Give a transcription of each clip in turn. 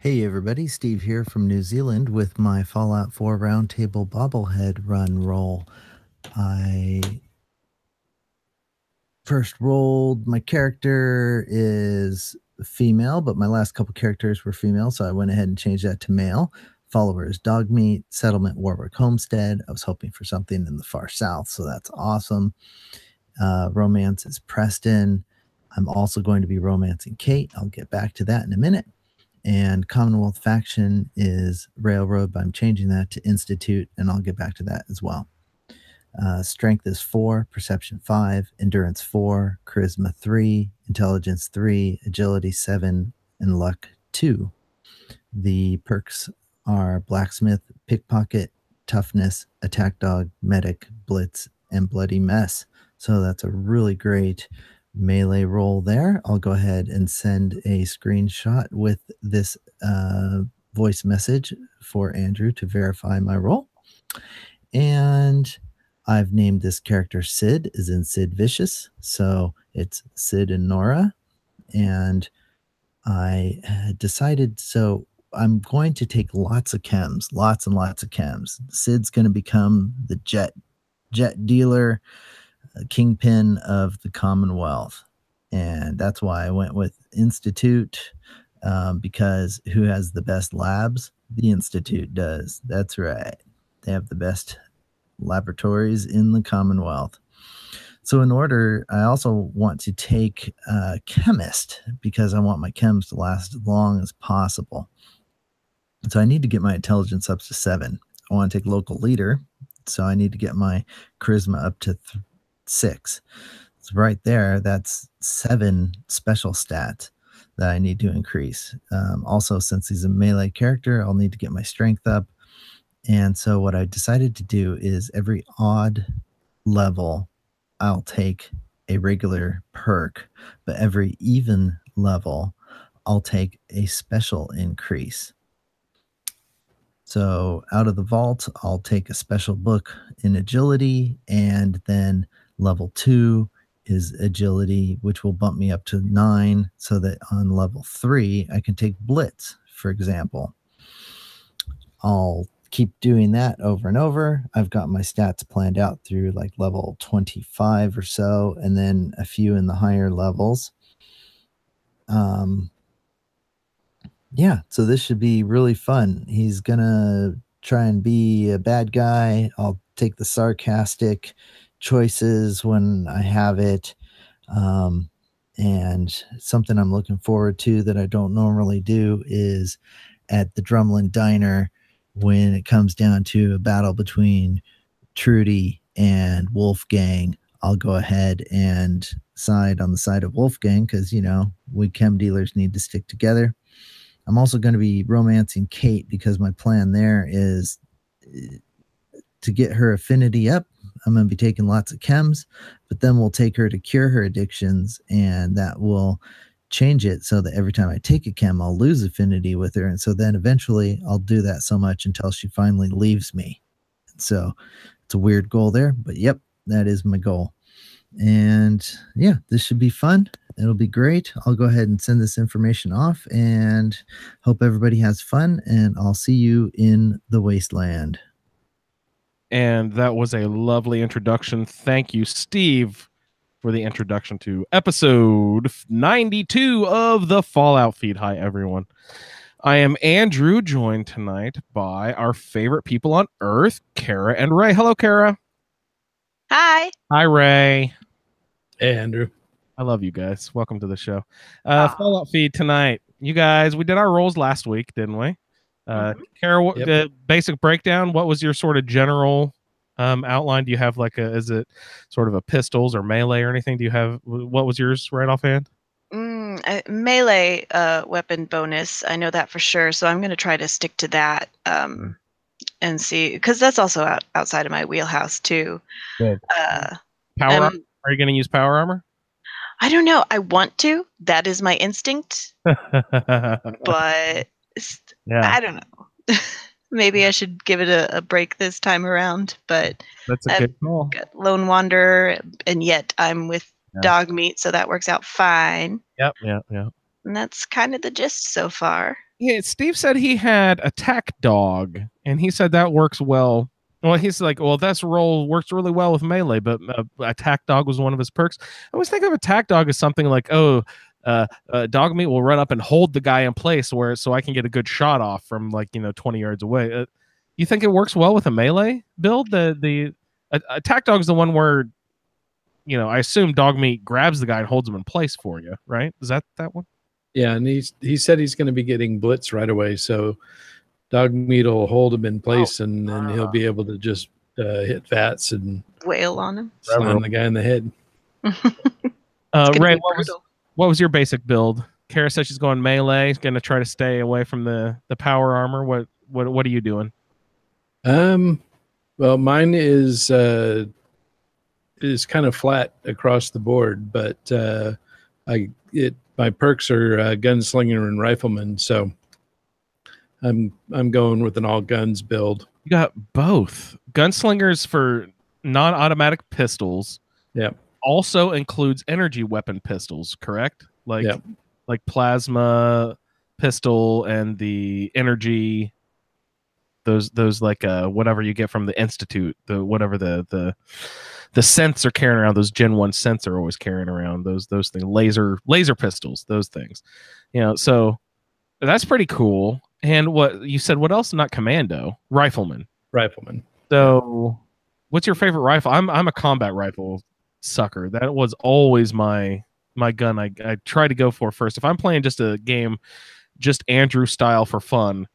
Hey everybody, Steve here from New Zealand with my Fallout 4 Roundtable Bobblehead run roll. I first rolled, my character is female, but my last couple characters were female, so I went ahead and changed that to male. Follower is Dogmeat, Settlement Warwick Homestead. I was hoping for something in the far south, so that's awesome. Romance is Preston. I'm also going to be romancing Kate. I'll get back to that in a minute. And Commonwealth faction is Railroad, but I'm changing that to Institute, and I'll get back to that as well. Strength is 4, Perception 5, Endurance 4, Charisma 3, Intelligence 3, Agility 7, and Luck 2. The perks are Blacksmith, Pickpocket, Toughness, Attack Dog, Medic, Blitz, and Bloody Mess. So that's a really great melee roll there. I'll go ahead and send a screenshot with this voice message for Andrew to verify my roll. And I've named this character Sid, as in Sid Vicious. So it's Sid and Nora. And I decided, so I'm going to take lots of chems, lots and lots of chems. Sid's going to become the jet dealer, kingpin of the Commonwealth. And that's why I went with Institute, because who has the best labs? The Institute does. That's right. They have the best laboratories in the Commonwealth. So in order, I also want to take Chemist, because I want my chems to last as long as possible. So I need to get my intelligence up to 7. I want to take Local Leader, so I need to get my charisma up to 6. So right there, that's 7 special stats that I need to increase. Also, since he's a melee character, I'll need to get my strength up. And so what I decided to do is every odd level, I'll take a regular perk, but every even level, I'll take a special increase. So out of the vault, I'll take a special book in agility, and then level 2 is agility, which will bump me up to 9, so that on level 3, I can take Blitz, for example. I'll keep doing that over and over. I've got my stats planned out through like level 25 or so, and then a few in the higher levels. Yeah, so this should be really fun. He's gonna try and be a bad guy. I'll take the sarcastic choices when I have it. And something I'm looking forward to that I don't normally do is at the Drumlin Diner, when it comes down to a battle between Trudy and Wolfgang, I'll go ahead and side on the side of Wolfgang, because, you know, we chem dealers need to stick together. I'm also going to be romancing Kate, because my plan there is to get her affinity up. I'm going to be taking lots of chems, but then we'll take her to cure her addictions, and that will change it so that every time I take a chem, I'll lose affinity with her. And so then eventually I'll do that so much until she finally leaves me. So it's a weird goal there, but yep, that is my goal. And yeah, this should be fun. It'll be great. I'll go ahead and send this information off and hope everybody has fun, and I'll see you in the wasteland. And that was a lovely introduction. Thank you, Steve, for the introduction to episode 92 of the Fallout feed. Hi, everyone. I am Andrew, joined tonight by our favorite people on Earth, Kara and Ray. Hello, Kara. Hi. Hi, Ray. Hey, Andrew. I love you guys. Welcome to the show. Fallout feed tonight. You guys, we did our rolls last week, didn't we? Kara, Yep. the basic breakdown, what was your sort of general outline? Do you have like is it sort of a pistols or melee or anything? Do you have, what was yours right offhand? Melee weapon bonus. I know that for sure. So I'm going to try to stick to that and see, because that's also outside of my wheelhouse too. Good. Power armor? Are you going to use power armor? I don't know. I want to. That is my instinct. But yeah. I don't know. Maybe I should give it a break this time around. But that's a good call. Got Lone Wanderer, and yet I'm with Dogmeat, so that works out fine. Yep. And that's kind of the gist so far. Yeah, Steve said he had attack dog, and he said that works well. Well, he's like, well, that's role works really well with melee, but attack dog was one of his perks. I always think of attack dog as something like, dog meat will run up and hold the guy in place so I can get a good shot off from 20 yards away. You think it works well with a melee build? The attack dog is the one where I assume dog meat grabs the guy and holds him in place for you, right? Is that one? Yeah, and he said he's going to be getting blitz right away, so dog meat will hold him in place, and then he'll be able to just hit VATS and wail on him, slam the guy in the head. Ray, what was your basic build? Kara said she's going melee. She's going to try to stay away from the power armor. What are you doing? Well, mine is kind of flat across the board, but my perks are gunslinger and rifleman, so I'm going with an all guns build. You got both. Gunslingers for non-automatic pistols. Yeah. Also includes energy weapon pistols, correct? Like plasma pistol and the energy. Those like whatever you get from the Institute, the scents are carrying around, those Gen 1 scents are always carrying around, those things, laser pistols, those things. So that's pretty cool. And what you said, what else? Not commando, rifleman. So what's your favorite rifle? I'm a combat rifle sucker. That was always my gun I try to go for first. If I'm playing just a game, just Andrew style for fun,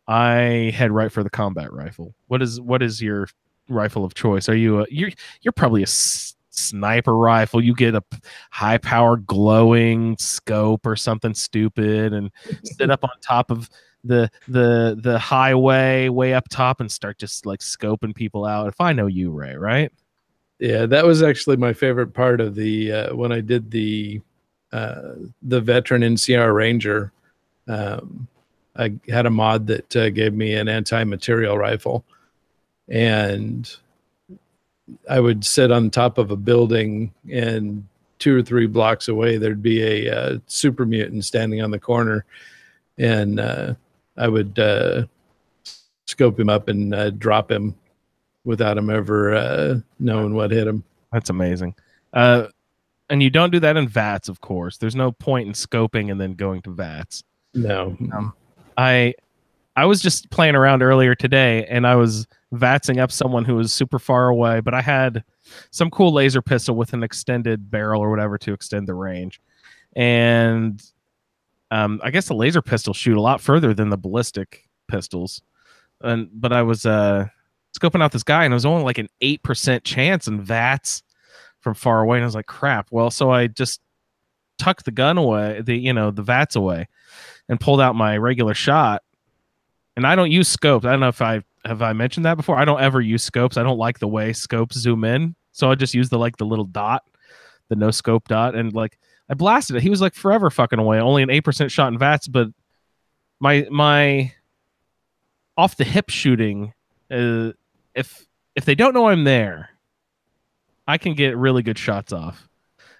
I head right for the combat rifle. What is your rifle of choice? Are you you're probably a sniper rifle? You get a high power glowing scope or something stupid and sit up on top of the highway way up top and start just like scoping people out. If I know you, Ray, right? Yeah, that was actually my favorite part of the when I did the veteran NCR Ranger. I had a mod that gave me an anti-material rifle, and I would sit on top of a building, and 2 or 3 blocks away there'd be a super mutant standing on the corner, and I would scope him up and drop him without him ever knowing what hit him. That's amazing. And you don't do that in VATS, of course. There's no point in scoping and then going to VATS. No. I was just playing around earlier today, and I was VATSing up someone who was super far away, but I had some cool laser pistol with an extended barrel or whatever to extend the range. And I guess the laser pistols shoot a lot further than the ballistic pistols. But I was scoping out this guy, and it was only like an 8% chance in VATS from far away, and I was like, crap. Well, so I just tucked the gun away, the VATS away, and pulled out my regular shot. And I don't use scopes. I don't know if I mentioned that before. I don't ever use scopes. I don't like the way scopes zoom in. So I just use the little dot, the no scope dot, and I blasted it. He was like forever fucking away. Only an 8% shot in VATS, but my off the hip shooting, if they don't know I'm there, I can get really good shots off.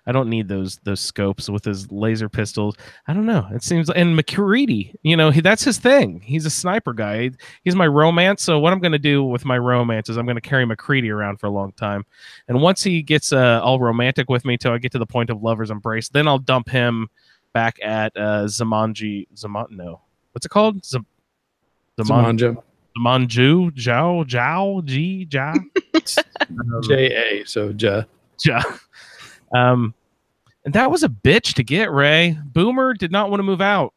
I don't need those scopes with his laser pistols. I don't know. It seems, and McCready, that's his thing. He's a sniper guy. He's my romance. So what I'm going to do with my romance is I'm going to carry McCready around for a long time. And once he gets all romantic with me till I get to the point of lover's embrace, then I'll dump him back at What's it called? Zamanja. Zamanju, Jiao, Ji, Ja. J-A, so Ja. Ja. And that was a bitch to get, Ray. Boomer did not want to move out.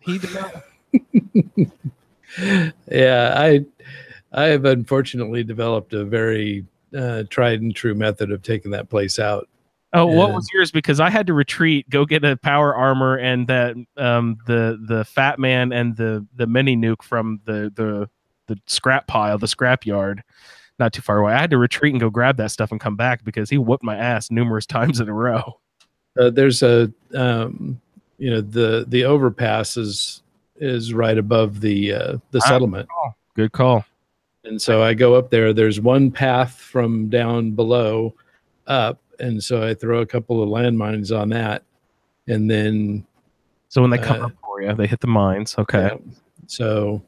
He did not. Yeah, I have unfortunately developed a very tried and true method of taking that place out. Oh, what was yours? Because I had to retreat, go get a power armor, and that the Fat Man and the mini nuke from the scrap pile, the scrap yard, not too far away. I had to retreat and go grab that stuff and come back because he whooped my ass numerous times in a row. There's a the overpass is right above the settlement. Good call. And so I go up there. There's one path from down below up, and so I throw a couple of landmines on that, and then so when they come up for area. They hit the mines. Okay. Yeah. So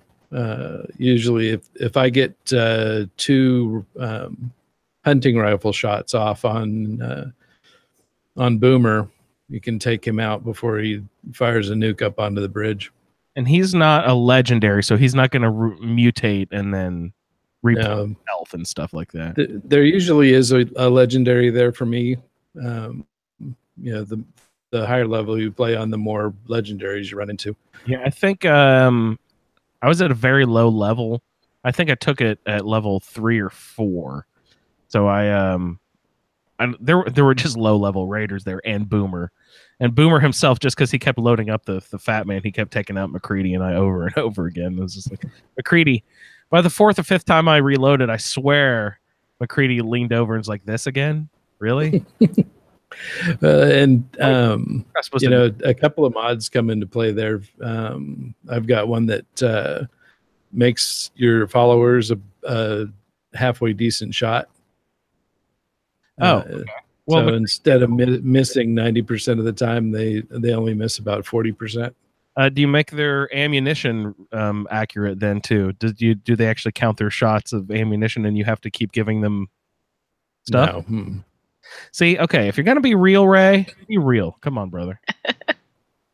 usually if I get 2 hunting rifle shots off on Boomer, you can take him out before he fires a nuke up onto the bridge. And he's not a legendary, so he's not going to mutate and then rebuild health and stuff like that. There usually is a legendary there for me. The higher level you play on, the more legendaries you run into. Yeah, I think I was at a very low level. I think I took it at level 3 or 4. So there were just low level raiders there, and Boomer himself, just because he kept loading up the fat man, he kept taking out McCready and I over and over again. It was just like, McCready. By the 4th or 5th time I reloaded, I swear McCready leaned over and was like, "This again, really?" A couple of mods come into play there. I've got one that makes your followers a halfway decent shot. Okay. Well, so instead of missing 90% of the time, they only miss about 40%. Do you make their ammunition accurate then too? Do they actually count their shots of ammunition, and you have to keep giving them stuff? No. See, okay, if you're gonna be real, Ray, be real. Come on, brother.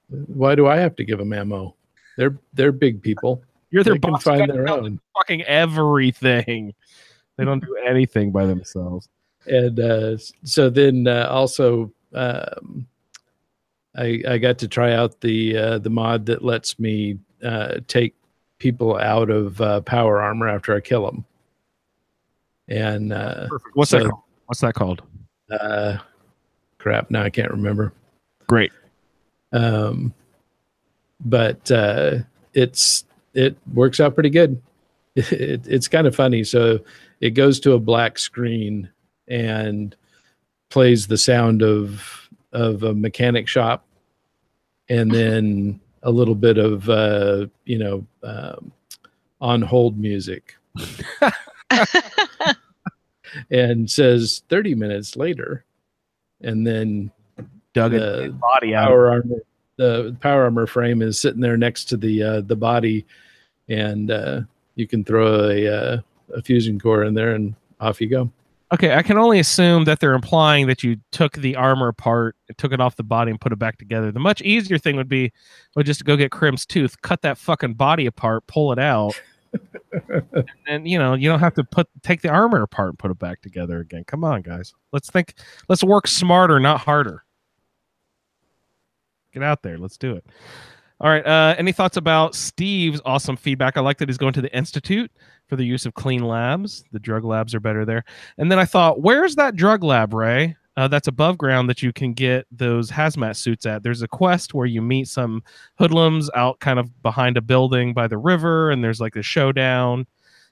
Why do I have to give them ammo? They're big people. You're their they boss. Can find their own. Fucking everything. They don't do anything by themselves. And so then also I got to try out the mod that lets me take people out of power armor after I kill them. And perfect. What's that called? What's that called? Crap, now I can't remember. Great. But it works out pretty good. It's kind of funny. So it goes to a black screen and plays the sound of a mechanic shop, and then a little bit of on hold music, and says 30 minutes later, and then dug the body out. The power armor frame is sitting there next to the body, and you can throw a fusion core in there, and off you go. Okay, I can only assume that they're implying that you took the armor apart, took it off the body, and put it back together. The much easier thing would be, just go get Crim's tooth, cut that fucking body apart, pull it out, and you don't have to take the armor apart and put it back together again. Come on, guys. Let's work smarter, not harder. Get out there. Let's do it. All right. Any thoughts about Steve's awesome feedback? I like that he's going to the Institute for the use of clean labs. The drug labs are better there. And then I thought, where's that drug lab, Ray? That's above ground that you can get those hazmat suits at. There's a quest where you meet some hoodlums out kind of behind a building by the river, and there's like a showdown.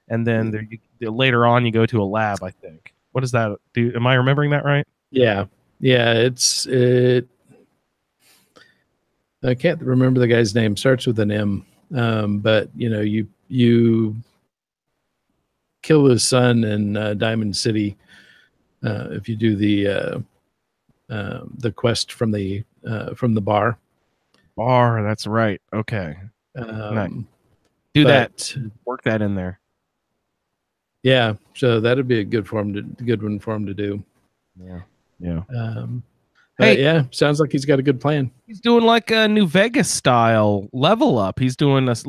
And then later on, you go to a lab, I think. What does that do? Am I remembering that right? Yeah. I can't remember the guy's name. Starts with an M. But you kill his son in Diamond City if you do the quest from the bar. That's right. Okay. Nice. Work that in there. Yeah. So that'd be a good one for him to do. Yeah. Yeah, sounds like he's got a good plan. He's doing like a New Vegas style level up. He's doing this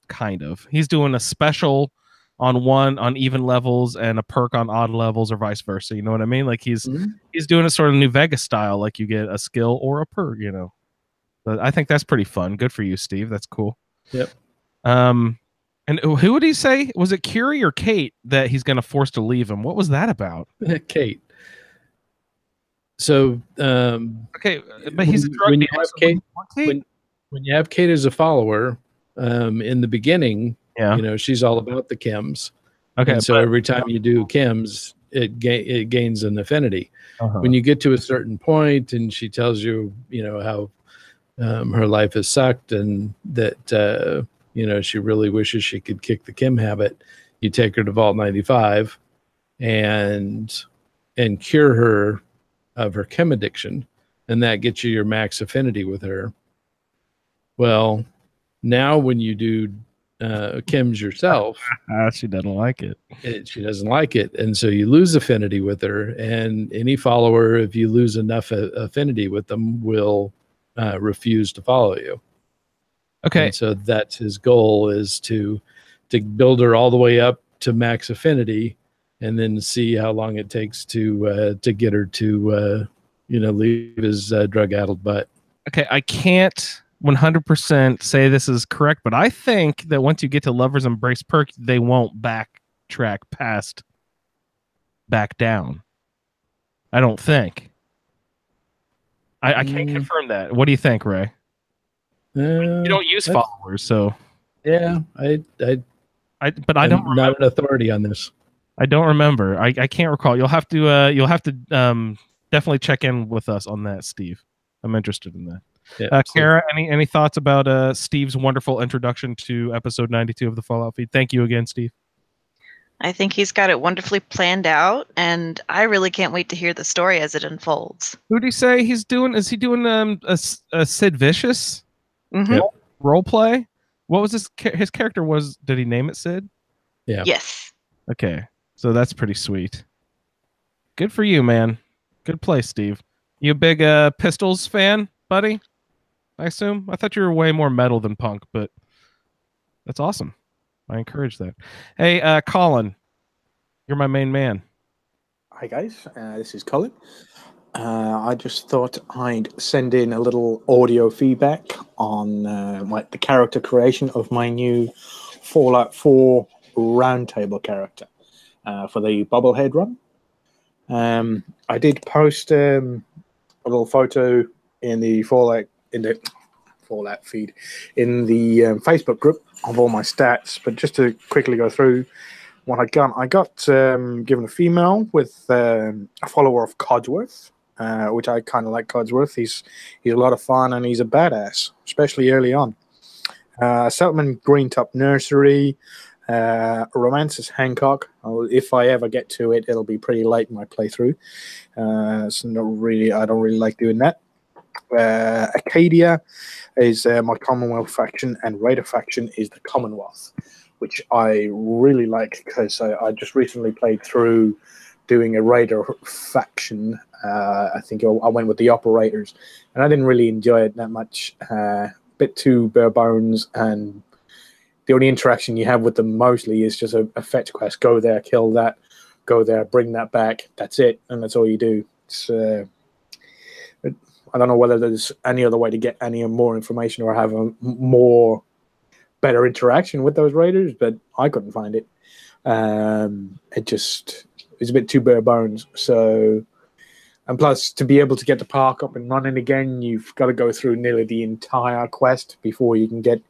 kind of. He's doing a special on even levels and a perk on odd levels, or vice versa. You know what I mean? Like he's doing a sort of New Vegas style, like you get a skill or a perk. But I think that's pretty fun. Good for you, Steve. That's cool. Yep. And who would he say? Was it Curie or Kate that he's going to force to leave him? What was that about? Kate. So okay, but he's when you have Kate, when you have Kate as a follower, in the beginning, she's all about the chems. Okay, and so every time you do chems, it gains an affinity. When you get to a certain point, and she tells you, how her life has sucked, and that she really wishes she could kick the chem habit, you take her to Vault 95 and cure her of her chem addiction, and that gets you your max affinity with her. Well, Now, when you do Kim's yourself, she doesn't like it. She doesn't like it, and so you lose affinity with her. And any follower, if you lose enough affinity with them, will refuse to follow you. Okay. And so that's his goal, is to build her all the way up to max affinity, and then see how long it takes to get her to leave his drug-addled butt. Okay, I can't 100% say this is correct, but I think that once you get to Lover's Embrace perk, they won't backtrack past back down. I don't think. I can't confirm that. What do you think, Ray? You don't use followers, so yeah, but I don't. I'm not an authority on this. I don't remember. I can't recall. You'll have to definitely check in with us on that, Steve. I'm interested in that. Yeah, Kara, any thoughts about Steve's wonderful introduction to episode 92 of the Fallout feed? Thank you again, Steve. I think he's got it wonderfully planned out, and I really can't wait to hear the story as it unfolds. Who did he say he's doing? Is he doing a Sid Vicious role play? What was his character was? Did he name it Sid? Yeah. Yes. Okay, so that's pretty sweet. Good for you, man. Good play, Steve. You a big Pistols fan, buddy? I assume. I thought you were way more metal than punk, but that's awesome. I encourage that. Hey, Colin, you're my main man. Hi guys, this is Colin. I just thought I'd send in a little audio feedback on the character creation of my new Fallout 4 roundtable character for the Bobblehead run. I did post a little photo in the Fallout feed in the Facebook group of all my stats, but just to quickly go through what I got given a female with a follower of Codsworth, which I kind of like Codsworth. He's a lot of fun and he's a badass, especially early on. Settlement Greentop Nursery, Romances Hancock. If I ever get to it, it'll be pretty late in my playthrough. So I don't really like doing that. Acadia is my Commonwealth faction, and Raider faction is the Commonwealth, which I really like because I just recently played through doing a Raider faction. I think I went with the Operators, and I didn't really enjoy it that much. Bit too bare bones, and the only interaction you have with them mostly is just a fetch quest. Go there, kill that, go there, bring that back. That's it, and that's all you do. It's I don't know whether there's any other way to get any more information or have a more better interaction with those raiders, but I couldn't find it. It's a bit too bare bones. So, and plus, to be able to get the park up and running again, you've got to go through nearly the entire quest before you can get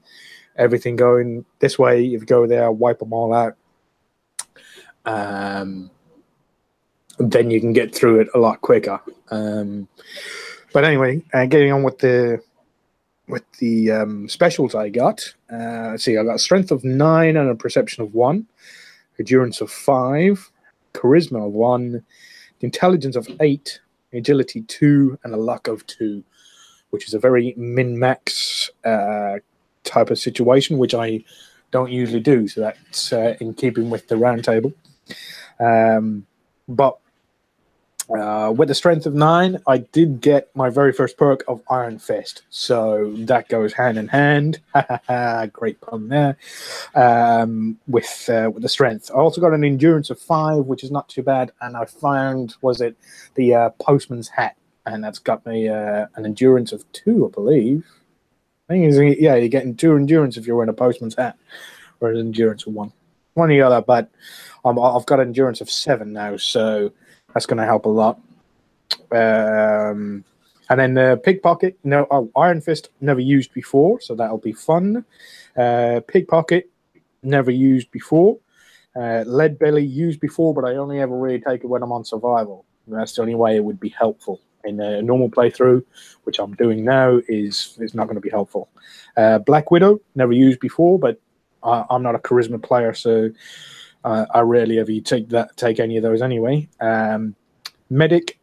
everything going. This way, if you go there, wipe them all out, then you can get through it a lot quicker. But anyway, getting on with the specials I got. Let's see, I got a strength of 9 and a perception of 1, endurance of 5, charisma of 1, intelligence of 8, agility 2, and a luck of 2, which is a very min-max type of situation, which I don't usually do. So that's in keeping with the round table. But with the strength of 9, I did get my very first perk of Iron Fist. So that goes hand in hand. Great pun there. With the strength. I also got an endurance of 5, which is not too bad. And I found, the postman's hat. And that's got me an endurance of 2, I believe. I think you're getting 2 endurance if you're wearing a postman's hat. Or an endurance of 1. One or the other, but I've got an endurance of 7 now, so that's going to help a lot. And then the Pickpocket, Iron Fist, never used before, so that'll be fun. Pickpocket, never used before. Lead Belly, used before, but I only ever really take it when I'm on survival. And that's the only way it would be helpful. In a normal playthrough, which I'm doing now, is not going to be helpful. Black Widow, never used before, but I'm not a charisma player, so I rarely ever take any of those anyway. Medic,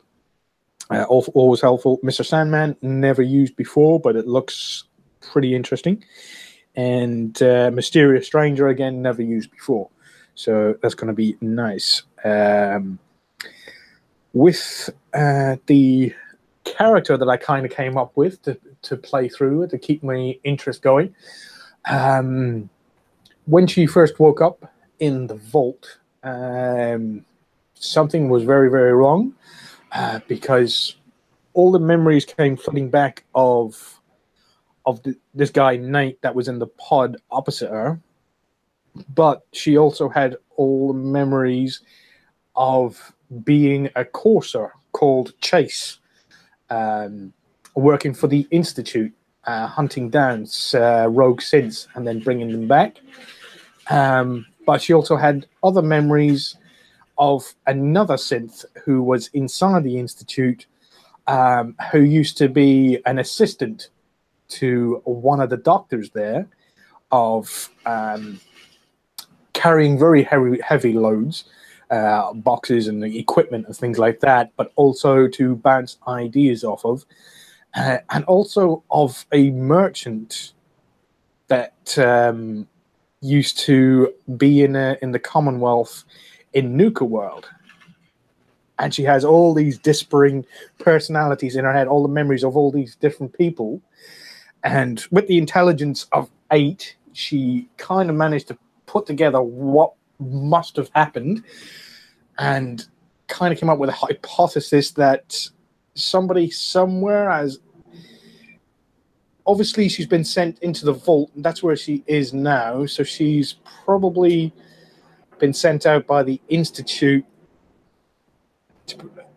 always helpful. Mr. Sandman, never used before, but it looks pretty interesting. and Mysterious Stranger, again, never used before. So that's going to be nice. With the character that I kind of came up with to play through, to keep my interest going, when she first woke up in the vault, something was very, very wrong, because all the memories came flooding back of this guy Nate that was in the pod opposite her, but she also had all the memories of being a courser called Chase, working for the Institute, hunting down rogue synths and then bringing them back. But she also had other memories of another synth who was inside the Institute, who used to be an assistant to one of the doctors there, of carrying very heavy loads, boxes and equipment and things like that, but also to bounce ideas off of, and also of a merchant that used to be in the Commonwealth in Nuka World. And she has all these disparate personalities in her head, all the memories of all these different people. And with the intelligence of 8, she kind of managed to put together what must have happened and kind of came up with a hypothesis that somebody somewhere has... Obviously, she's been sent into the vault, and that's where she is now. So she's probably been sent out by the Institute,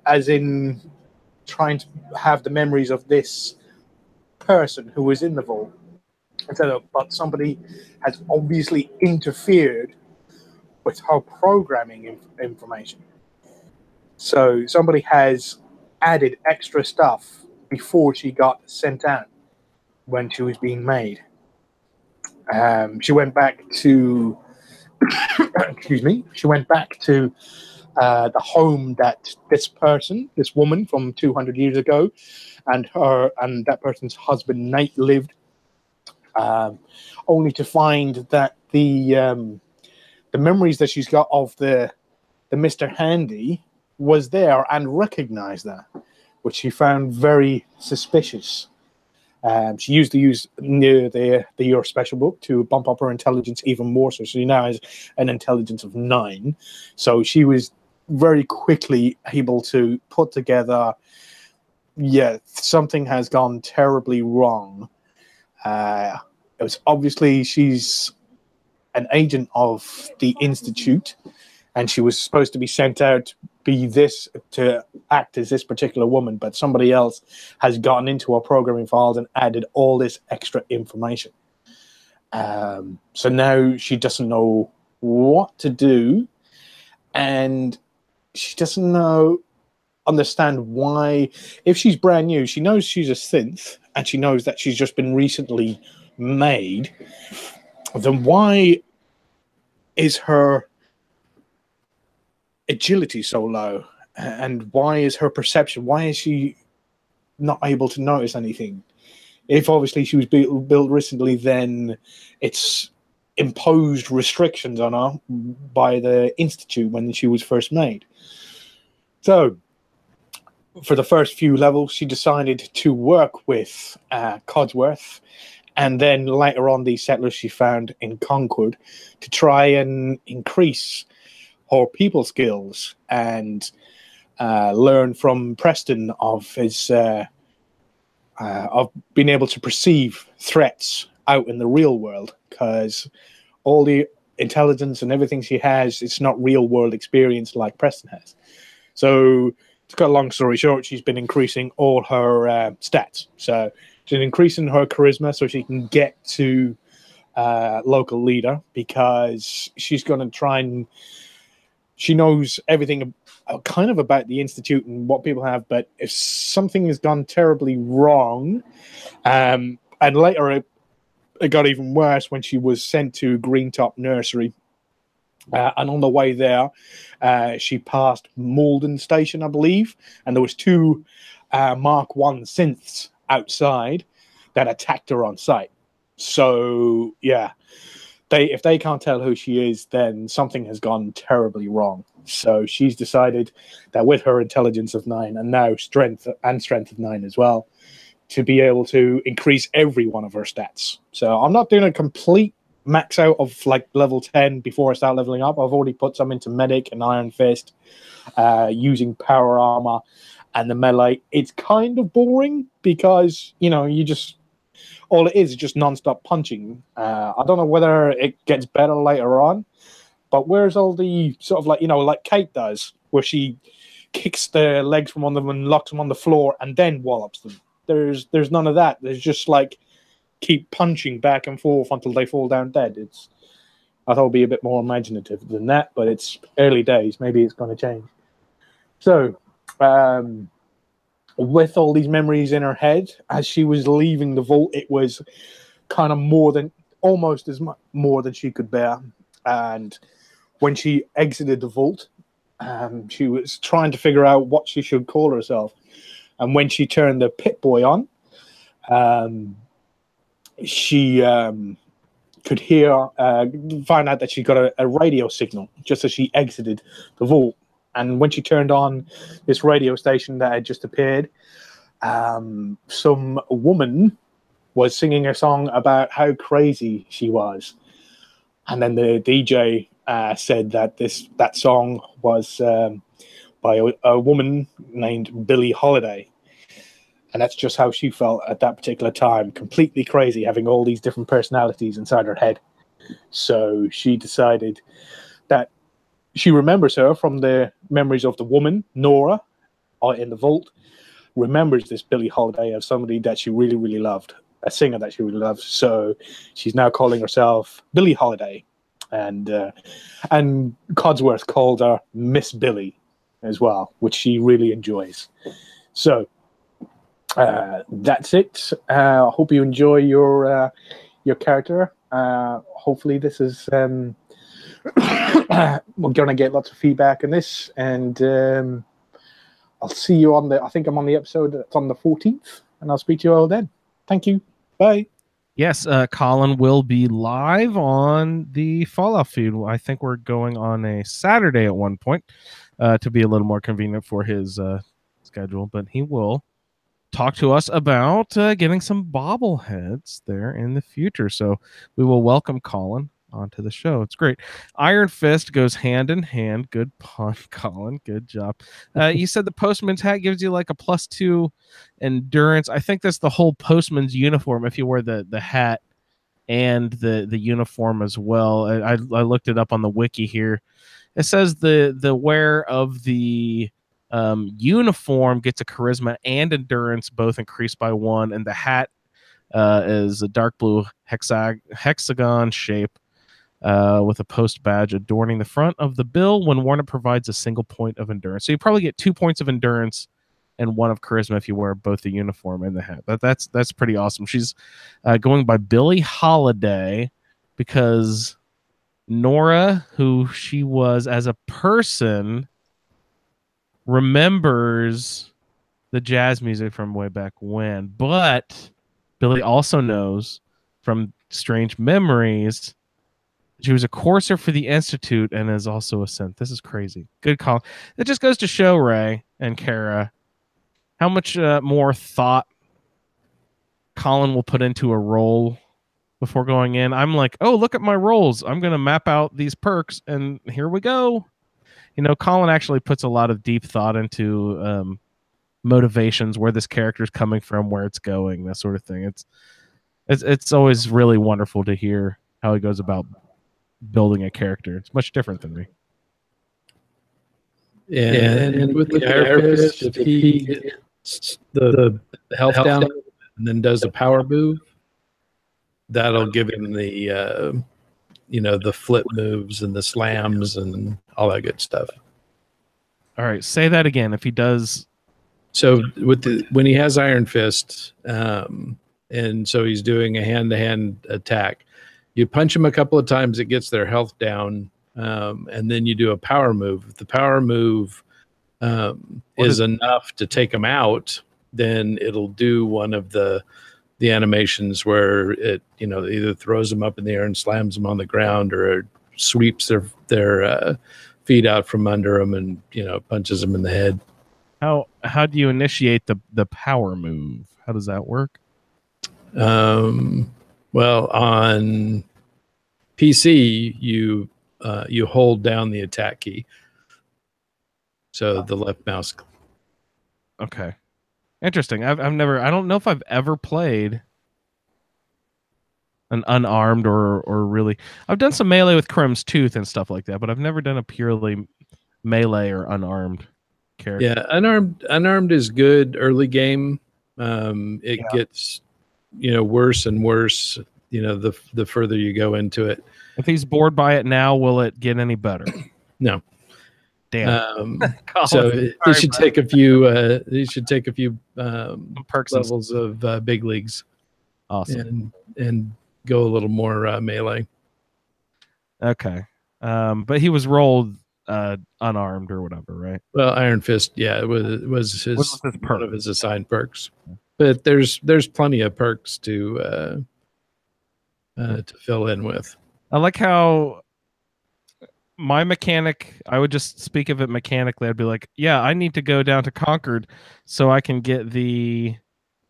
as in trying to have the memories of this person who was in the vault. But somebody has obviously interfered with her programming information. So somebody has added extra stuff before she got sent out when she was being made. She went back to excuse me. She went back to the home that this woman from 200 years ago, and that person's husband Nate lived, only to find that the memories that she's got of the Mr. Handy was there and recognized that, which she found very suspicious. She used to use the Your Special book to bump up her intelligence even more, so she now has an intelligence of 9. So she was very quickly able to put together, something has gone terribly wrong. It was obviously she's an agent of the Institute, and she was supposed to be sent out to act as this particular woman, but somebody else has gotten into her programming files and added all this extra information. So now she doesn't know what to do, and she doesn't understand why. If she's brand new, she knows she's a synth, and she knows that she's just been recently made. Then why is her agility so low, and why is her perception, why is she not able to notice anything? If obviously she was built recently, then it's imposed restrictions on her by the Institute when she was first made. So for the first few levels, she decided to work with Codsworth, and then later on the settlers she found in Concord, to try and increase her people skills and learn from Preston of his of being able to perceive threats out in the real world, because all the intelligence and everything she has, it's not real world experience like Preston has. So to cut a long story short, she's been increasing all her stats. So she's increasing her charisma so she can get to local leader, because she's going to try and... She knows everything kind of about the Institute and what people have, but if something has gone terribly wrong, and later it got even worse when she was sent to Greentop Nursery, and on the way there, she passed Malden Station, I believe, and there was 2 Mark 1 synths outside that attacked her on sight. So yeah, if they can't tell who she is, then something has gone terribly wrong. So she's decided that with her intelligence of 9 and now strength of 9 as well, to be able to increase every one of her stats. So I'm not doing a complete max out of like level 10 before I start leveling up. I've already put some into medic and iron fist, using power armor and the melee. It's kind of boring because, you know, all it is just non-stop punching. I don't know whether it gets better later on, but where's all the sort of like, you know, like Kate does, where she kicks their legs from under them and locks them on the floor and then wallops them. There's none of that. There's just like keep punching back and forth until they fall down dead. I thought it'd be a bit more imaginative than that, but it's early days. Maybe it's going to change. So, with all these memories in her head, as she was leaving the vault, it was kind of almost as much more than she could bear. And when she exited the vault, she was trying to figure out what she should call herself. And when she turned the Pit Boy on, she could find out that she got a radio signal just as she exited the vault. And when she turned on this radio station that had just appeared, some woman was singing a song about how crazy she was. And then the DJ said that that song was by a woman named Billie Holiday. And that's just how she felt at that particular time, completely crazy, having all these different personalities inside her head. So she decided that she remembers her from the memories of the woman, Nora, in the vault, remembers this Billie Holiday as somebody that she really, really loved, a singer that she really loved. So she's now calling herself Billie Holiday. And Codsworth called her Miss Billie as well, which she really enjoys. So that's it. I hope you enjoy your character. Hopefully this is we're gonna get lots of feedback on this, and I'll see you I think I'm on the episode that's on the 14th, and I'll speak to you all then. Thank you. Bye. Yes, Colin will be live on the Fallout feed. I think we're going on a Saturday at one point to be a little more convenient for his schedule, but he will talk to us about getting some bobbleheads there in the future. So we will welcome Colin onto the show. It's great. Iron Fist goes hand in hand. Good pun, Colin. Good job. You said the postman's hat gives you like a +2 endurance. I think that's the whole postman's uniform if you wear the hat and the uniform as well. I looked it up on the wiki here. It says the wear of the uniform gets a charisma and endurance both increased by 1, and the hat is a dark blue hexagon shape with a post badge adorning the front of the bill. When worn, it provides a single point of endurance. So you probably get 2 points of endurance and 1 of charisma if you wear both the uniform and the hat. That's pretty awesome. She's going by Billie Holiday because Nora, who she was as a person, remembers the jazz music from way back when, but Billie also knows from strange memories she was a courser for the Institute and is also a synth. This is crazy. Good call. It just goes to show, Ray and Kara, how much more thought Colin will put into a role before going in. I'm like, oh, look at my roles. I'm going to map out these perks, and here we go. You know, Colin actually puts a lot of deep thought into motivations, where this character is coming from, where it's going, that sort of thing. It's always really wonderful to hear how he goes about building a character. It's much different than me. Yeah, and with the Iron Fist, if he gets the health down and then does a power move, that'll give him the the flip moves and the slams and all that good stuff. All right, say that again. If he does, so when he has Iron Fist, and so he's doing a hand-to-hand attack, you punch him a couple of times, it gets their health down, and then you do a power move. If the power move is enough to take them out, then it'll do one of the the animations where it, either throws them up in the air and slams them on the ground, or it sweeps their feet out from under them and punches them in the head. How do you initiate the power move? How does that work? Well, on PC, you hold down the attack key, so the left mouse. Okay, interesting. I don't know if I've ever played an unarmed or really. I've done some melee with Crim's Tooth and stuff like that, but I've never done a purely melee or unarmed character. Yeah, unarmed is good early game. It gets worse and worse. The further you go into it. If he's bored by it now, will it get any better? No. Damn. So they should take a few. They should take a few perks levels of big leagues. Awesome. And go a little more melee. Okay. But he was rolled unarmed or whatever, right? Well, Iron Fist, yeah, it was his one of his assigned perks. But there's plenty of perks to fill in with. I like how my mechanic, I would just speak of it mechanically. I'd be like, yeah, I need to go down to Concord so I can get the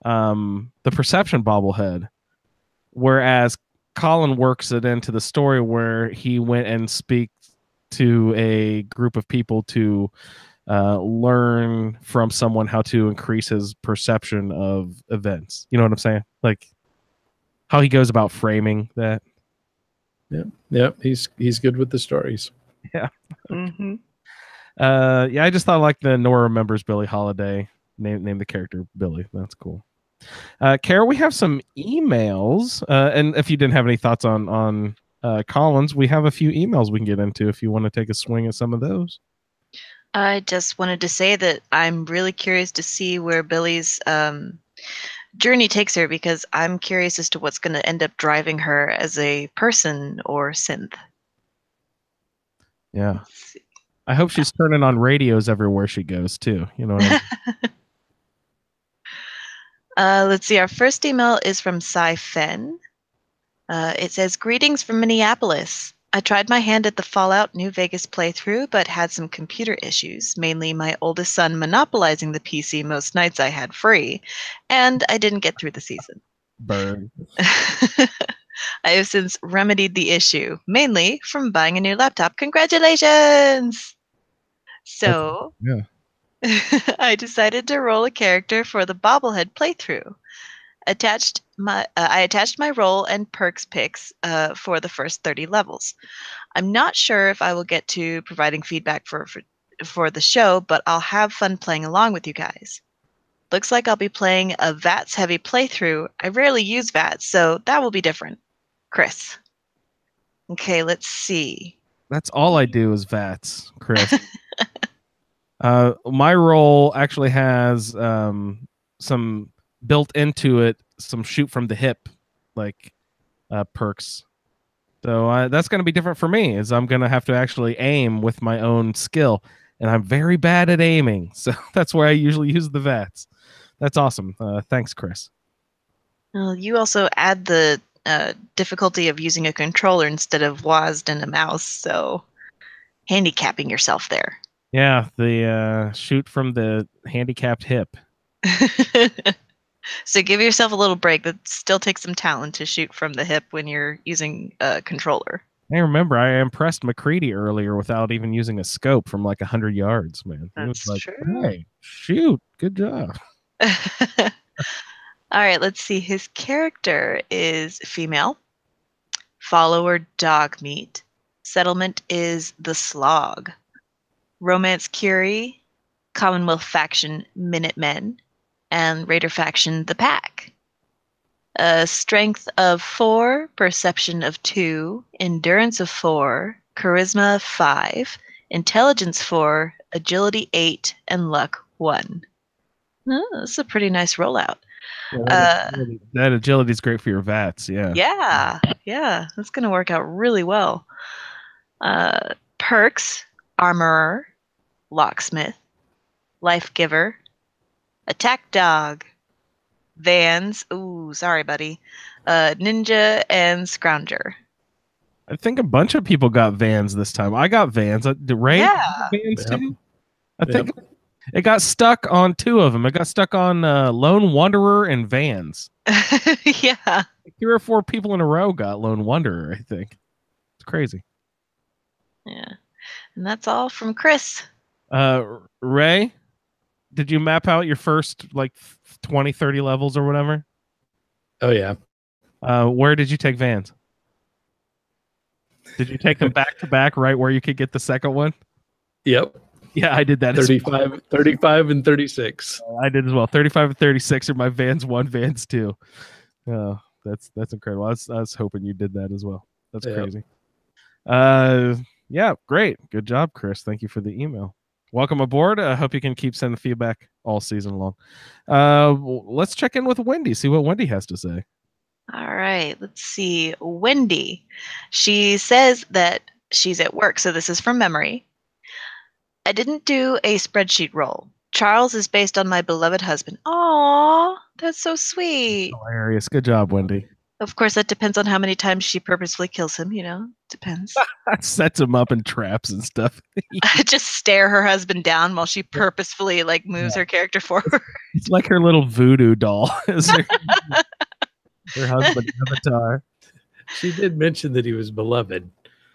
perception bobblehead. Whereas Colin works it into the story where he went and speaks to a group of people to learn from someone how to increase his perception of events. You know what I'm saying? Like how he goes about framing that. Yeah, he's good with the stories. Yeah. Mm-hmm. Yeah, I just thought like the Nora Remembers Billie Holiday. Name the character Billy. That's cool. Kara, we have some emails. And if you didn't have any thoughts on Collins, we have a few emails we can get into if you want to take a swing at some of those. I just wanted to say that I'm really curious to see where Billy's journey takes her, because I'm curious as to what's going to end up driving her as a person or synth. Yeah. I hope she's turning on radios everywhere she goes too. You know what I mean? Let's see. Our first email is from Cy Fen. It says, "Greetings from Minneapolis. I tried my hand at the Fallout New Vegas playthrough, but had some computer issues, mainly my oldest son monopolizing the PC most nights I had free, and I didn't get through the season. Burn. I have since remedied the issue, mainly from buying a new laptop. Congratulations!" So, yeah. I decided to roll a character for the bobblehead playthrough. I attached my roll and perks picks for the first 30 levels. I'm not sure if I will get to providing feedback for the show, but I'll have fun playing along with you guys. Looks like I'll be playing a VATS heavy playthrough. I rarely use VATS, so that will be different. Chris. Okay, let's see. That's all I do is VATS, Chris. My role actually has some built into it, some shoot from the hip like perks. So that's going to be different for me, is I'm going to have to actually aim with my own skill, and I'm very bad at aiming. So that's where I usually use the VATS. That's awesome. Thanks, Chris. Well, you also add the difficulty of using a controller instead of WASD and a mouse, so handicapping yourself there. Yeah, the shoot from the handicapped hip. So give yourself a little break. That still takes some talent to shoot from the hip when you're using a controller. I remember I impressed McCready earlier without even using a scope from like 100 yards, man. That's like, true. Hey, shoot, good job. All right, let's see. His character is female. Follower dog meat. Settlement is the Slog. Romance Curie. Commonwealth faction Minutemen. And Raider faction the Pack. Strength of 4, perception of 2, endurance of 4, charisma 5, intelligence 4, agility 8, and luck 1. Oh, that's a pretty nice rollout. Yeah, that agility is great for your VATS, yeah. Yeah, that's going to work out really well. Perks, armorer, locksmith, life giver, attack dog, Vans. Ooh, sorry, buddy. Ninja and Scrounger. I think a bunch of people got Vans this time. I got Vans. Did Ray Yeah. get Vans Yep. too? I think it got stuck on 2 of them. It got stuck on Lone Wanderer and Vans. Yeah. Like 3 or 4 people in a row got Lone Wanderer, I think. It's crazy. Yeah. And that's all from Chris. Ray, did you map out your first like 20, 30 levels or whatever? Oh yeah. Where did you take Vans? Did you take them back to back right where you could get the second one? Yep. Yeah, I did that. 35 and 36. I did as well. 35 and 36 are my Vans 1, Vans 2. Oh, that's incredible. I was hoping you did that as well. That's crazy. Yeah, great. Good job, Chris. Thank you for the email. Welcome aboard. I hope you can keep sending feedback all season long. Let's check in with Wendy, see what Wendy has to say. All right, let's see. Wendy. She says that she's at work, so this is from memory. I didn't do a spreadsheet roll. Charles is based on my beloved husband. Aww, that's so sweet. Hilarious. Good job, Wendy. Of course, that depends on how many times she purposefully kills him, depends. Sets him up in traps and stuff. Just stare her husband down while she purposefully moves her character forward. It's like her little voodoo doll. Her husband avatar. She did mention that he was beloved.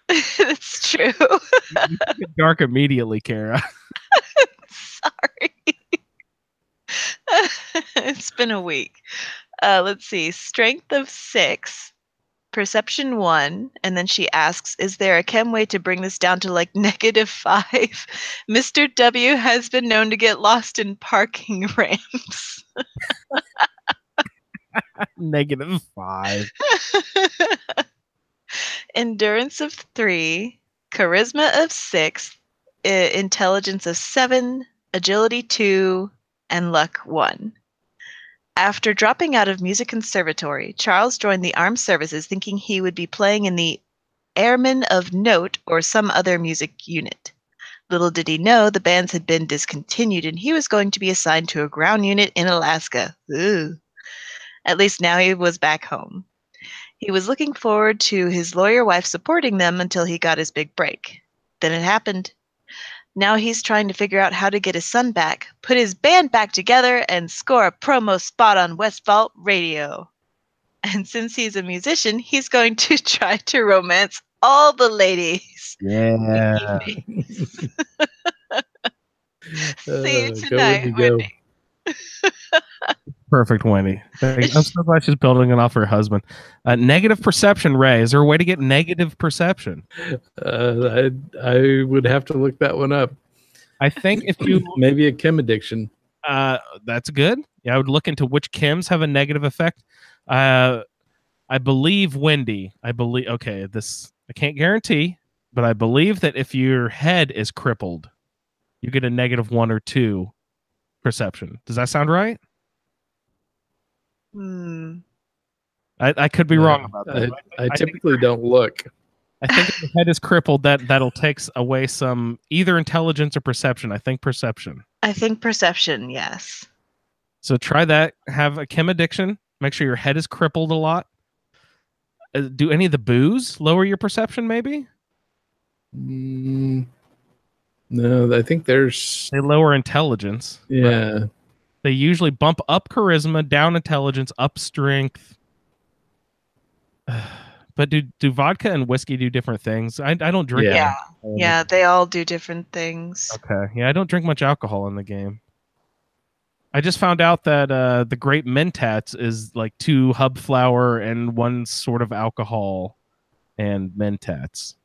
That's true. You get dark immediately, Kara. Sorry. It's been a week. Let's see. Strength of 6, perception 1, and then she asks, is there a chem way to bring this down to -5? Mr. W has been known to get lost in parking ramps. -5. Endurance of 3, charisma of 6, intelligence of 7, agility 2, and luck 1. After dropping out of music conservatory, Charles joined the armed services thinking he would be playing in the Airmen of Note or some other music unit. Little did he know the bands had been discontinued and he was going to be assigned to a ground unit in Alaska. Ooh. At least now he was back home. He was looking forward to his lawyer wife supporting them until he got his big break. Then it happened. Now he's trying to figure out how to get his son back, put his band back together, and score a promo spot on Westvault Radio. And since he's a musician, he's going to try to romance all the ladies. Yeah. See you tonight, Wendy. Perfect, Wendy. I'm so glad she's building it off her husband. Negative perception, Ray. Is there a way to get negative perception? I would have to look that one up. I think if you maybe a chem addiction. That's good. Yeah, I would look into which chems have a negative effect. I believe Wendy. Okay, this I can't guarantee, but I believe that if your head is crippled, you get a -1 or 2 perception. Does that sound right? I could be wrong about that. I typically don't look. I think if the head is crippled, that'll take away some either intelligence or perception. I think perception. I think perception, yes. So try that. Have a chem addiction. Make sure your head is crippled a lot. Do any of the booze lower your perception, maybe? No, I think they lower intelligence. Yeah. Right? They usually bump up charisma, down intelligence, up strength. But do vodka and whiskey do different things? I don't drink. Yeah, they all do different things. Okay. Yeah, I don't drink much alcohol in the game. I just found out that the Great Mentats is like 2 hub flower and 1 sort of alcohol and Mentats.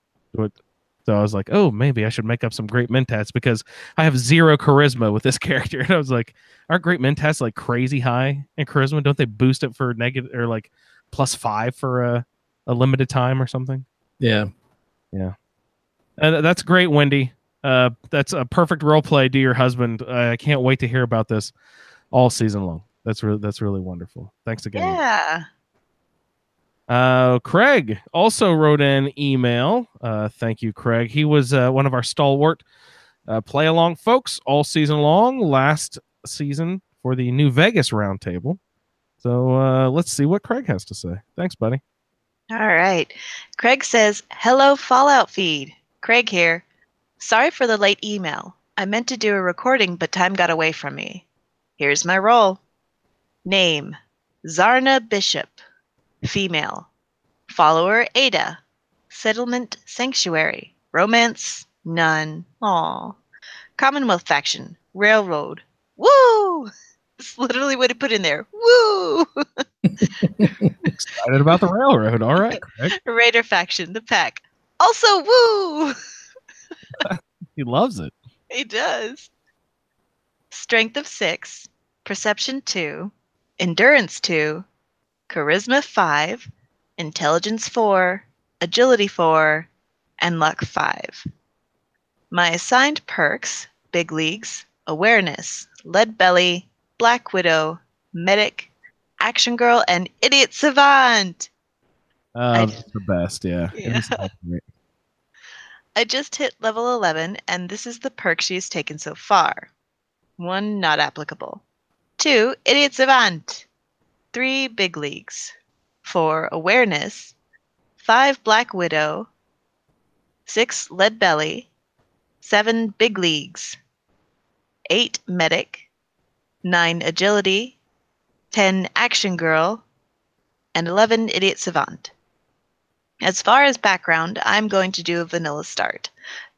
So I was like, oh, maybe I should make up some Great Mentats because I have 0 charisma with this character. And I was like, aren't Great Mentats like crazy high in charisma? Don't they boost it for negative or like +5 for a limited time or something? Yeah. Yeah. That's great, Wendy. That's a perfect role play to your husband. I can't wait to hear about this all season long. That's really wonderful. Thanks again. Yeah. Craig also wrote an email. Thank you, Craig. He was one of our stalwart play along folks all season long, last season for the New Vegas roundtable. So let's see what Craig has to say. Thanks, buddy. All right. Craig says, hello, Fallout feed. Craig here. Sorry for the late email. I meant to do a recording, but time got away from me. Here's my role. Name, Zarna Bishop. Female. Follower, Ada. Settlement, Sanctuary. Romance, none. Aw. Commonwealth faction, Railroad. Woo! That's literally what he put in there. Woo! Excited about the railroad. All right, Craig. Raider faction, the Pack. Also, woo! He loves it. He does. Strength of 6, Perception 2, Endurance 2, Charisma 5, Intelligence 4, Agility 4, and Luck 5. My assigned perks, Big Leagues, Awareness, Lead Belly, Black Widow, Medic, Action Girl, and Idiot Savant. That's the best, yeah. I just hit level 11, and this is the perk she's taken so far. 1, not applicable. 2, Idiot Savant. 3, Big Leagues. 4, Awareness. 5, Black Widow. 6, Lead Belly. 7, Big Leagues. 8, Medic. 9, Agility. 10, Action Girl. And 11, Idiot Savant. As far as background, I'm going to do a vanilla start.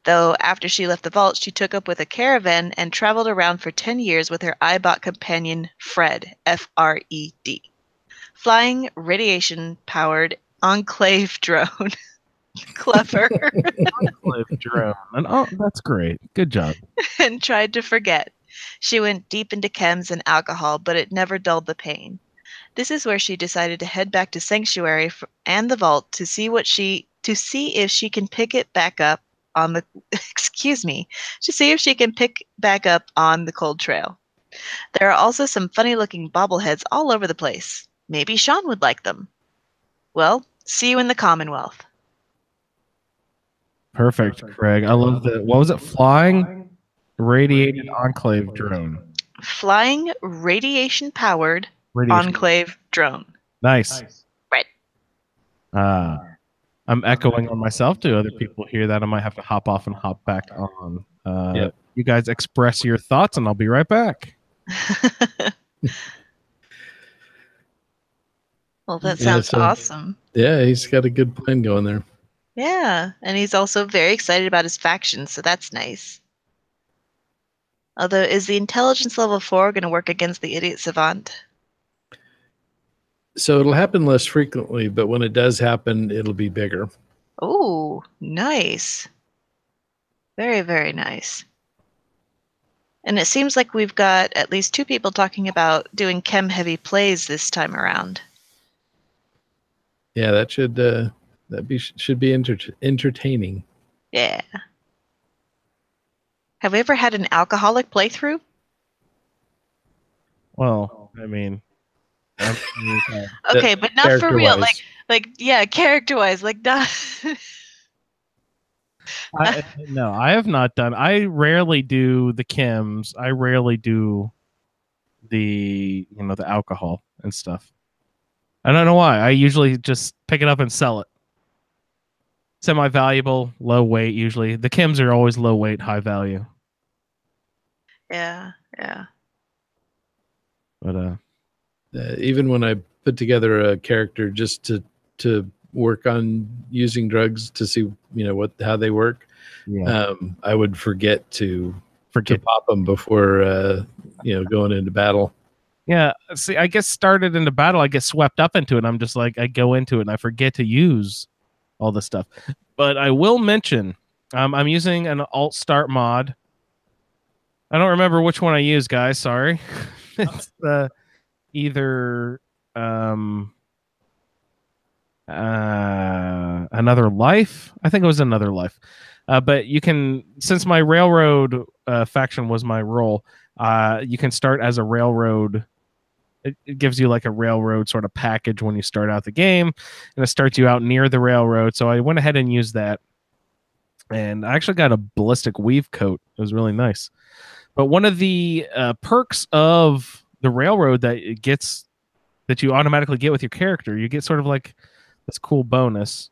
Though after she left the vault, she took up with a caravan and traveled around for 10 years with her iBot companion, Fred, F-R-E-D. Flying, radiation-powered Enclave drone. Clever. Enclave drone. Oh, that's great. Good job. And tried to forget. She went deep into chems and alcohol, but it never dulled the pain. This is where she decided to head back to Sanctuary and the Vault to see if she can pick it back up on the to see if she can pick back up on the cold trail. There are also some funny-looking bobbleheads all over the place. Maybe Sean would like them. Well, see you in the Commonwealth. Perfect, Craig. I love that. What was it? Flying radiated enclave drone. Flying radiation-powered Enclave drone. Nice. Right. I'm echoing on myself. Do other people hear that? I might have to hop off and hop back on. Yep. You guys express your thoughts, and I'll be right back. Well, that sounds awesome. Yeah, he's got a good plan going there. Yeah, and he's also very excited about his faction, so that's nice. Although, is the intelligence level 4 going to work against the Idiot Savant? So it'll happen less frequently, but when it does happen, it'll be bigger. Oh, nice. Very, very nice. And it seems like we've got at least 2 people talking about doing chem-heavy plays this time around. Yeah, that should be entertaining. Yeah. Have we ever had an alcoholic playthrough? Well, I mean, okay, but not for real. Like, yeah, character-wise, like not. No, I have not done. I rarely do the chems. I rarely do the the alcohol and stuff. I don't know why. I usually just pick it up and sell it. Semi-valuable, low weight usually. The chems are always low weight, high value. Yeah. But even when I put together a character just to work on using drugs to see how they work, I would forget to pop them before going into battle. Yeah, see, I get started into battle, I get swept up into it. I'm just like, I go into it and I forget to use all this stuff. But I will mention, I'm using an alt start mod. I don't remember which one I use, guys. Sorry. It's either Another Life. I think it was Another Life. But you can, since my Railroad faction was my role, you can start as a Railroad. It gives you like a Railroad sort of package when you start out the game, and it starts you out near the Railroad. So I went ahead and used that. And I actually got a ballistic weave coat. It was really nice. But one of the perks of the Railroad that it gets that you automatically get with your character. You get sort of like this cool bonus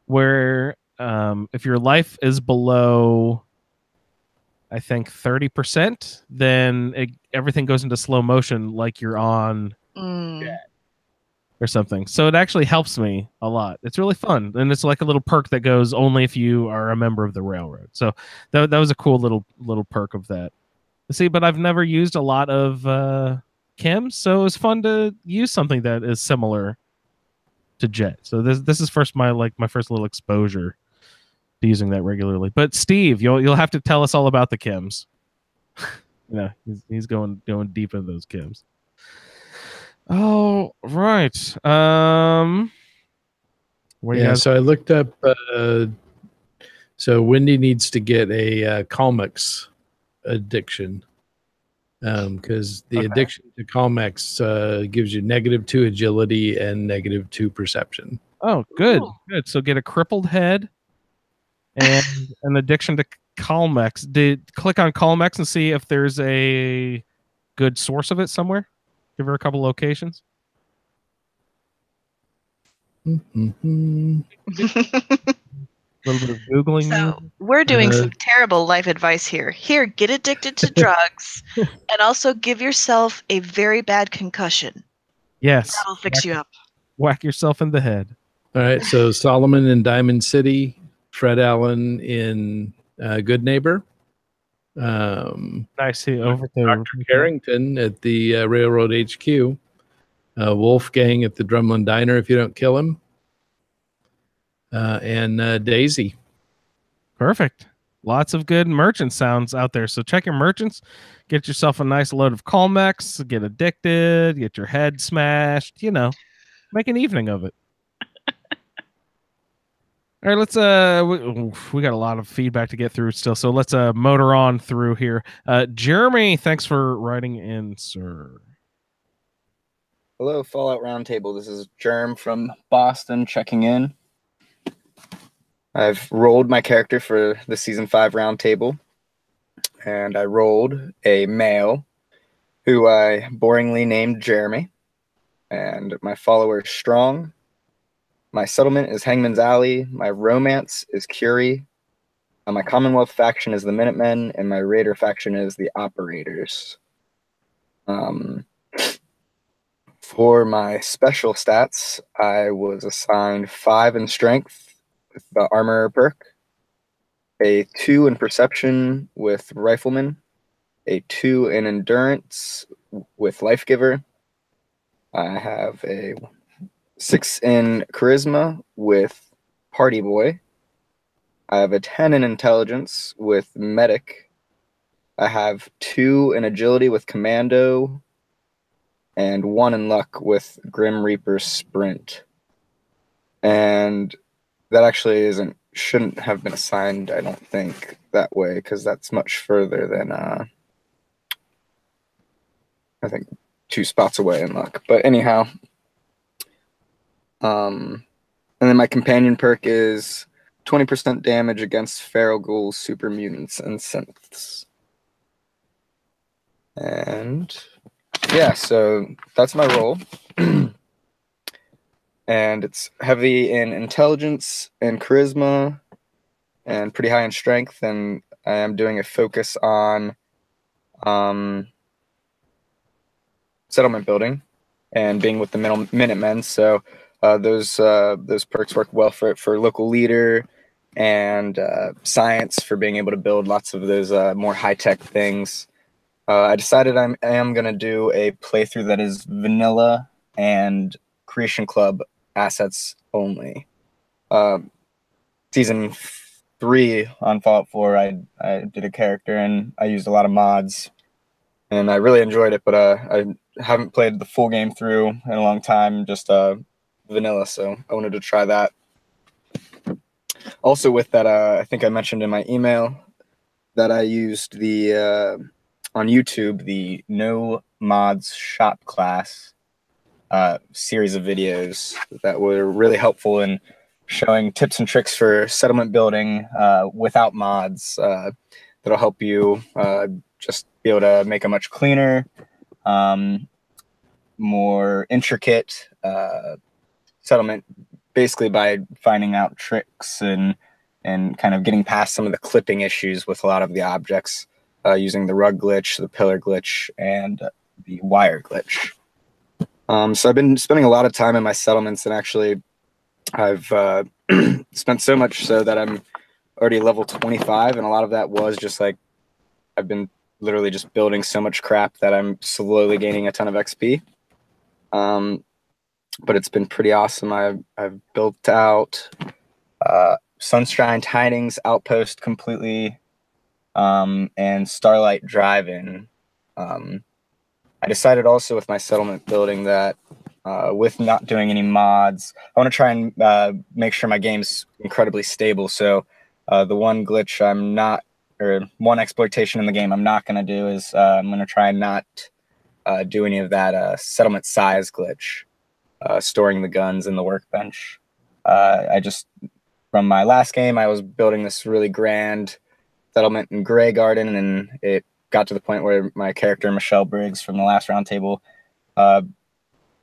where if your life is below, I think 30%, then everything goes into slow motion like you're on jet or something. So it actually helps me a lot. It's really fun, and it's like a little perk that goes only if you are a member of the railroad. So that was a cool little perk of that. See, but I've never used a lot of chems, so it was fun to use something that is similar to jet. So this is my first little exposure to using that regularly. But Steve, you'll have to tell us all about the chems. He's going deep into those chems. Oh, right. So I looked up. So Wendy needs to get a Calmex addiction, because the addiction to Calmex gives you -2 agility and -2 perception. Oh, good. So get a crippled head and an addiction to Calmex. Click on Calmex and see if there's a good source of it somewhere. Give her a couple locations. Mm-hmm. A little bit of Googling. So we're doing some terrible life advice here. Here, get addicted to drugs and also give yourself a very bad concussion. Yes. That'll fix you up. Whack yourself in the head. All right. So Solomon in Diamond City, Fred Allen in Good Neighbor. Nice. Over there. Dr. Carrington at the Railroad HQ. Wolfgang at the Drumlin Diner if you don't kill him. And Daisy. Perfect. Lots of good merchant sounds out there. So check your merchants. Get yourself a nice load of Calmex. Get addicted. Get your head smashed. Make an evening of it. All right, let's we got a lot of feedback to get through still, so let's motor on through here. Jeremy, thanks for writing in, sir. Hello, Fallout Roundtable. This is Germ from Boston checking in. I've rolled my character for the Season 5 Roundtable, and I rolled a male who I boringly named Jeremy, and my follower is Strong. My settlement is Hangman's Alley. My romance is Curie. My Commonwealth faction is the Minutemen, and my Raider faction is the Operators. For my special stats, I was assigned 5 in Strength with the Armor perk, a 2 in Perception with Rifleman, a 2 in Endurance with Life Giver. I have a 6 in Charisma with Party Boy. I have a 10 in Intelligence with Medic. I have 2 in Agility with Commando, and 1 in Luck with Grim Reaper Sprint. And that actually shouldn't have been assigned, I don't think, that way, because that's much further than I think 2 spots away in Luck. But anyhow, and then my companion perk is 20% damage against feral ghouls, super mutants, and synths. And yeah, so that's my roll. And it's heavy in Intelligence and Charisma and pretty high in Strength. And I am doing a focus on settlement building and being with the Minutemen. So those perks work well for local leader and science, for being able to build lots of those more high-tech things. I decided I am going to do a playthrough that is vanilla and Creation Club assets only. Season 3 on Fallout 4, I did a character and I used a lot of mods, and I really enjoyed it, but I haven't played the full game through in a long time, just vanilla, so I wanted to try that. Also with that, I think I mentioned in my email that I used the on YouTube the No Mods Shop class series of videos that were really helpful in showing tips and tricks for settlement building without mods. That'll help you just be able to make a much cleaner, more intricate settlement, basically by finding out tricks and kind of getting past some of the clipping issues with a lot of the objects, using the rug glitch, the pillar glitch, and the wire glitch. So I've been spending a lot of time in my settlements, and actually I've spent so much so that I'm already level 25, and a lot of that was just like I've been literally just building so much crap that I'm slowly gaining a ton of XP. But it's been pretty awesome. I've built out Sunshine Tidings Outpost completely, and Starlight Drive-In. I decided also with my settlement building that with not doing any mods, I want to try and make sure my game's incredibly stable. So the one glitch one exploitation in the game I'm not going to do is I'm going to try and not do any of that settlement size glitch, storing the guns in the workbench. From my last game, I was building this really grand settlement in Grey Garden, and it got to the point where my character, Michelle Briggs from the last round table,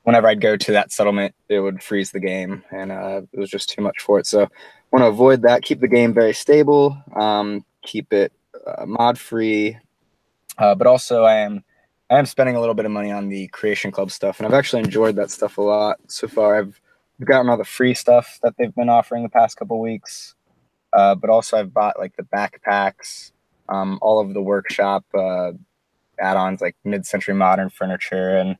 whenever I'd go to that settlement, it would freeze the game, and it was just too much for it. So I want to avoid that, keep the game very stable, keep it mod-free, but also I am spending a little bit of money on the Creation Club stuff, and I've actually enjoyed that stuff a lot so far. I've gotten all the free stuff that they've been offering the past couple weeks, but also I've bought like the backpacks, all of the workshop add-ons like mid-century modern furniture and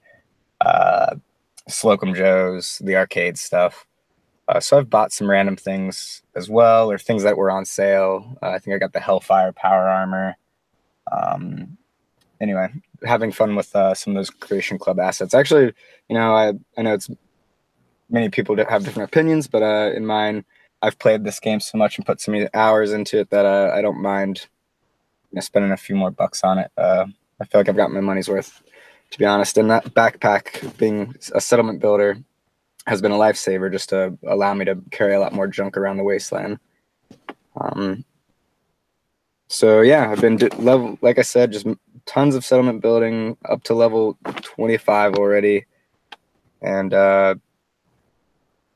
Slocum Joe's, the arcade stuff. So I've bought some random things as well, or things that were on sale. I think I got the Hellfire Power Armor. Anyway, having fun with some of those Creation Club assets. Actually, I know it's many people have different opinions, but in mine, I've played this game so much and put so many hours into it that I don't mind spending a few more bucks on it. I feel like I've got my money's worth, to be honest. And that backpack, being a settlement builder, has been a lifesaver just to allow me to carry a lot more junk around the wasteland. So yeah, I've been like I said, just tons of settlement building up to level 25 already. And,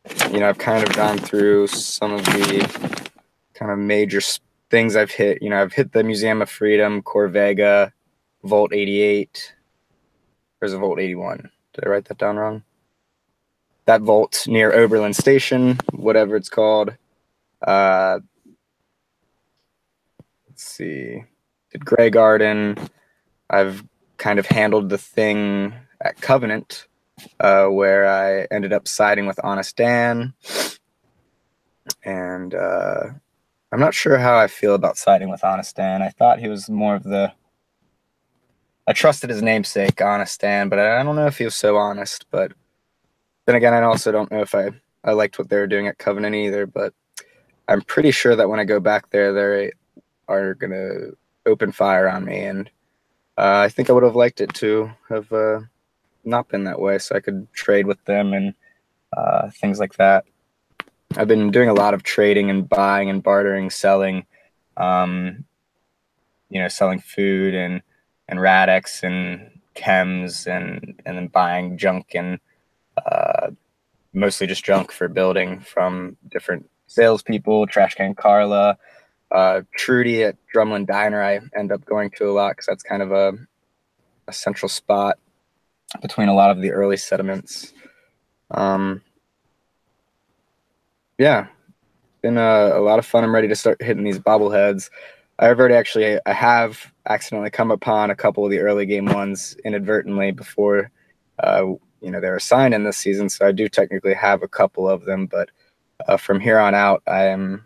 I've kind of gone through some of the kind of major things I've hit. I've hit the Museum of Freedom, Corvega, Vault 88. There's a Vault 81. Did I write that down wrong? That vault near Oberlin Station, whatever it's called. Let's see. Did Grey Garden. I've kind of handled the thing at Covenant, where I ended up siding with Honest Dan. And I'm not sure how I feel about siding with Honest Dan. I thought he was more of I trusted his namesake, Honest Dan, but I don't know if he was so honest. But then again, I also don't know if I liked what they were doing at Covenant either. But I'm pretty sure that when I go back there, they are going to open fire on me. And I think I would have liked it to have not been that way, so I could trade with them and things like that. I've been doing a lot of trading and buying and bartering, selling, selling food and Radix and chems and then buying junk and mostly just junk for building from different salespeople, Trash Can Carla, Trudy at Drumlin Diner. I end up going to a lot because that's kind of a central spot between a lot of the early settlements. Yeah, been a lot of fun. I'm ready to start hitting these bobbleheads. I have accidentally come upon a couple of the early game ones inadvertently before they're assigned in this season, so I do technically have a couple of them, but from here on out I'm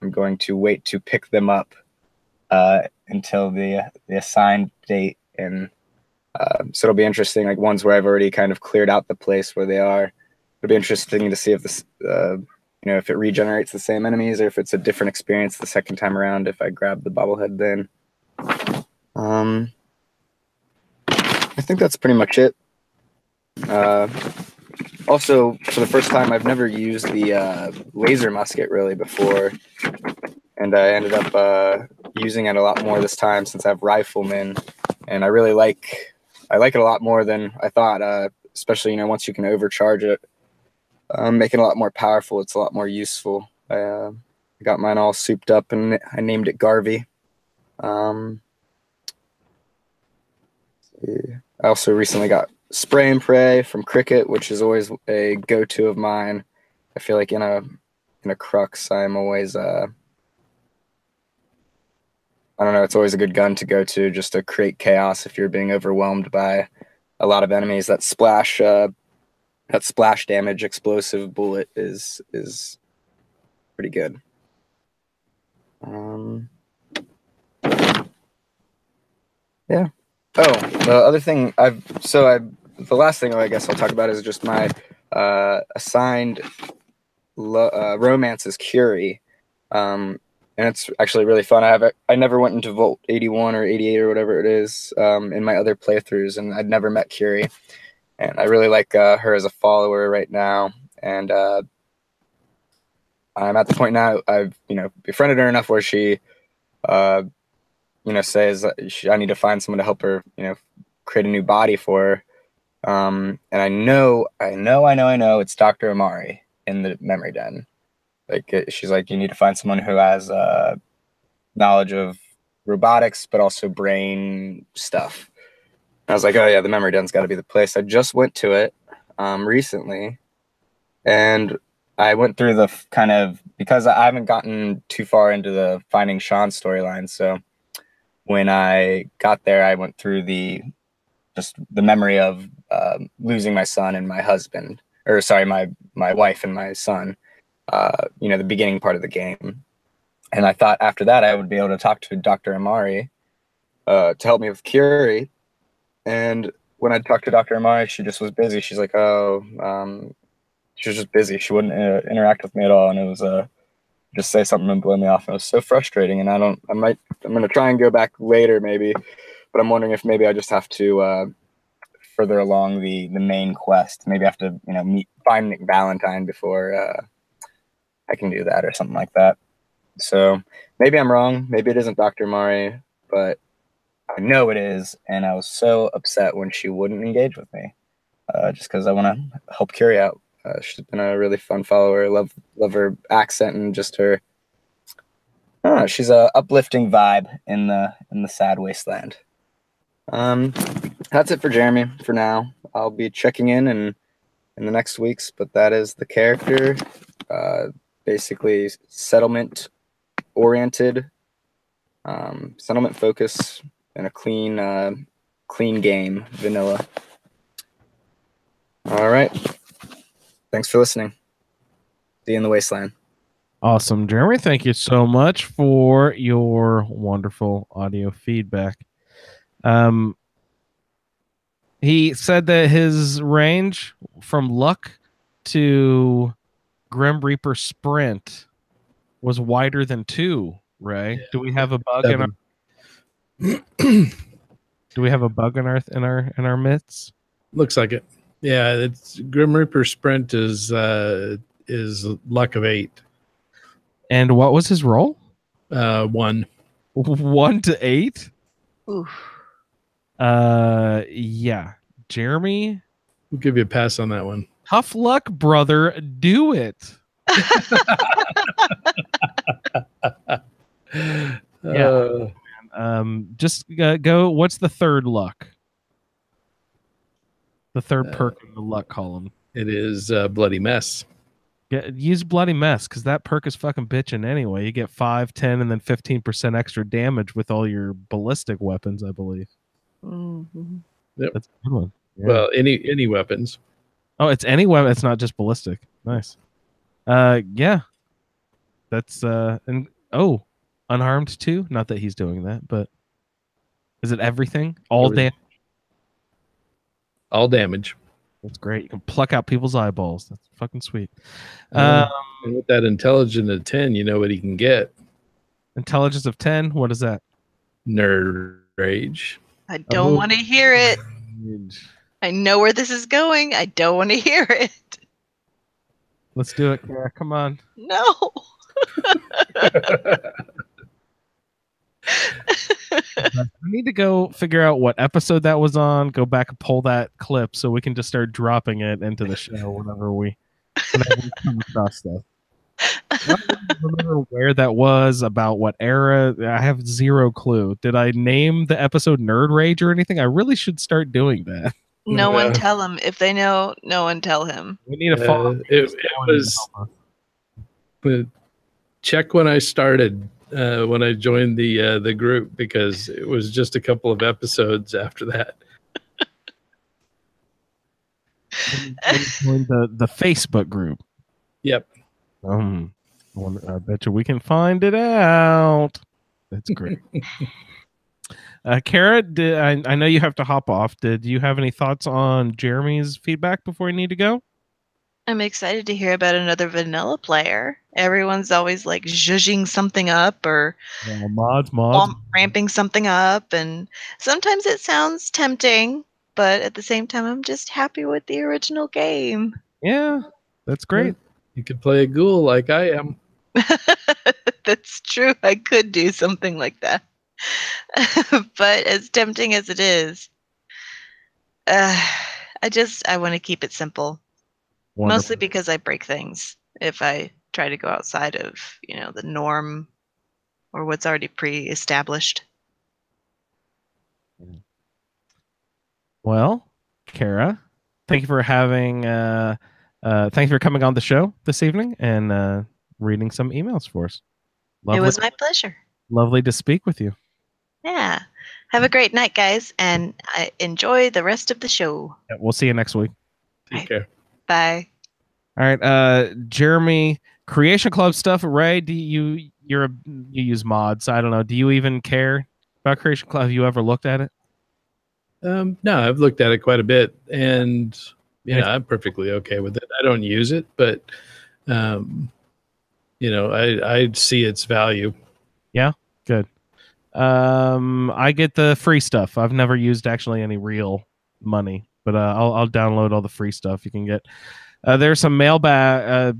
going to wait to pick them up until the assigned date, and so it'll be interesting, like ones where I've already kind of cleared out the place where they are. It'll be interesting to see if this if it regenerates the same enemies or if it's a different experience the second time around if I grab the bobblehead then. I think that's pretty much it. Also, for the first time, I've never used the laser musket really before, and I ended up using it a lot more this time since I have riflemen, and I really like it a lot more than I thought. especially, once you can overcharge it, make it a lot more powerful. It's a lot more useful. I got mine all souped up and I named it Garvey. I also recently got Spray and Pray from Cricket, which is always a go-to of mine. I feel like in a crux, I'm always I don't know, it's always a good gun to go to just to create chaos if you're being overwhelmed by a lot of enemies. That splash damage explosive bullet is pretty good. Yeah. Oh, the other thing the last thing I guess I'll talk about is just my assigned romance is Curie. And it's actually really fun. I never went into Vault 81 or 88 or whatever it is in my other playthroughs, and I'd never met Curie. And I really like her as a follower right now. And I'm at the point now I've befriended her enough where she says I need to find someone to help her create a new body for her. And I know it's Dr. Amari in the memory den. Like she's like, you need to find someone who has knowledge of robotics but also brain stuff. And I was like, oh yeah, the memory den's got to be the place. I just went to it recently, and I went through the kind of, because I haven't gotten too far into the Finding Sean storyline. So when I got there, I went through the memory of losing my son and my husband, or sorry, my wife and my son, the beginning part of the game. And I thought after that I would be able to talk to Dr. Amari to help me with Curie. And when I talked to Dr. Amari, she just was busy. She's like, she was just busy. She wouldn't interact with me at all. And it was just say something and blow me off. And it was so frustrating. And I'm going to try and go back later maybe, but I'm wondering if maybe I just have to further along the main quest. Maybe I have to, find Nick Valentine before I can do that or something like that. So maybe I'm wrong. Maybe it isn't Dr. Amari, but I know it is. And I was so upset when she wouldn't engage with me just because I want to help Curie out. She's been a really fun follower. Love her accent and just her. She's a uplifting vibe in the sad wasteland. That's it for Jeremy for now. I'll be checking in the next weeks, but that is the character. Basically settlement oriented, settlement focus, and a clean game, vanilla. All right. Thanks for listening. See you in the wasteland. Awesome, Jeremy. Thank you so much for your wonderful audio feedback. He said that his range from Luck to Grim Reaper Sprint was wider than 2, Ray. Yeah. Do we have a bug 7. Do we have a bug in our midst? Looks like it. Yeah, it's Grim Reaper Sprint is Luck of 8. And what was his roll? 1. 1 to 8? Oof. Yeah. Jeremy? We'll give you a pass on that one. Tough luck, brother. Do it. Yeah. Just go. What's the third luck? The third perk in the luck column. It is Bloody Mess. Use Bloody Mess, because that perk is fucking bitching anyway. You get 5, 10, and then 15% extra damage with all your ballistic weapons, I believe. Mm-hmm. Yep. That's a good one. Yeah. Well, any weapons. Oh, it's any weapon. It's not just ballistic. Nice. Yeah. That's unharmed too. Not that he's doing that, but is it everything? All damage. All damage. That's great. You can pluck out people's eyeballs. That's fucking sweet. And with that intelligence of 10, you know what he can get. Intelligence of 10. What is that? Nerd rage. I don't want to hear it. I know where this is going. I don't want to hear it. Let's do it, Kara. Come on. No. We need to go figure out what episode that was on, go back and pull that clip so we can just start dropping it into the show whenever we come across stuff. I don't remember where that was, about what era. I have zero clue. Did I name the episode Nerd Rage or anything? I really should start doing that. No one tell him. If they know, no one tell him. We need to follow. It was. But check when I started, when I joined the group, because it was just a couple of episodes after that. The Facebook group. Yep. I bet you we can find it out. That's great. Kara, I know you have to hop off. Did you have any thoughts on Jeremy's feedback before you need to go? I'm excited to hear about another vanilla player. Everyone's always like zhuzhing something up or mods, ramping something up, and sometimes it sounds tempting, but at the same time, I'm just happy with the original game. Yeah, that's great. You could play a ghoul like I am. That's true. I could do something like that. But as tempting as it is, I want to keep it simple. Wonderful. Mostly because I break things if I try to go outside of, the norm or what's already pre-established. Well, Kara, thank you for having thanks for coming on the show this evening and reading some emails for us. Lovely. It was my pleasure. Lovely to speak with you. Yeah. Have a great night, guys, and enjoy the rest of the show. Yeah, we'll see you next week. Take care. Bye. All right, Jeremy, Creation Club stuff. Ray, do you use mods? I don't know. Do you even care about Creation Club? Have you ever looked at it? No, I've looked at it quite a bit, and I'm perfectly okay with it. I don't use it, but I see its value. Yeah, good. I get the free stuff. I've never used actually any real money, but I'll download all the free stuff you can get. There's some mailbag.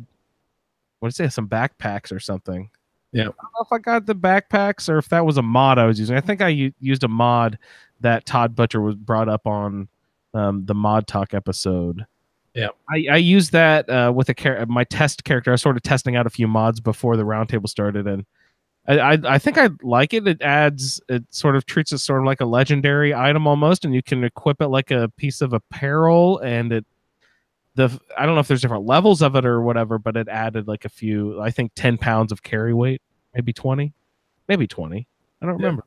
What did I say? Some backpacks or something. Yeah. I don't know if I got the backpacks or if that was a mod I was using. I think I used a mod that Todd Butcher was brought up on the Mod Talk episode. Yeah. I used that with my test character. I was sort of testing out a few mods before the roundtable started, and I think I like it. It sort of treats it sort of like a legendary item almost, and you can equip it like a piece of apparel, and I don't know if there's different levels of it or whatever, but it added like a few, I think 10 pounds of carry weight, maybe 20. I don't remember.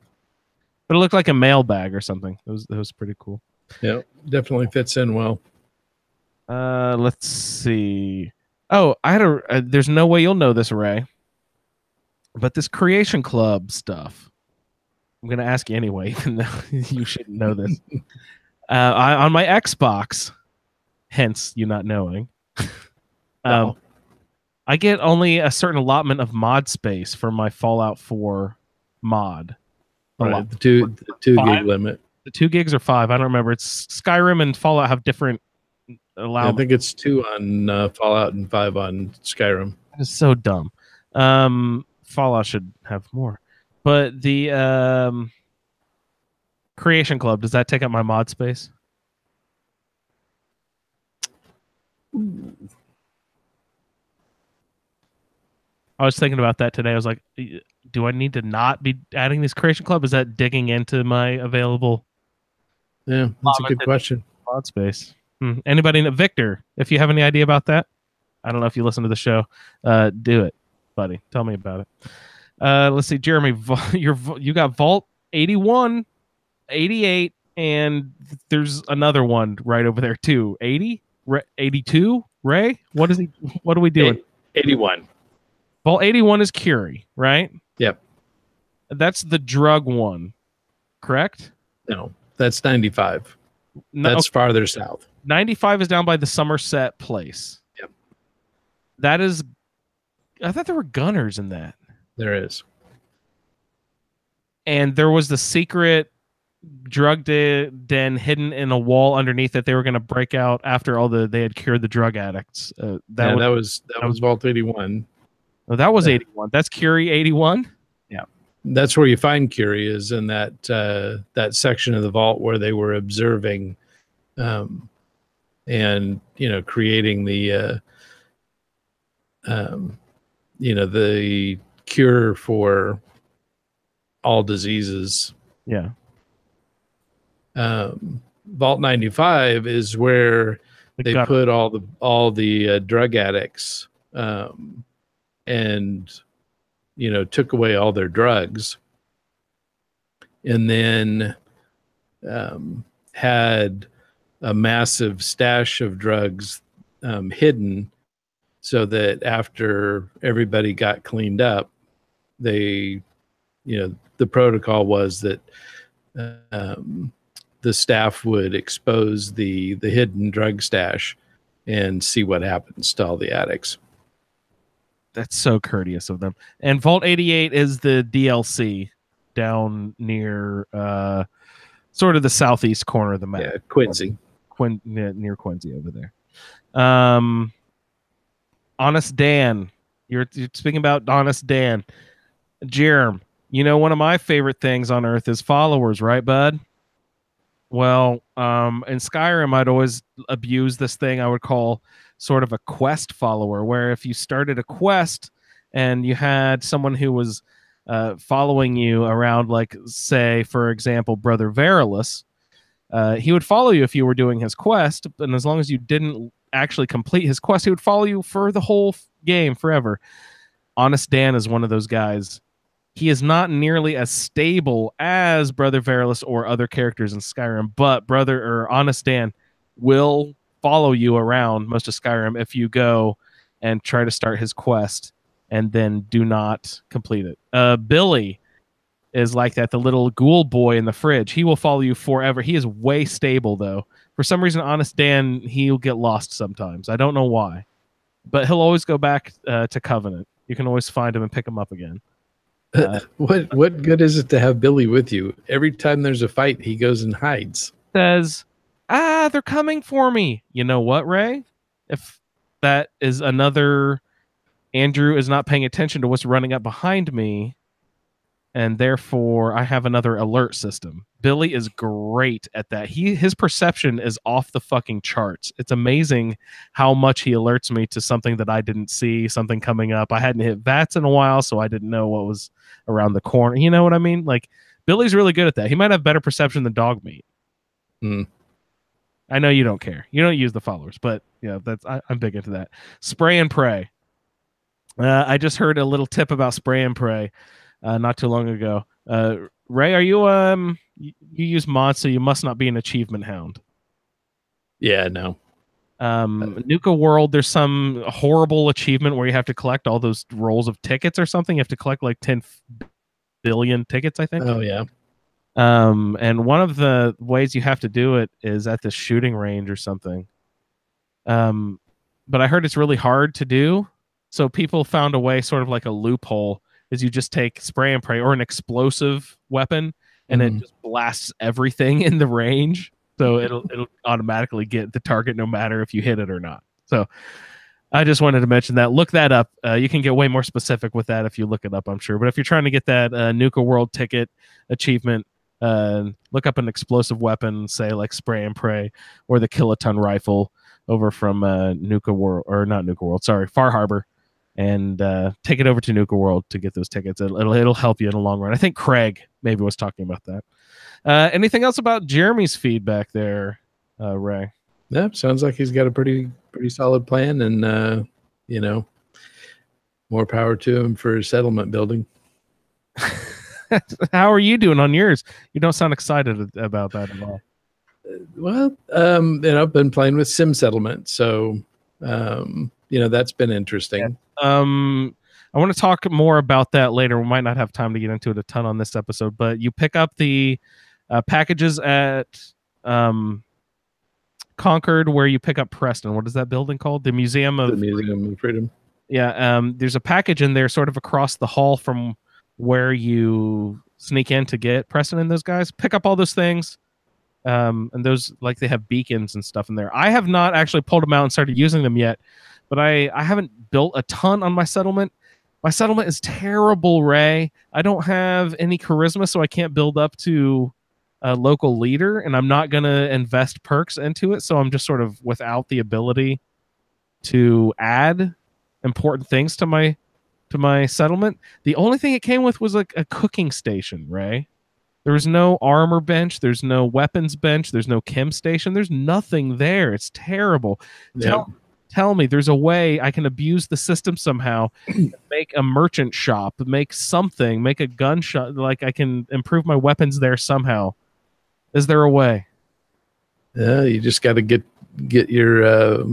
But it looked like a mail bag or something. It was pretty cool. Yeah, definitely fits in well. Let's see. Oh, there's no way you'll know this, Ray. But this Creation Club stuff, I'm going to ask you anyway, even though you shouldn't know this. On my Xbox, hence you not knowing, I get only a certain allotment of mod space for my Fallout 4 mod. Right, the two gig limit. The 2 gigs or 5, I don't remember. It's Skyrim and Fallout have different allowance. I think it's 2 on Fallout and 5 on Skyrim. That is so dumb. Fallout should have more. But the Creation Club, does that take up my mod space? I was thinking about that today. I was like, do I need to not be adding this Creation Club? Is that digging into my available? Yeah, that's a good question. Mod space. Anybody, Victor, if you have any idea about that, I don't know if you listen to the show, do it, buddy. Tell me about it. Let's see, Jeremy, you got Vault 81, 88, and there's another one right over there too. 80, 82. Ray, what are we doing? 81. Vault 81 is Curie, right? Yep. That's the drug one, correct? No, that's 95. That's farther south. 95 is down by the Somerset place. Yep. That is, I thought there were gunners in that. There is. And there was the secret drug den hidden in a wall underneath that they were going to break out after they had cured the drug addicts. That was Vault 81. Oh, that was 81. That's Curie 81? Yeah. that's where you find Curie, is in that section of the vault where they were observing, and creating the the cure for all diseases. Yeah. Vault 95 is where they put all the drug addicts, and took away all their drugs, and then had a massive stash of drugs hidden, so that after everybody got cleaned up, the protocol was that the staff would expose the hidden drug stash and see what happens to all the addicts. That's so courteous of them. And Vault 88 is the DLC down near sort of the southeast corner of the map. Yeah, Quincy. Near Quincy over there. Honest Dan. You're speaking about Honest Dan. Jerem, one of my favorite things on Earth is followers, right, bud? Well, in Skyrim, I'd always abuse this thing I would call sort of a quest follower, where if you started a quest and you had someone who was following you around, like, say, for example, Brother Verilus, he would follow you if you were doing his quest, and as long as you didn't actually complete his quest, he would follow you for the whole game forever. Honest Dan is one of those guys. He is not nearly as stable as Brother Verilus or other characters in Skyrim, but Honest Dan will follow you around most of Skyrim if you go and try to start his quest and then do not complete it. Billy is like that, the little ghoul boy in the fridge. He will follow you forever. He is way stable, though. For some reason, Honest Dan, he'll get lost sometimes. I don't know why. But he'll always go back to Covenant. You can always find him and pick him up again. What good is it to have Billy with you? Every time there's a fight, he goes and hides. Says, they're coming for me. You know what, Ray? If that is another Andrew is not paying attention to what's running up behind me, and therefore I have another alert system. Billy is great at that. His perception is off the fucking charts. It's amazing how much he alerts me to something that I didn't see, something coming up. I hadn't hit VATS in a while, so I didn't know what was around the corner. You know what I mean? Like, Billy's really good at that. He might have better perception than Dog Meat. I know you don't care. You don't use the followers, but yeah, I'm big into that. Spray and pray. I just heard a little tip about spray and pray not too long ago. Ray, are you you use mods, so you must not be an achievement hound. Yeah, no. Nuka World, there's some horrible achievement where you have to collect all those rolls of tickets or something. You have to collect like 10 billion tickets, I think. Oh, yeah. And one of the ways you have to do it is at the shooting range or something. But I heard it's really hard to do. So people found a way, sort of like a loophole, is you just take spray and pray or an explosive weapon, and it just blasts everything in the range. So it'll automatically get the target no matter if you hit it or not. So I just wanted to mention that. Look that up. You can get way more specific with that if you look it up, I'm sure. But if you're trying to get that Nuka World ticket achievement, look up an explosive weapon, say like spray and pray or the kiloton rifle over from Nuka World, or not Nuka World, sorry, Far Harbor, and take it over to Nuka World to get those tickets. It'll help you in the long run. I think Craig maybe was talking about that. Anything else about Jeremy's feedback there, Ray? Yeah, sounds like he's got a pretty solid plan, and more power to him for settlement building. How are you doing on yours? You don't sound excited about that at all. Well, I've been playing with Sim Settlement, so that's been interesting. I want to talk more about that later. We might not have time to get into it a ton on this episode, but you pick up the packages at Concord, where you pick up Preston. What is that building called? The Museum of Freedom. Yeah, there's a package in there sort of across the hall from where you sneak in to get Preston and those guys. Pick up all those things. And those, like, they have beacons and stuff in there. I have not actually pulled them out and started using them yet, but I haven't built a ton on my settlement. My settlement is terrible, Ray. I don't have any charisma, so I can't build up to a local leader, and I'm not going to invest perks into it, so I'm just sort of without the ability to add important things to my settlement. The only thing it came with was like a cooking station, Ray. There was no armor bench, there's no weapons bench, there's no chem station, there's nothing there. It's terrible. Yeah. Tell me there's a way I can abuse the system somehow, make a merchant shop, make something, make a gun shop, like I can improve my weapons there somehow. Is there a way? Yeah, you just got to get your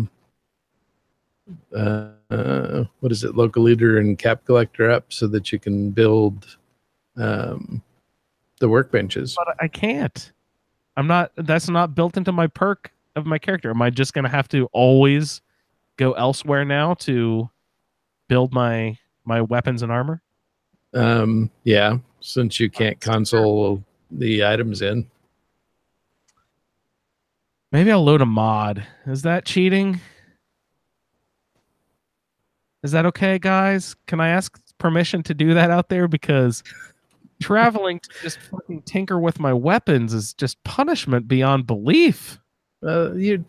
what is it, local leader and cap collector up so that you can build the workbenches. But I can't. That's not built into my perk of my character. Am I just going to have to always go elsewhere now to build my weapons and armor? Yeah, since you can't console the items in. Maybe I'll load a mod. Is that cheating? Is that okay, guys? Can I ask permission to do that out there? Because traveling to just fucking tinker with my weapons is just punishment beyond belief. You're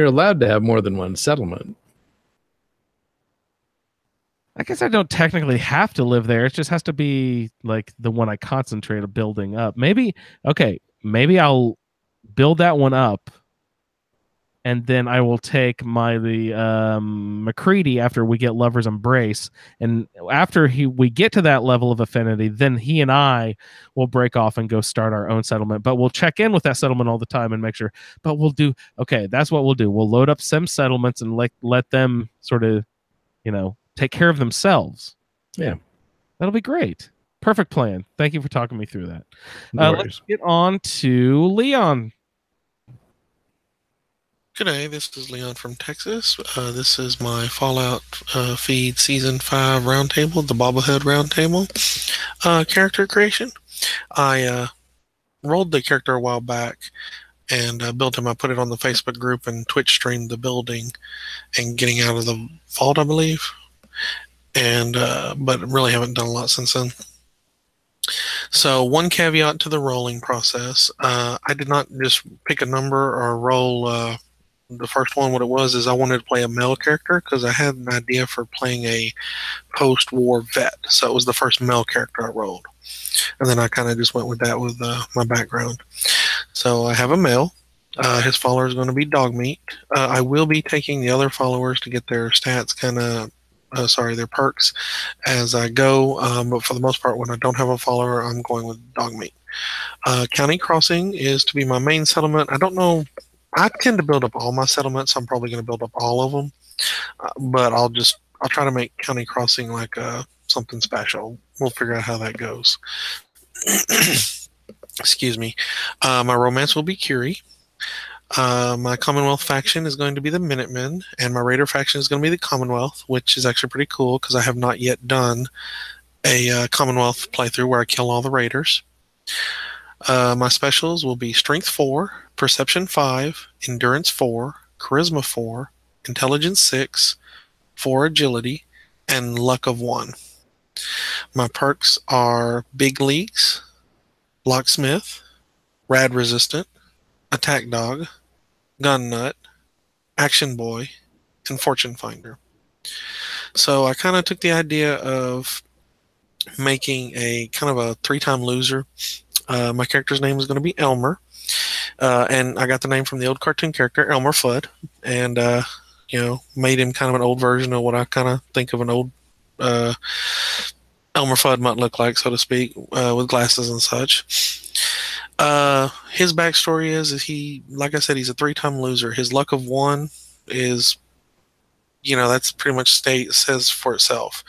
allowed to have more than one settlement. I guess I don't technically have to live there. It just has to be like the one I concentrate on building up. Maybe I'll build that one up, and then I will take McCready after we get Lover's Embrace, and after we get to that level of affinity, then he and I will break off and go start our own settlement. But we'll check in with that settlement all the time and make sure. But that's what we'll do. We'll load up some settlements and let them sort of, take care of themselves. Yeah. That'll be great. Perfect plan. Thank you for talking me through that. Let's get on to Leon. G'day, this is Leon from Texas. This is my Fallout Feed Season 5 Roundtable, the Bobblehead Roundtable character creation. I rolled the character a while back and built him. I put it on the Facebook group and Twitch streamed the building and getting out of the vault, I believe. And but really haven't done a lot since then. So one caveat to the rolling process. I did not just pick a number or roll the first one. What it was is I wanted to play a male character because I had an idea for playing a post-war vet. So it was the first male character I rolled. And then I kind of just went with that with my background. So I have a male. His follower is going to be Dogmeat. I will be taking the other followers to get their stats their perks as I go. But for the most part, when I don't have a follower, I'm going with Dogmeat. County Crossing is to be my main settlement. I don't know. I tend to build up all my settlements. So I'm probably going to build up all of them. But I'll try to make County Crossing like something special. We'll figure out how that goes. Excuse me. My romance will be Curie. My Commonwealth faction is going to be the Minutemen, and my Raider faction is going to be the Commonwealth, which is actually pretty cool because I have not yet done a Commonwealth playthrough where I kill all the Raiders. My specials will be Strength 4, Perception 5, Endurance 4, Charisma 4, Intelligence 6, 4 Agility, and Luck of 1. My perks are Big Leagues, Locksmith, Rad Resistant, Attack Dog, Gun Nut, Action Boy, and Fortune Finder. So I kind of took the idea of making a kind of a 3-time loser. My character's name is going to be Elmer. And I got the name from the old cartoon character, Elmer Fudd. And, made him kind of an old version of what I kind of think of an old Elmer Fudd might look like, so to speak, with glasses and such. His backstory is he, like I said, he's a 3-time loser. His luck of 1 is, that's pretty much says for itself.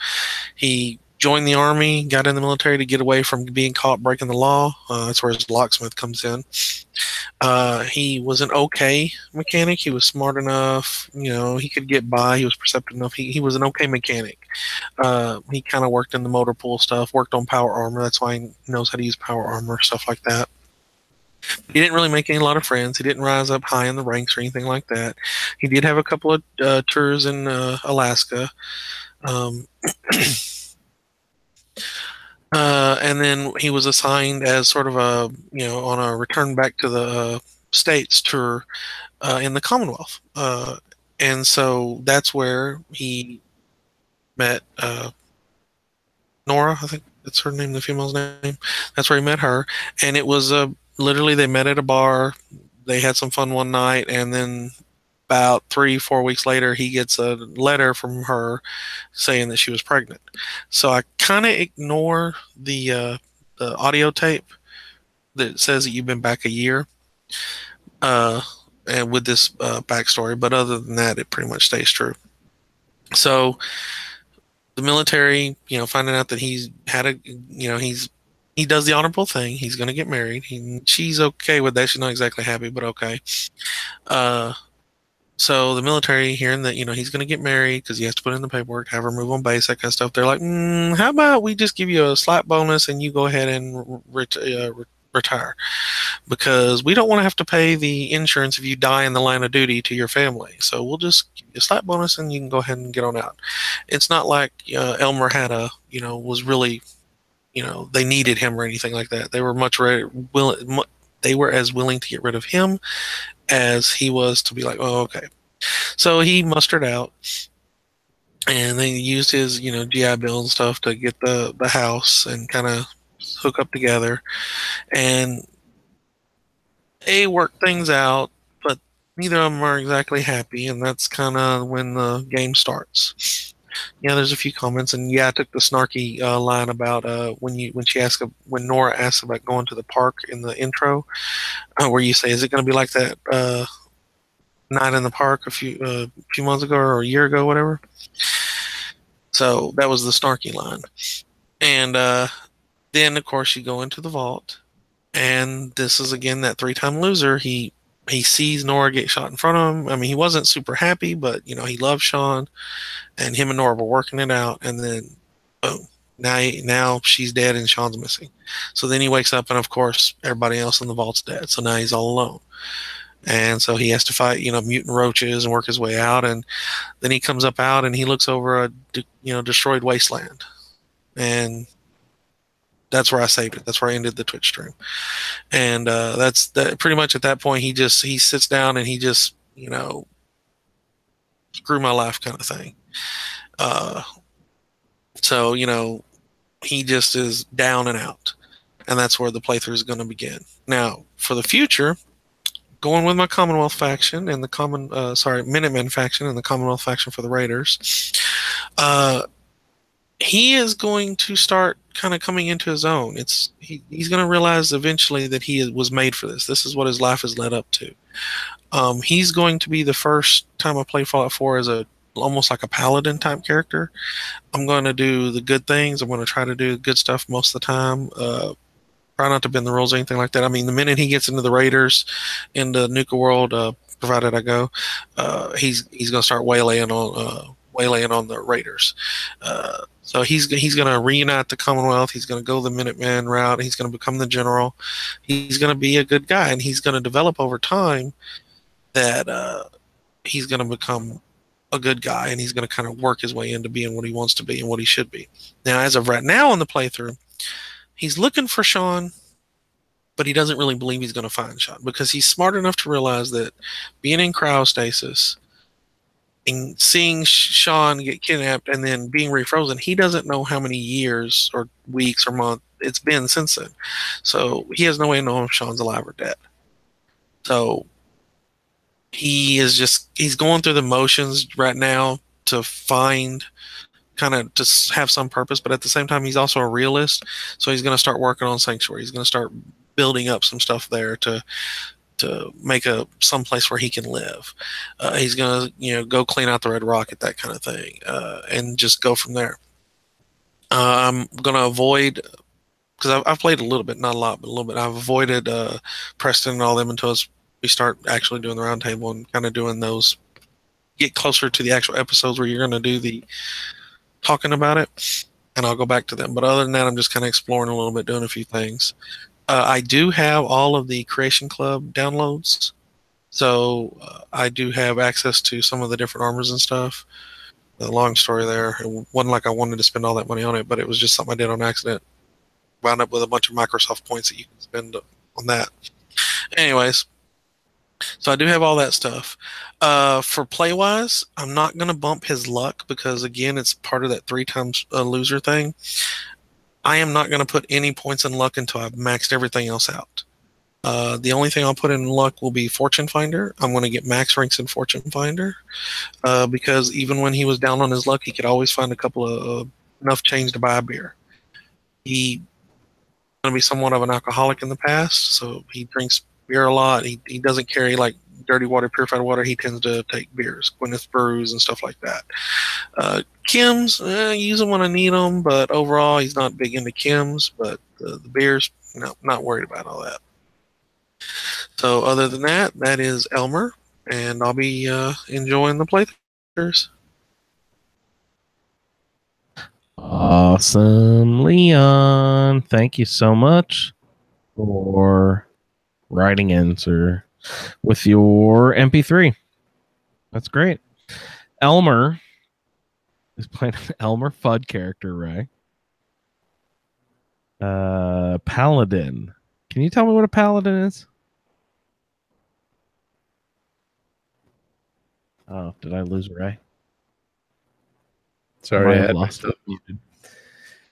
He joined the army, got in the military to get away from being caught breaking the law. That's where his locksmith comes in. He was an okay mechanic. He was smart enough. He could get by. He was perceptive enough. He was an okay mechanic. He kind of worked in the motor pool stuff, worked on power armor. That's why he knows how to use power armor, stuff like that. He didn't really make a lot of friends. He didn't rise up high in the ranks or anything like that. He did have a couple of tours in Alaska. And then he was assigned as sort of a, on a return back to the States tour in the Commonwealth. And so that's where he met Nora, I think that's her name, the female's name. That's where he met her. And it was literally they met at a bar. They had some fun one night, and then about 3-4 weeks later, he gets a letter from her saying that she was pregnant. So I kind of ignore the audio tape that says that you've been back a year, and with this backstory. But other than that, it pretty much stays true. So the military, finding out that he's had a, he does the honorable thing. He's going to get married. She's okay with that. She's not exactly happy, but okay. So the military, hearing that, he's going to get married because he has to put in the paperwork, have her move on base, that kind of stuff. They're like, how about we just give you a slight bonus and you go ahead and retire, because we don't want to have to pay the insurance if you die in the line of duty to your family. So we'll just give you a slight bonus and you can go ahead and get on out. It's not like Elmer had was really, they needed him or anything like that. They were they were as willing to get rid of him as he was to be like, oh, okay. So he mustered out, and they used his, GI Bill and stuff to get the house and kind of hook up together. And they work things out, but neither of them are exactly happy, and that's kind of when the game starts. Yeah, there's a few comments, and I took the snarky line about when Nora asks about going to the park in the intro, where you say, "Is it going to be like that night in the park a few months ago or a year ago, whatever?" So that was the snarky line, and then of course you go into the vault, and this is again that 3-time loser. He sees Nora get shot in front of him. I mean, he wasn't super happy, but he loves Sean, and him and Nora were working it out. And then, boom! Now she's dead and Sean's missing. So then he wakes up, and of course everybody else in the vault's dead. So now he's all alone, and so he has to fight mutant roaches and work his way out. And then he comes up out, and he looks over a destroyed wasteland, and that's where I saved it. That's where I ended the Twitch stream. And that's pretty much at that point. He sits down and he just, screw my life kind of thing. So, he just is down and out. And that's where the playthrough is going to begin. Now, for the future, going with my Commonwealth faction and the Minutemen faction and the Commonwealth faction for the Raiders, he is going to start kind of coming into his own. He's going to realize eventually that he was made for this. This is what his life has led up to. He's going to be the first time I play Fallout 4 as almost like a paladin type character. I'm going to do the good things. I'm going to try to do good stuff most of the time. Try not to bend the rules or anything like that. I mean, the minute he gets into the Raiders, into Nuka World, provided I go, he's going to start waylaying on the Raiders. So he's going to reunite the Commonwealth. He's going to go the Minuteman route. He's going to become the general. He's going to be a good guy, and he's going to develop over time that he's going to become a good guy, and he's going to kind of work his way into being what he wants to be and what he should be. Now, as of right now in the playthrough, he's looking for Sean, but he doesn't really believe he's going to find Sean, because he's smart enough to realize that being in cryostasis and seeing Sean get kidnapped and then being refrozen, he doesn't know how many years or weeks or months it's been since then. So he has no way of knowing if Sean's alive or dead. So he's going through the motions right now to find, kind of to have some purpose, but at the same time, he's also a realist. So he's going to start working on Sanctuary. He's going to start building up some stuff there to make some place where he can live. He's gonna go clean out the Red Rocket, that kind of thing, and just go from there. I'm gonna avoid, because I've played a little bit, not a lot, but a little bit. I've avoided Preston and all them until we start actually doing the roundtable and kind of doing those, get closer to the actual episodes where you're gonna do the talking about it, and I'll go back to them. But other than that, I'm just kind of exploring a little bit, doing a few things. I do have all of the Creation Club downloads, so I do have access to some of the different armors and stuff. The long story there. It wasn't like I wanted to spend all that money on it, but it was just something I did on accident. wound up with a bunch of Microsoft points that you can spend on that. Anyways, so I do have all that stuff. For play-wise, I'm not going to bump his luck because, again, it's part of that 3 times loser thing. I am not going to put any points in luck until I've maxed everything else out. The only thing I'll put in luck will be Fortune Finder. I'm going to get max ranks in Fortune Finder because even when he was down on his luck, he could always find a couple of enough change to buy a beer. He's going to be somewhat of an alcoholic in the past, so he drinks beer a lot. He doesn't carry like dirty water, purified water. He tends to take beers, Gwyneth Brews and stuff like that. Kim's, use them when I need them, but overall he's not big into Kim's. But the beers, no, not worried about all that. So other than that, that is Elmer, and I'll be enjoying the playthroughs. Awesome, Leon. Thank you so much for writing in, sir, with your MP3. That's great. Elmer is playing an Elmer Fudd character, right? Paladin. Can you tell me what a paladin is? Oh, did I lose Ray? Sorry, I had lost myself it. muted.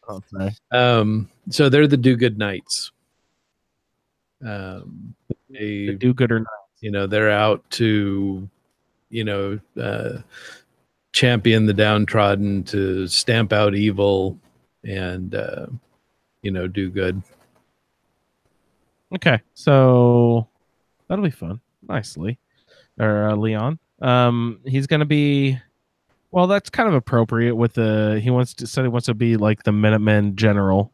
Oh, sorry. So they're the do-good knights. The do-gooder knights. You know, they're out to, champion the downtrodden, to stamp out evil, and do good. Okay, so that'll be fun. Nicely, or Leon. He's gonna be. Well, that's kind of appropriate with the. He wants to be like the Minutemen general.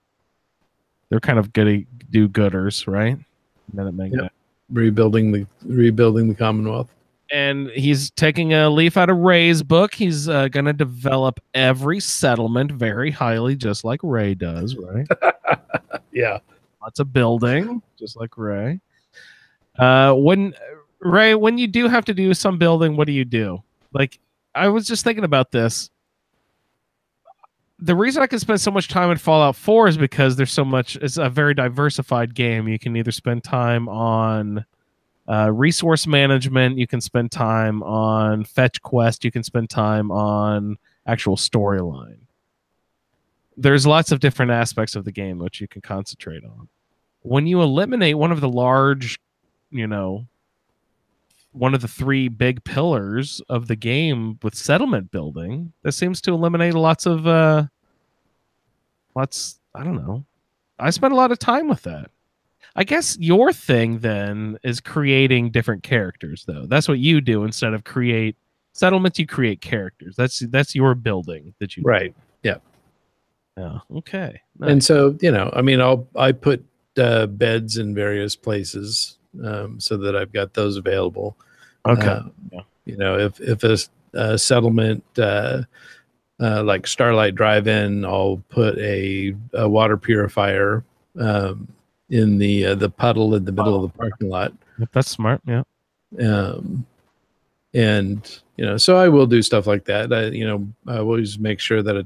They're kind of good do-gooders, right? Minutemen. Yep. Rebuilding the Commonwealth. And he's taking a leaf out of Ray's book. He's going to develop every settlement very highly, just like Ray does, right? Yeah. Lots of building, just like Ray. When you do have to do some building, what do you do? Like, I was just thinking about this. The reason I can spend so much time in Fallout 4 is because there's so much. It's a very diversified game. You can either spend time on resource management, you can spend time on fetch quest, you can spend time on actual storyline. There's lots of different aspects of the game which you can concentrate on. When you eliminate one of the large, one of the 3 big pillars of the game with settlement building, that seems to eliminate lots. I don't know. I spent a lot of time with that. I guess your thing then is creating different characters, though. That's what you do instead of create settlements. You create characters. That's your building that you right. Yeah. Yeah. Okay. Nice. And so I put beds in various places so that I've got those available. Okay. If a settlement like Starlight Drive-In, I'll put a water purifier in the puddle in the middle of the parking lot. That's smart. Yeah. So I will do stuff like that. I always make sure that it.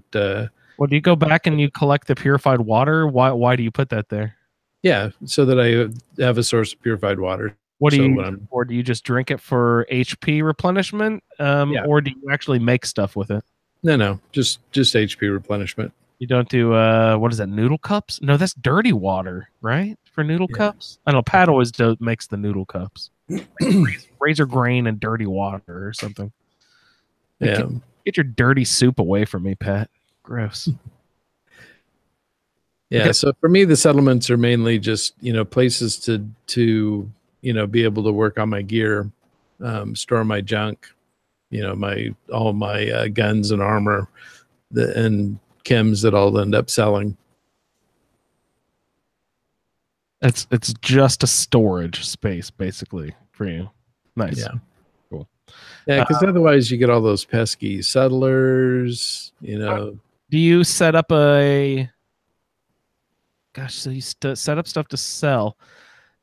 Well, do you go back and you collect the purified water? Why do you put that there? Yeah, so that I have a source of purified water. Or do you just drink it for HP replenishment? Or do you actually make stuff with it? No, just HP replenishment. You don't do what is that? Noodle cups? No, that's dirty water, right? For noodle cups. I know Pat always makes the noodle cups. Razor grain and dirty water or something. Yeah. Get your dirty soup away from me, Pat. Gross. Yeah. Okay. So for me, the settlements are mainly just places to be able to work on my gear, store my junk, all my guns and armor, and chems that I'll end up selling. It's just a storage space basically for you. Nice. Yeah. Cool. Yeah, because otherwise you get all those pesky settlers. Do you set up so you set up stuff to sell,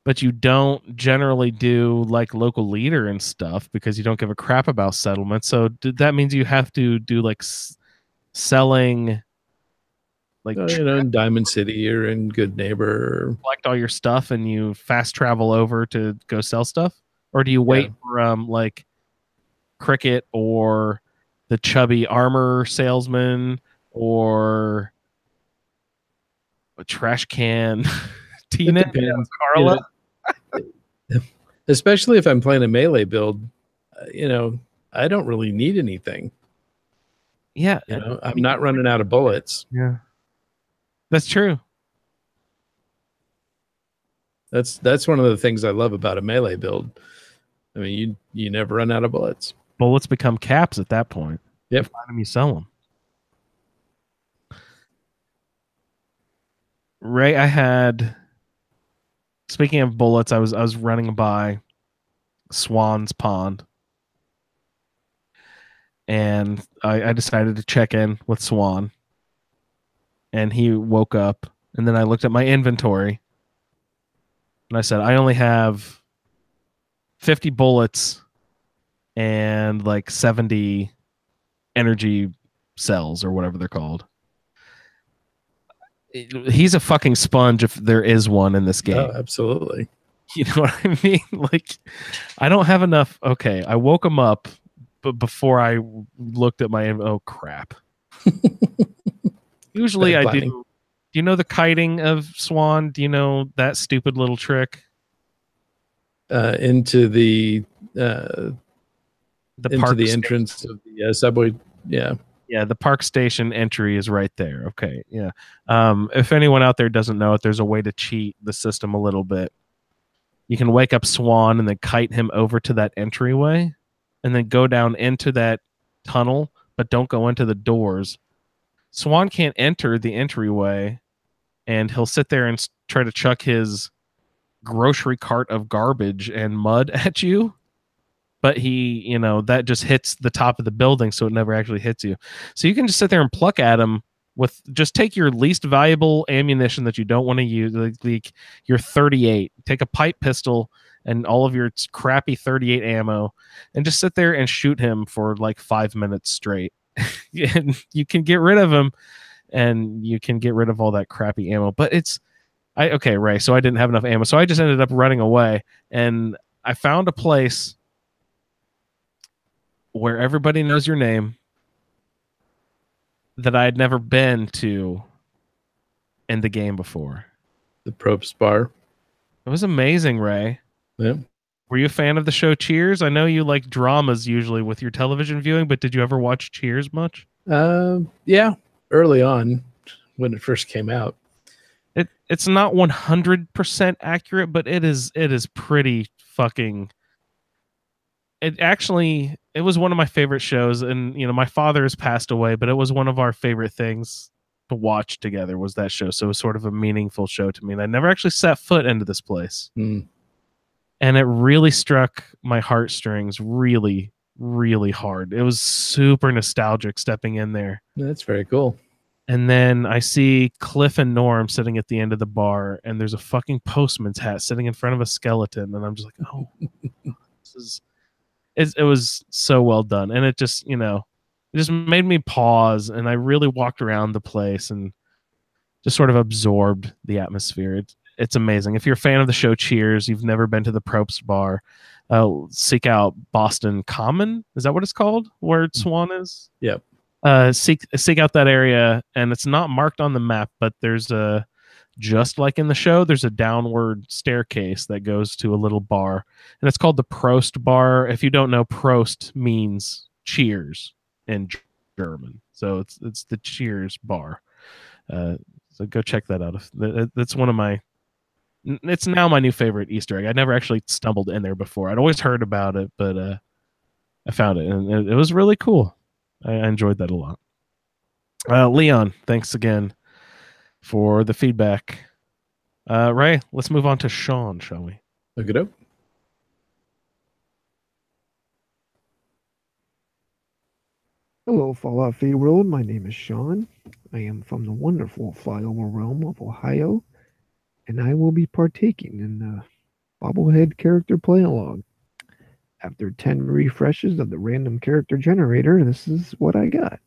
but you don't generally do like local leader and stuff because you don't give a crap about settlement. So that means you have to do like selling like in Diamond City or in Good Neighbor, collect all your stuff and you fast travel over to go sell stuff, or do you wait for like Cricket or the chubby armor salesman or a trash can Tina and Carla? Especially if I'm playing a melee build, I don't really need anything. Yeah, I'm not running out of bullets. Yeah, that's true. That's one of the things I love about a melee build. I mean, you never run out of bullets. Bullets become caps at that point. Yep. You find them, you sell them. Ray, speaking of bullets, I was running by Swan's Pond, and I decided to check in with Swan, and he woke up, and then I looked at my inventory, and I said, I only have 50 bullets and like 70 energy cells or whatever they're called. He's a fucking sponge if there is one in this game. Oh, absolutely. You know what I mean? Like, I don't have enough. Okay, I woke him up, but before I looked at my oh crap. Usually I do. Do you know the kiting of Swan? Do you know that stupid little trick? Into the entrance of the subway. Yeah. Yeah, the park station entry is right there. Okay, yeah. If anyone out there doesn't know it, there's a way to cheat the system a little bit. You can wake up Swan and then kite him over to that entryway and then go down into that tunnel, but don't go into the doors. Swan can't enter the entryway, and he'll sit there and try to chuck his grocery cart of garbage and mud at you. But he, that just hits the top of the building, so it never actually hits you. So you can just sit there and pluck at him with just take your least valuable ammunition that you don't want to use, like your 38. Take a pipe pistol and all of your crappy 38 ammo, and just sit there and shoot him for like 5 minutes straight. And you can get rid of him, and you can get rid of all that crappy ammo. But okay, Ray. So I didn't have enough ammo, so I just ended up running away, and I found a place where everybody knows your name that I had never been to in the game before. The Probst Bar. It was amazing, Ray. Yeah. Were you a fan of the show Cheers? I know you like dramas usually with your television viewing, but did you ever watch Cheers much? Yeah, early on when it first came out. It's not 100% accurate, but it is pretty fucking... It was one of my favorite shows, and my father has passed away, but it was one of our favorite things to watch together was that show. So it was sort of a meaningful show to me, and I never actually set foot into this place. And it really struck my heartstrings really, really hard. It was super nostalgic stepping in there. That's very cool. And then I see Cliff and Norm sitting at the end of the bar, and there's a fucking postman's hat sitting in front of a skeleton, and I'm just like, oh, this is... It was so well done, and it just made me pause, and I really walked around the place and just sort of absorbed the atmosphere. It's amazing. If you're a fan of the show Cheers, you've never been to the Probst Bar, seek out Boston Common. Is that what it's called? Where Swan is? Yep. Seek out that area, and it's not marked on the map, but there's just like in the show, there's a downward staircase that goes to a little bar, and it's called the Prost Bar. If you don't know, Prost means cheers in German, so it's the Cheers Bar. So go check that out. That's one of my... It's now my new favorite Easter egg. I never actually stumbled in there before. I'd always heard about it, but I found it, and it was really cool. I enjoyed that a lot. Leon, thanks again for the feedback. Ray, let's move on to Sean, shall we? Look it up. Hello, Fallout Feed World. My name is Sean. I am from the wonderful flyover realm of Ohio, and I will be partaking in the bobblehead character play-along. After 10 refreshes of the random character generator, this is what I got.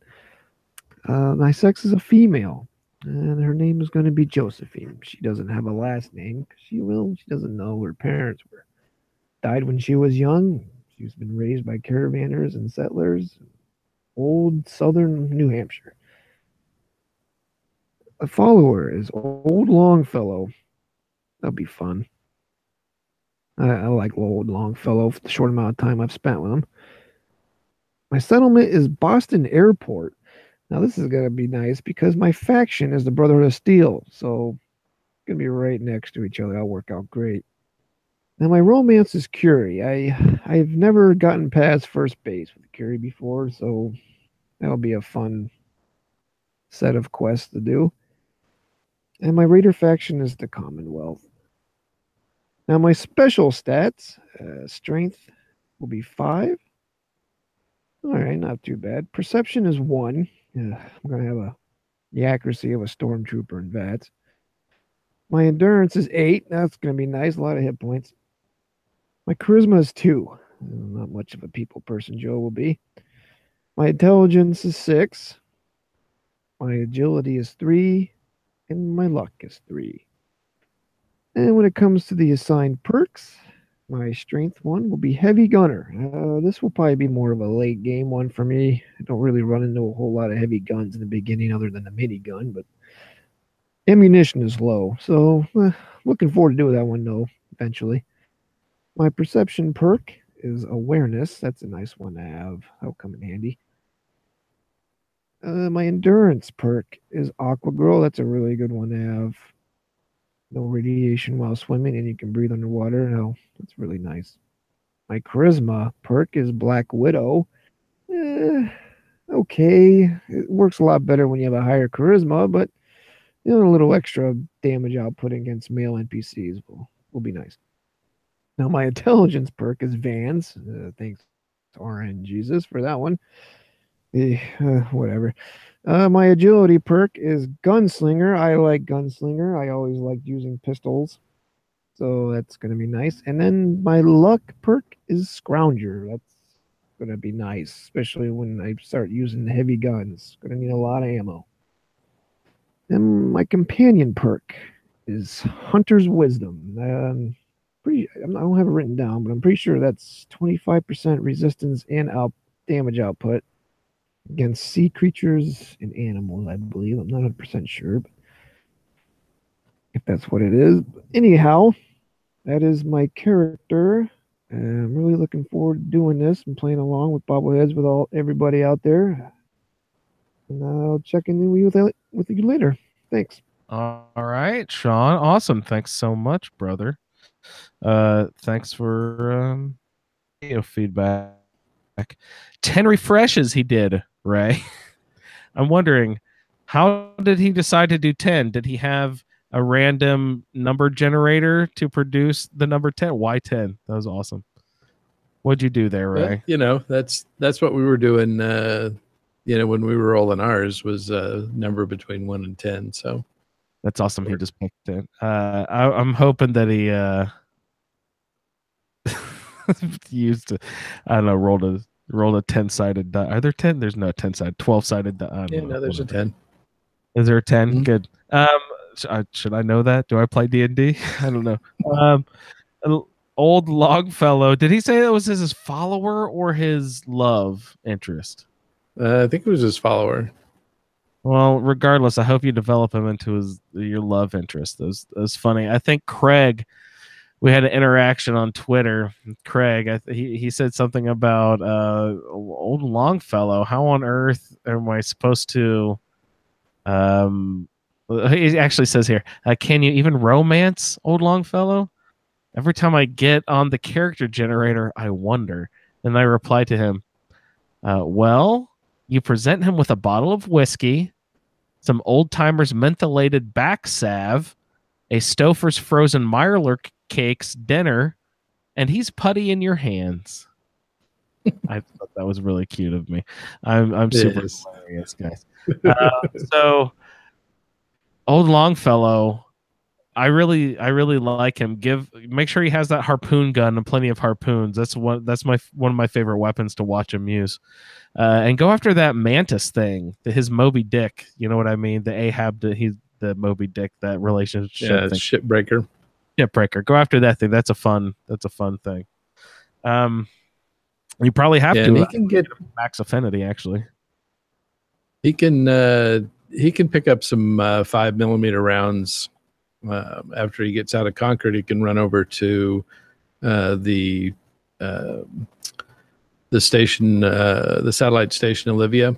My sex is a female. And her name is going to be Josephine. She doesn't have a last name. She doesn't know who her parents were. Died when she was young. She's been raised by caravanners and settlers. Old southern New Hampshire. A follower is Old Longfellow. That'll be fun. I like Old Longfellow for the short amount of time I've spent with him. My settlement is Boston Airport. Now, this is going to be nice because my faction is the Brotherhood of Steel. So, it's going to be right next to each other. That'll work out great. Now, my romance is Curie. I've never gotten past first base with Curie before, so that'll be a fun set of quests to do. And my Raider faction is the Commonwealth. Now, my special stats, strength will be 5. All right, not too bad. Perception is 1. I'm going to have the accuracy of a stormtrooper in VATS. My endurance is 8. That's going to be nice. A lot of hit points. My charisma is 2. Not much of a people person Joe will be. My intelligence is 6. My agility is 3. And my luck is 3. And when it comes to the assigned perks, my strength one will be Heavy Gunner. This will probably be more of a late game one for me. I don't really run into a whole lot of heavy guns in the beginning other than the minigun, but ammunition is low. So looking forward to doing that one though, eventually. My perception perk is Awareness. That's a nice one to have. That'll come in handy. My endurance perk is Aqua Girl. That's a really good one to have. No radiation while swimming, and you can breathe underwater. No, that's really nice. My charisma perk is Black Widow. Okay. It works a lot better when you have a higher charisma, but a little extra damage output against male NPCs will be nice. Now, my intelligence perk is Vans. Thanks to RN Jesus for that one. Whatever. My agility perk is Gunslinger. I like Gunslinger. I always liked using pistols. So that's going to be nice. And then my luck perk is Scrounger. That's going to be nice, especially when I start using the heavy guns. Going to need a lot of ammo. Then my companion perk is Hunter's Wisdom. I don't have it written down, but I'm pretty sure that's 25% resistance and damage output against sea creatures and animals, I believe. I'm not 100% sure, but if that's what it is. But anyhow, that is my character. I'm really looking forward to doing this and playing along with bobbleheads with everybody out there. And I'll check in with you later. Thanks. All right, Sean. Awesome. Thanks so much, brother. Thanks for feedback. 10 refreshes he did, Ray. I'm wondering, how did he decide to do 10? Did he have a random number generator to produce the number 10? Why 10? That was awesome. What'd you do there, Ray? That's what we were doing. When we were rolling ours was a number between 1 and 10. So that's awesome. He just picked it. I'm hoping that he used rolled a 10-sided die. Are there 10? There's no 10-sided, 12-sided die. There's a 10. Is there a 10? Mm-hmm. Good. Should I know that? Do I play D&D? I don't know. Old Longfellow. Did he say that was his follower or his love interest? I think it was his follower. Well, regardless, I hope you develop him into your love interest. That was funny. I think Craig, we had an interaction on Twitter. Craig, he said something about Old Longfellow. How on earth am I supposed to? He actually says here, can you even romance Old Longfellow? Every time I get on the character generator, I wonder. And I reply to him, well, you present him with a bottle of whiskey, some old timers mentholated back salve, a Stouffer's frozen Mirelurk cakes dinner, and he's putty in your hands. I thought that was really cute of me. I'm super hilarious, guys. So Old Longfellow, I really like him. Make sure he has that harpoon gun and plenty of harpoons. That's one of my favorite weapons to watch him use. And go after that mantis thing, his Moby Dick. You know what I mean? The Ahab, the Moby Dick, that relationship. Yeah, thing. Shipbreaker. Shipbreaker. Go after that thing. That's a fun thing. You probably have to. He can get max affinity. Actually, he can pick up some 5mm rounds. After he gets out of Concord, he can run over to the station, the satellite station Olivia,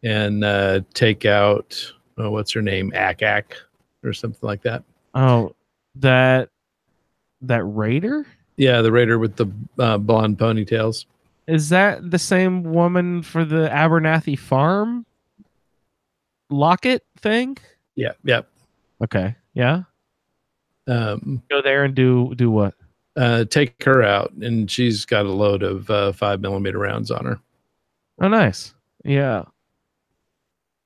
and take out what's her name, Ak or something like that. Oh, that raider. Yeah, the raider with the blonde ponytails. Is that the same woman for the Abernathy Farm locket thing? Yeah. Yep. Okay. Yeah. Go there and do what? Take her out, and she's got a load of 5mm rounds on her. Oh, nice. Yeah.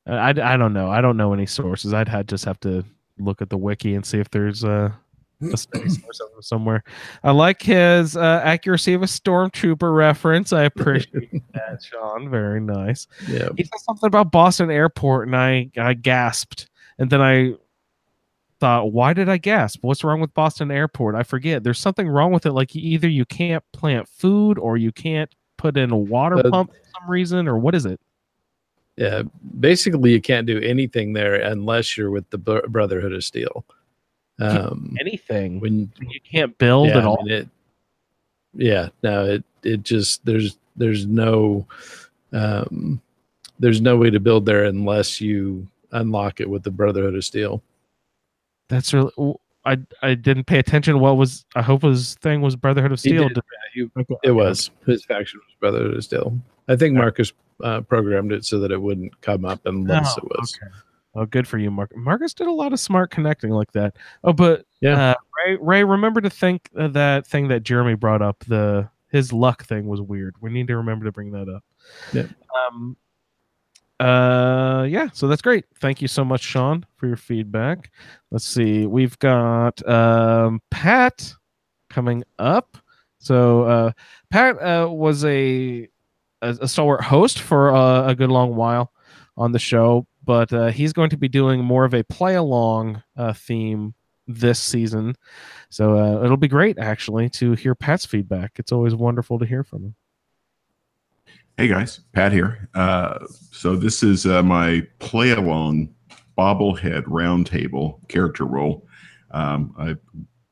I don't know. I don't know any sources. Just have to look at the wiki and see if there's a space or something somewhere. I like his accuracy of a stormtrooper reference. I appreciate that, Sean. Very nice. Yeah. He said something about Boston Airport, and I gasped, and then I thought, why did I gasp? What's wrong with Boston Airport? I forget. There's something wrong with it. Like either you can't plant food or you can't put in a water pump for some reason, or what is it? Yeah, basically you can't do anything there unless you're with the Brotherhood of Steel. Anything when you can't build at all. It just there's no way to build there unless you unlock it with the Brotherhood of Steel. That's really. I didn't pay attention. I hope his thing was Brotherhood of Steel. It was his faction was Brotherhood of Steel. I think Marcus programmed it so that it wouldn't come up unless it was. Okay. Oh, good for you, Marcus. Marcus did a lot of smart connecting like that. Oh, but yeah, Ray, remember to think that thing that Jeremy brought up. His luck thing was weird. We need to remember to bring that up. Yeah. Yeah, so that's great. Thank you so much, Sean, for your feedback. Let's see. We've got Pat coming up. So Pat was a stalwart host for a good long while on the show, but he's going to be doing more of a play-along theme this season. So it'll be great, actually, to hear Pat's feedback. It's always wonderful to hear from him. Hey guys, Pat here. So this is my play-along bobblehead roundtable character role. I'm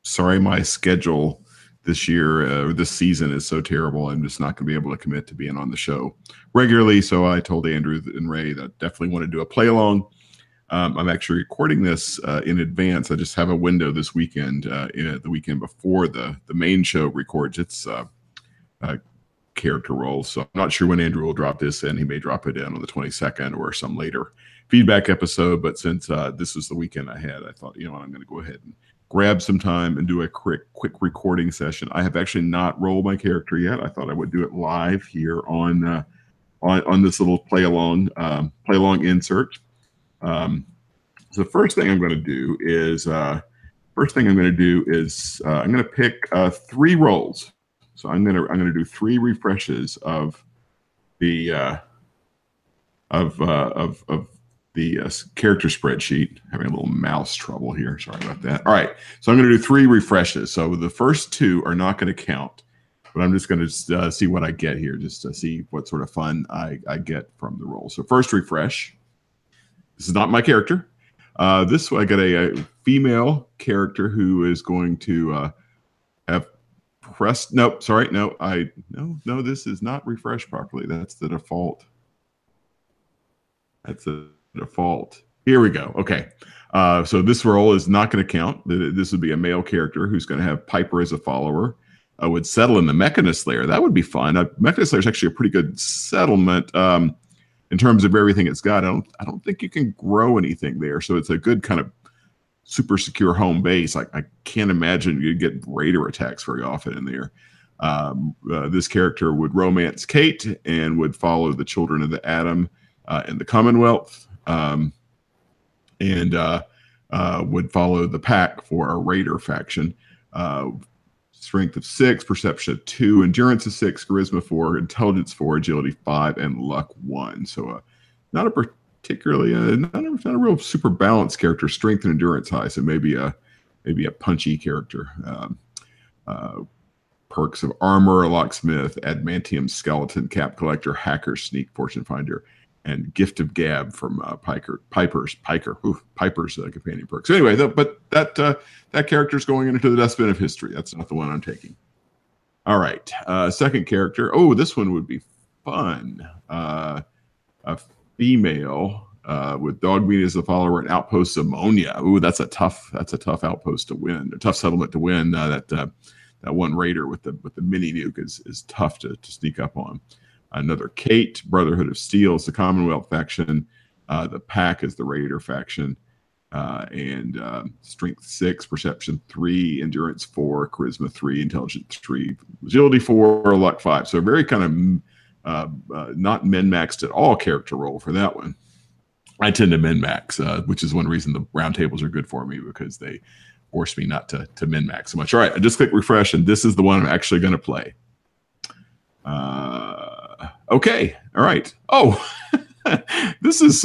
sorry my schedule this year or this season is so terrible. I'm just not going to be able to commit to being on the show regularly. So I told Andrew and Ray that I definitely want to do a play-along. I'm actually recording this in advance. I just have a window this weekend, the weekend before the main show records its character role. So I'm not sure when Andrew will drop this in. He may drop it in on the 22nd or some later feedback episode. But since this was the weekend I had, I thought, you know what, I'm going to go ahead and grab some time and do a quick recording session. I have actually not rolled my character yet. I thought I would do it live here on this little play along insert. So the first thing I'm going to do is I'm going to pick 3 rolls. So I'm gonna do 3 refreshes of the character spreadsheet. Having a little mouse trouble here. Sorry about that. All right. So I'm gonna do 3 refreshes. So the first 2 are not going to count, but I'm just going to see what I get here, just to see what sort of fun I get from the roll. So first refresh. This is not my character. I got a female character who is going to have pressed. Nope, sorry, no, this is not refreshed properly. That's the default. Here we go. Okay, so this role is not going to count. This would be a male character who's going to have Piper as a follower. Would settle in the Mechanist Lair. That would be fun. Mechanist Lair is actually a pretty good settlement in terms of everything it's got. I don't think you can grow anything there, so it's a good kind of super secure home base. I can't imagine you'd get raider attacks very often in there. This character would romance Kate and would follow the children of the Atom and the Commonwealth. would follow the pack for our Raider faction. Strength of 6, perception of 2, endurance of 6, charisma 4, intelligence 4, agility 5, and luck 1. So not a particularly not a real super balanced character. Strength and endurance high, so maybe a punchy character. Perks of armor, locksmith, adamantium, skeleton, cap collector, hacker, sneak, fortune finder, and gift of gab from Piper's companion perk. So anyway, but that character is going into the dustbin of history. That's not the one I'm taking. All right, second character. Oh, this one would be fun. A female with Dogmeat as the follower and Outpost Ammonia. Ooh, that's a tough outpost to win. A tough settlement to win. That one Raider with the mini nuke is tough to sneak up on. Another Kate, Brotherhood of Steel is the Commonwealth faction. The Pack is the Raider faction. And Strength 6, Perception 3, Endurance 4, Charisma 3, Intelligence 3, Agility 4, Luck 5. So very kind of not min-maxed at all character role for that one. I tend to min-max, which is one reason the round tables are good for me, because they force me not to min-max so much. All right, I just click refresh, and this is the one I'm actually going to play. Okay, all right. Oh, this is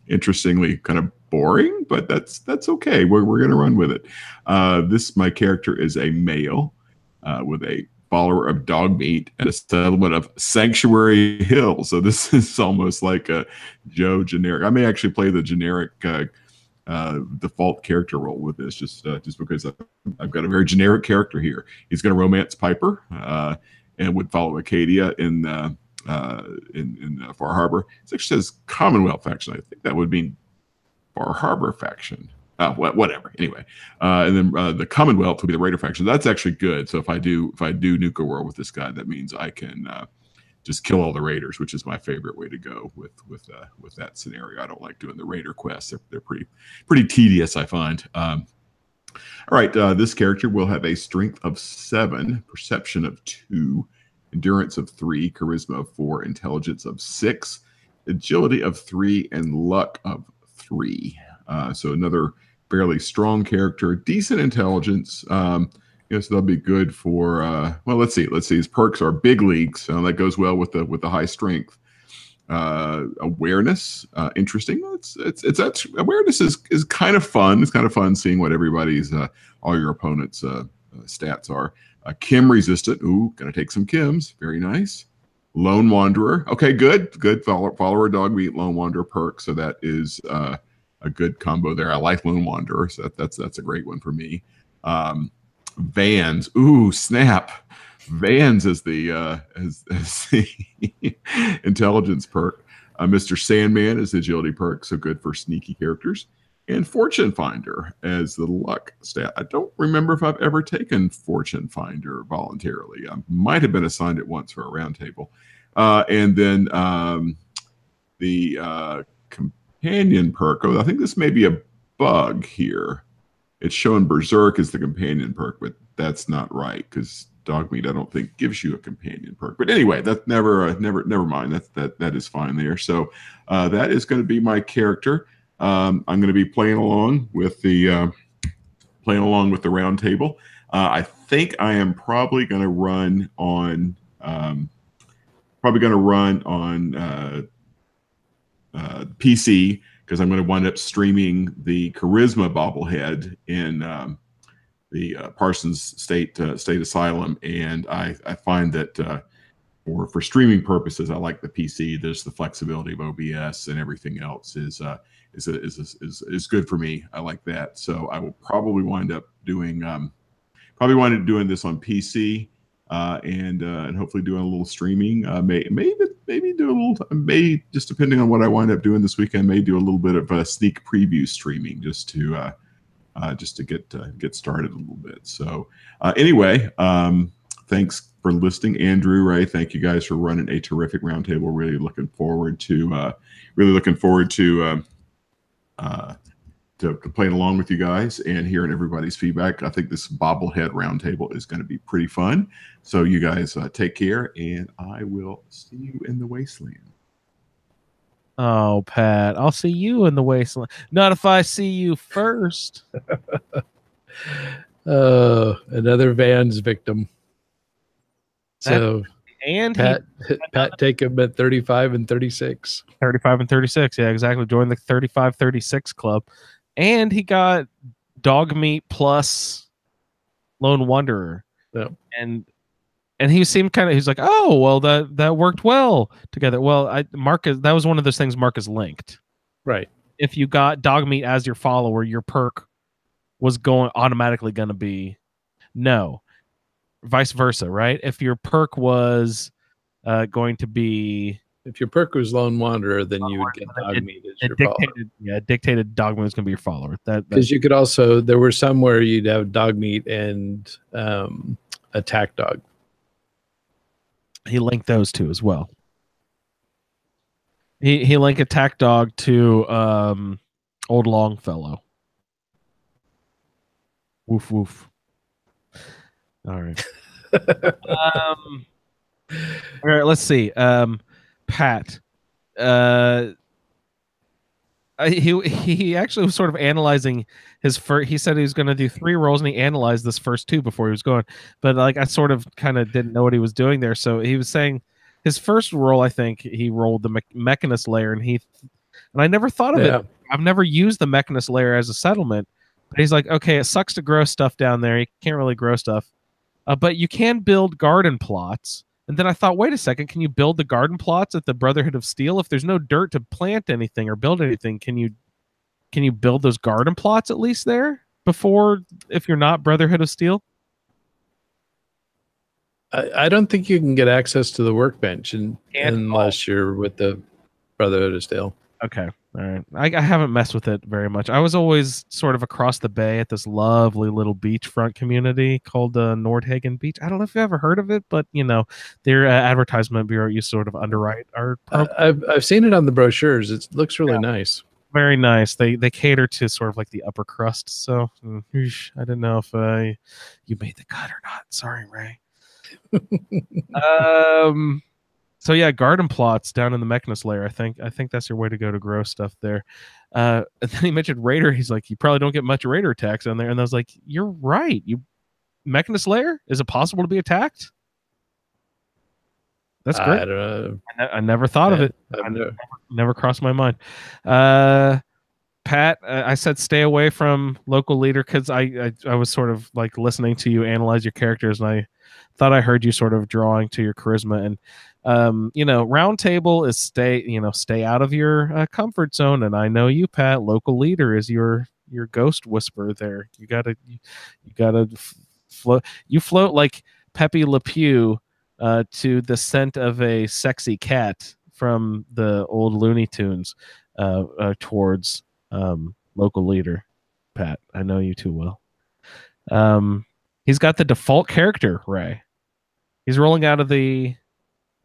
interestingly kind of boring, but that's okay. We're going to run with it. My character is a male with a follower of Dogmeat at a settlement of Sanctuary Hill. So this is almost like a Joe generic. I may actually play the generic default character role with this, just because I've got a very generic character here. He's going to romance Piper and would follow Acadia in Far Harbor. It actually says Commonwealth faction. I think that would mean Far Harbor faction. Whatever. Anyway, and then the Commonwealth will be the Raider faction. That's actually good. So if I do Nuka World with this guy, that means I can just kill all the Raiders, which is my favorite way to go with that scenario. I don't like doing the Raider quests. They're pretty tedious, I find. All right, this character will have a strength of 7, perception of 2, endurance of 3, charisma of 4, intelligence of 6, agility of 3, and luck of 3. So another fairly strong character, decent intelligence. So that'll be good for. Well, let's see. His perks are big leagues. So that goes well with the high strength. Awareness, interesting. It's awareness is kind of fun. It's kind of fun seeing what everybody's all your opponents' stats are. Chem resistant. Ooh, gonna take some chems. Very nice. Lone Wanderer. Okay, good. Follower Dogmeat Lone Wanderer perk. So that is a good combo there. I like Lone Wanderer, so that's a great one for me. Vans. Ooh, snap. Vans is the intelligence perk. Mr. Sandman is the agility perk, so good for sneaky characters. And Fortune Finder as the luck stat. I don't remember if I've ever taken Fortune Finder voluntarily. I might have been assigned it once for a round table. And then the companion perk. Oh, I think this may be a bug here. It's showing Berserk as the companion perk, but that's not right, because Dogmeat I don't think gives you a companion perk. But anyway, that's never mind. That is fine there. So that is going to be my character. I'm going to be playing along with the round table. I think I am probably going to run on PC, because I'm going to wind up streaming the Charisma bobblehead in the Parsons State Asylum, and I find that for streaming purposes, I like the PC. There's the flexibility of OBS, and everything else is good for me. I like that, so I will probably wind up doing this on PC. And hopefully doing a little streaming. Maybe do a little. Just depending on what I wind up doing this weekend, may do a little bit of a sneak preview streaming just to get started a little bit. So anyway, thanks for listening, Andrew, Ray. Thank you guys for running a terrific roundtable. Really looking forward to playing along with you guys and hearing everybody's feedback. I think this bobblehead roundtable is going to be pretty fun. So you guys take care, and I will see you in the wasteland. Oh, Pat, I'll see you in the wasteland. Not if I see you first. Another Vans victim. So Pat take him at 35 and 36. 35 and 36. Yeah, exactly. Join the 35-36 club. And he got dog meat plus Lone Wanderer. Yeah. And he seemed kind of, he's like, oh, well, that worked well together. Well, Marcus, that was one of those things Marcus linked. Right. If you got dog meat as your follower, your perk was automatically going to be no. Vice versa, right? If your perk was going to be, if your perk was Lone Wanderer, then you would get dog meat as your follower. Yeah, it dictated dog meat was going to be your follower. Because you could also, there were some where you'd have dog meat and attack dog. He linked those two as well. He linked attack dog to old Longfellow. Woof woof. All right. All right. Let's see. Pat. He actually was sort of analyzing his first. He said he was going to do 3 rolls, and he analyzed this first 2 before he was going. But like, I sort of kind of didn't know what he was doing there. So he was saying his first roll, I think he rolled the Mechanist layer, and I never thought of it. I've never used the Mechanist layer as a settlement. But he's like, okay, it sucks to grow stuff down there. You can't really grow stuff, but you can build garden plots. And then I thought, wait a second, can you build the garden plots at the Brotherhood of Steel? If there's no dirt to plant anything or build anything, can you build those garden plots at least there before, if you're not Brotherhood of Steel? I don't think you can get access to the workbench unless you're with the Brotherhood of Steel. Okay. All right. I haven't messed with it very much. I was always sort of across the bay at this lovely little beachfront community called Nordhagen Beach. I don't know if you've ever heard of it, but their advertisement bureau used to sort of underwrite our program. I've seen it on the brochures. It looks really nice. Very nice. They cater to sort of like the upper crust. So I didn't know if you made the cut or not. Sorry, Ray. So yeah, garden plots down in the Mechanist layer. I think that's your way to go to grow stuff there. And then he mentioned Raider. He's like, you probably don't get much Raider attacks on there. And I was like, you're right. Mechanist layer, is it possible to be attacked? That's great. I don't know. I never thought of it. Never crossed my mind. Pat, I said stay away from local leader because I was sort of like listening to you analyze your characters, and I thought I heard you sort of drawing to your charisma. And round table is stay out of your comfort zone. And I know you, Pat, local leader is your ghost whisperer there. You gotta float. You float like Pepe Le Pew to the scent of a sexy cat from the old Looney Tunes towards local leader. Pat, I know you too well. He's got the default character, Ray. He's rolling out of the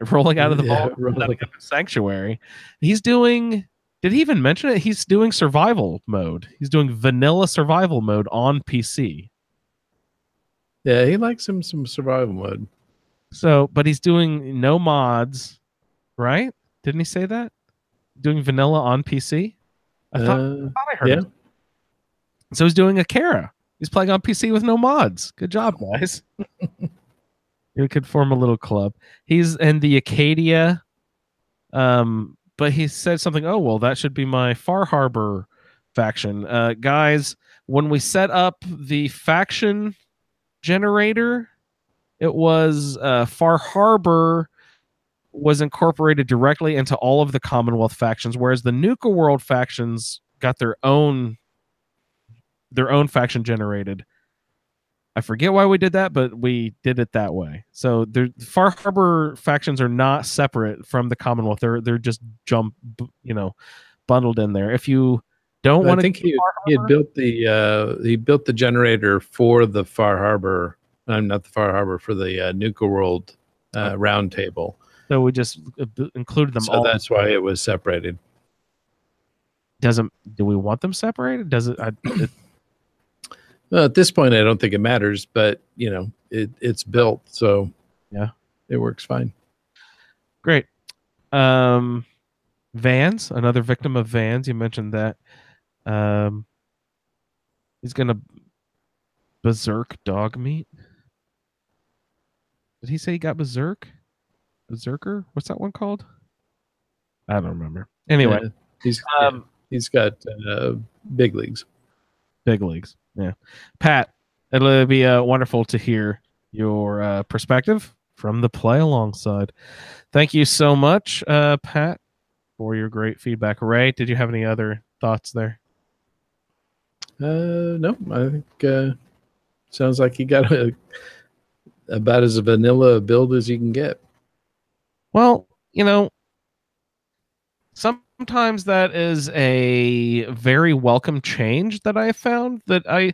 vault, out of the sanctuary. He's doing, did he even mention it? He's doing survival mode. He's doing vanilla survival mode on PC. Yeah, he likes some survival mode. So, but he's doing no mods, right? Didn't he say that? Doing vanilla on PC? I thought I heard it. So he's doing a Kara. He's playing on PC with no mods. Good job, guys. We could form a little club. He's in the Acadia, but he said something, oh, well, that should be my Far Harbor faction. Guys, when we set up the faction generator, it was Far Harbor was incorporated directly into all of the Commonwealth factions, whereas the Nuka World factions got their own faction generated. I forget why we did that, but we did it that way. So the Far Harbor factions are not separate from the Commonwealth. They're just bundled in there. If you don't want to, I think he had built the generator for the Far Harbor. Not the Far Harbor, for the Nuka World round table. So we just included them all. So that's why it was separated. Do we want them separated? Does it? Well, at this point, I don't think it matters, but it's built, so yeah, it works fine. Great. Vans, another victim of Vans. You mentioned that. He's gonna berserk dog meat. Did he say he got berserk? Berserker? What's that one called? I don't remember. Anyway, he's got big leagues. Big leagues. Yeah, Pat, it'll be wonderful to hear your perspective from the play alongside. Thank you so much, Pat, for your great feedback. Ray, did you have any other thoughts there? No, I think sounds like he got about as vanilla a build as you can get. Well, sometimes that is a very welcome change that I found. That I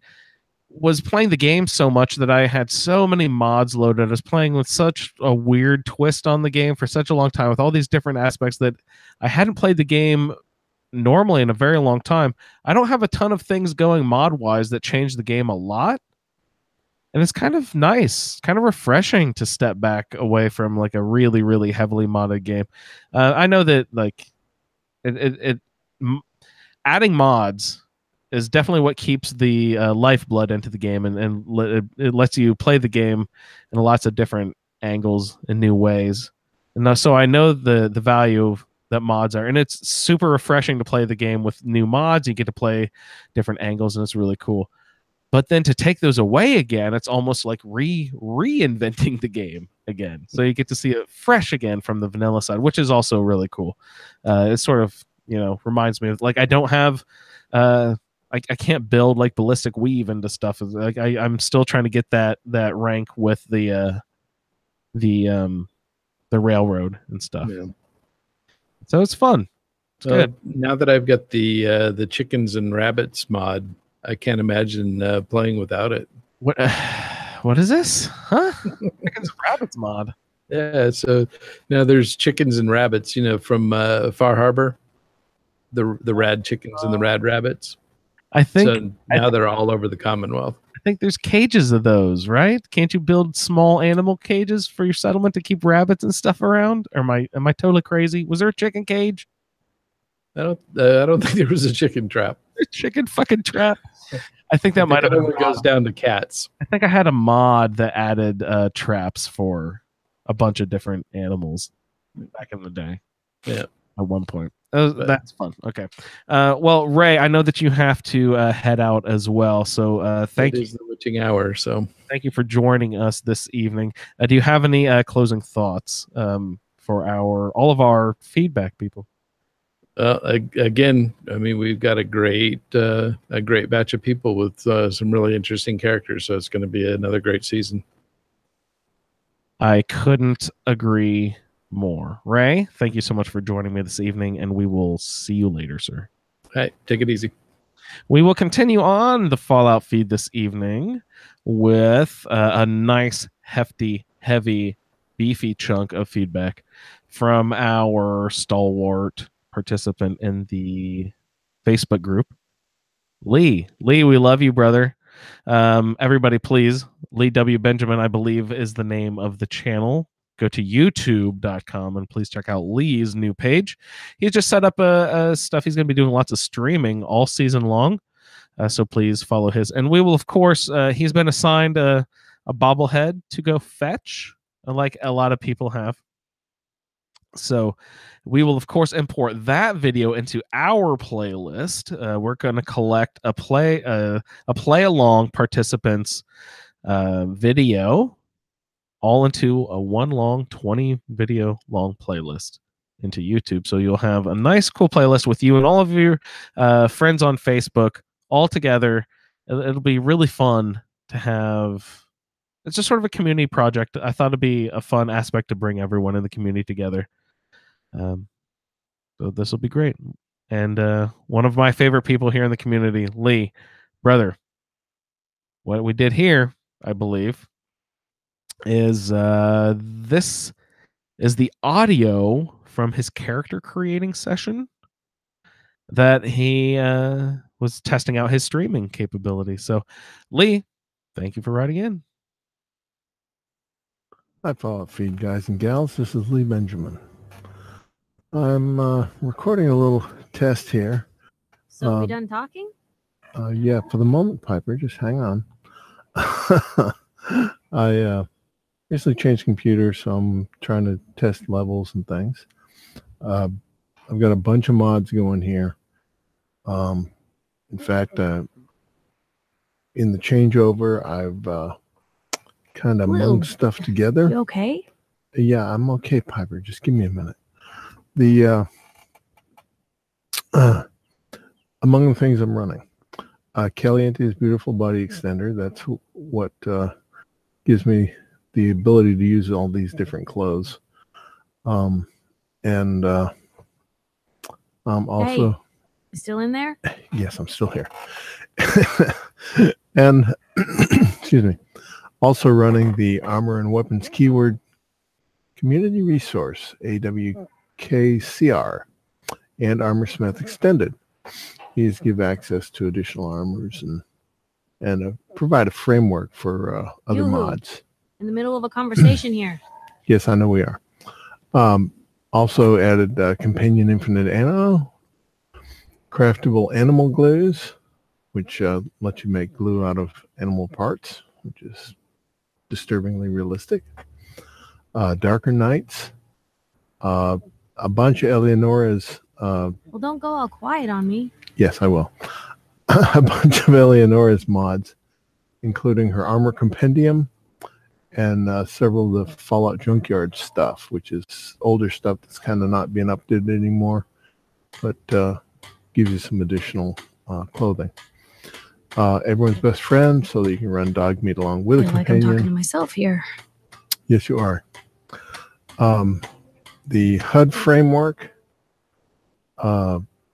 was playing the game so much that I had so many mods loaded. I was playing with such a weird twist on the game for such a long time with all these different aspects that I hadn't played the game normally in a very long time. I don't have a ton of things going mod-wise that change the game a lot. And it's kind of nice, kind of refreshing to step back away from like a really, really heavily modded game. I know that like adding mods is definitely what keeps the lifeblood into the game, and it lets you play the game in lots of different angles and new ways. And so I know the value that mods are, and it's super refreshing to play the game with new mods. You get to play different angles, and it's really cool. But then to take those away again, it's almost like reinventing the game again. So you get to see it fresh again from the vanilla side, which is also really cool. It sort of, reminds me of like I don't have, I can't build like ballistic weave into stuff. Like I'm still trying to get that rank with the railroad and stuff. Yeah. So it's fun. It's good. Now that I've got the chickens and rabbits mod, I can't imagine playing without it. What is this? Huh? Chickens and rabbits mod. Yeah, so now there's chickens and rabbits, from Far Harbor, the rad chickens and the rad rabbits. I think now they're all over the Commonwealth. I think there's cages of those, right? Can't you build small animal cages for your settlement to keep rabbits and stuff around? Or am I totally crazy? Was there a chicken cage? I don't think there was a chicken trap. A chicken fucking trap. I think that might have only goes down to cats. I think I had a mod that added traps for a bunch of different animals back in the day. Yeah, at one point. That's fun. Okay. Well, Ray, I know that you have to head out as well. So thank you. It is the witching hour. So thank you for joining us this evening. Do you have any closing thoughts for all of our feedback people? Again, I mean, we've got a great batch of people with some really interesting characters. So it's going to be another great season. I couldn't agree more. Ray, thank you so much for joining me this evening, and we will see you later, sir. All right, take it easy. We will continue on the Fallout feed this evening with a nice, hefty, heavy, beefy chunk of feedback from our stalwart participant in the Facebook group, Lee. Lee, we love you, brother. Everybody, please, Lee W. Benjamin, I believe, is the name of the channel. Go to youtube.com and please check out Lee's new page. He's just set up stuff. He's going to be doing lots of streaming all season long. So please follow his. And we will, of course, he's been assigned a bobblehead to go fetch, like a lot of people have. So we will, of course, import that video into our playlist. We're going to collect a play along participants video all into a one long 20 video long playlist into YouTube. So you'll have a nice, cool playlist with you and all of your friends on Facebook all together. It'll be really fun to have. It's just sort of a community project. I thought it'd be a fun aspect to bring everyone in the community together. So this will be great. And one of my favorite people here in the community, Lee, brother, what we did here, I believe, is this is the audio from his character creating session that he was testing out his streaming capability. So, Lee, thank you for writing in. Hi, Fallout Feed guys and gals. This is Lee Benjamin. I'm recording a little test here. So are we done talking? Yeah, for the moment, Piper. Just hang on. I recently changed computers, so I'm trying to test levels and things. I've got a bunch of mods going here. In fact, in the changeover, I've kind of mung stuff together. You okay? Yeah, I'm okay, Piper. Just give me a minute. Among the things I'm running, Caliente's Beautiful Body Extender. That's what gives me the ability to use all these different clothes. Also, Hey, you still in there? Yes, I'm still here. And excuse me, also running the Armor and Weapons Keyword Community Resource, AWKCR, and Armorsmith Extended. These give access to additional armors and provide a framework for other mods. In the middle of a conversation here. Yes, I know we are. Also added Companion Infinite Ammo, craftable animal glues, which let you make glue out of animal parts, which is disturbingly realistic. Darker Nights, a bunch of Eleonora's. Well, don't go all quiet on me. Yes, I will. A bunch of Eleonora's mods, including her armor compendium and several of the Fallout Junkyard stuff, which is older stuff that's kind of not being updated anymore, but gives you some additional clothing. Everyone's best friend, so that you can run dog meat along with a companion. I'm talking to myself here. Yes, you are. The HUD framework,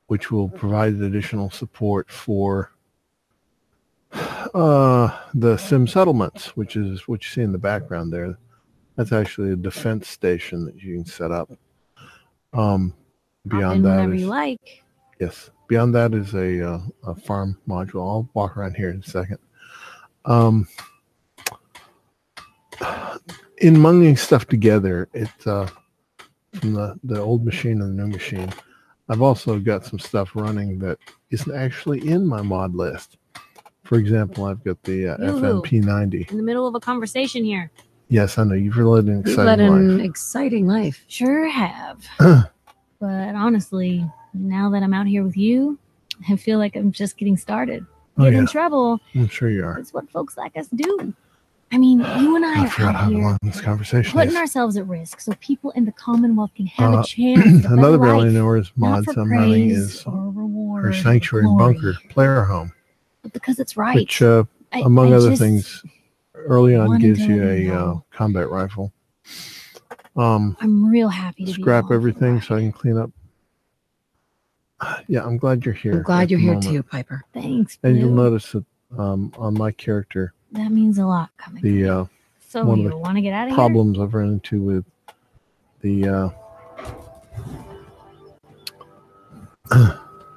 which will provide additional support for the Sim settlements, which is what you see in the background there. That's actually a defense station that you can set up. Beyond that, whenever you like. Yes. Beyond that is a farm module. I'll walk around here in a second. In munging stuff together, it's from the old machine and the new machine. I've also got some stuff running that isn't actually in my mod list. For example, I've got the FMP90. In the middle of a conversation here. Yes, I know. You've led an exciting life. You've led an exciting life. Sure have. But honestly, now that I'm out here with you, I feel like I'm just getting started. Getting in trouble. I'm sure you are. It's what folks like us do. I mean, you and I are out here this conversation putting ourselves at risk so people in the Commonwealth can have a chance. Another of Eleanor's mods I'm running is her Sanctuary Bunker player home. But because it's right. Which, among other things, early on gives you a combat rifle. I'm real happy to scrap everything so I can clean up. Yeah, I'm glad you're here. I'm glad you're here too, Piper. Thanks. And you'll notice that on my character, that means a lot coming. So one you of the want to get out of problems I've run into with the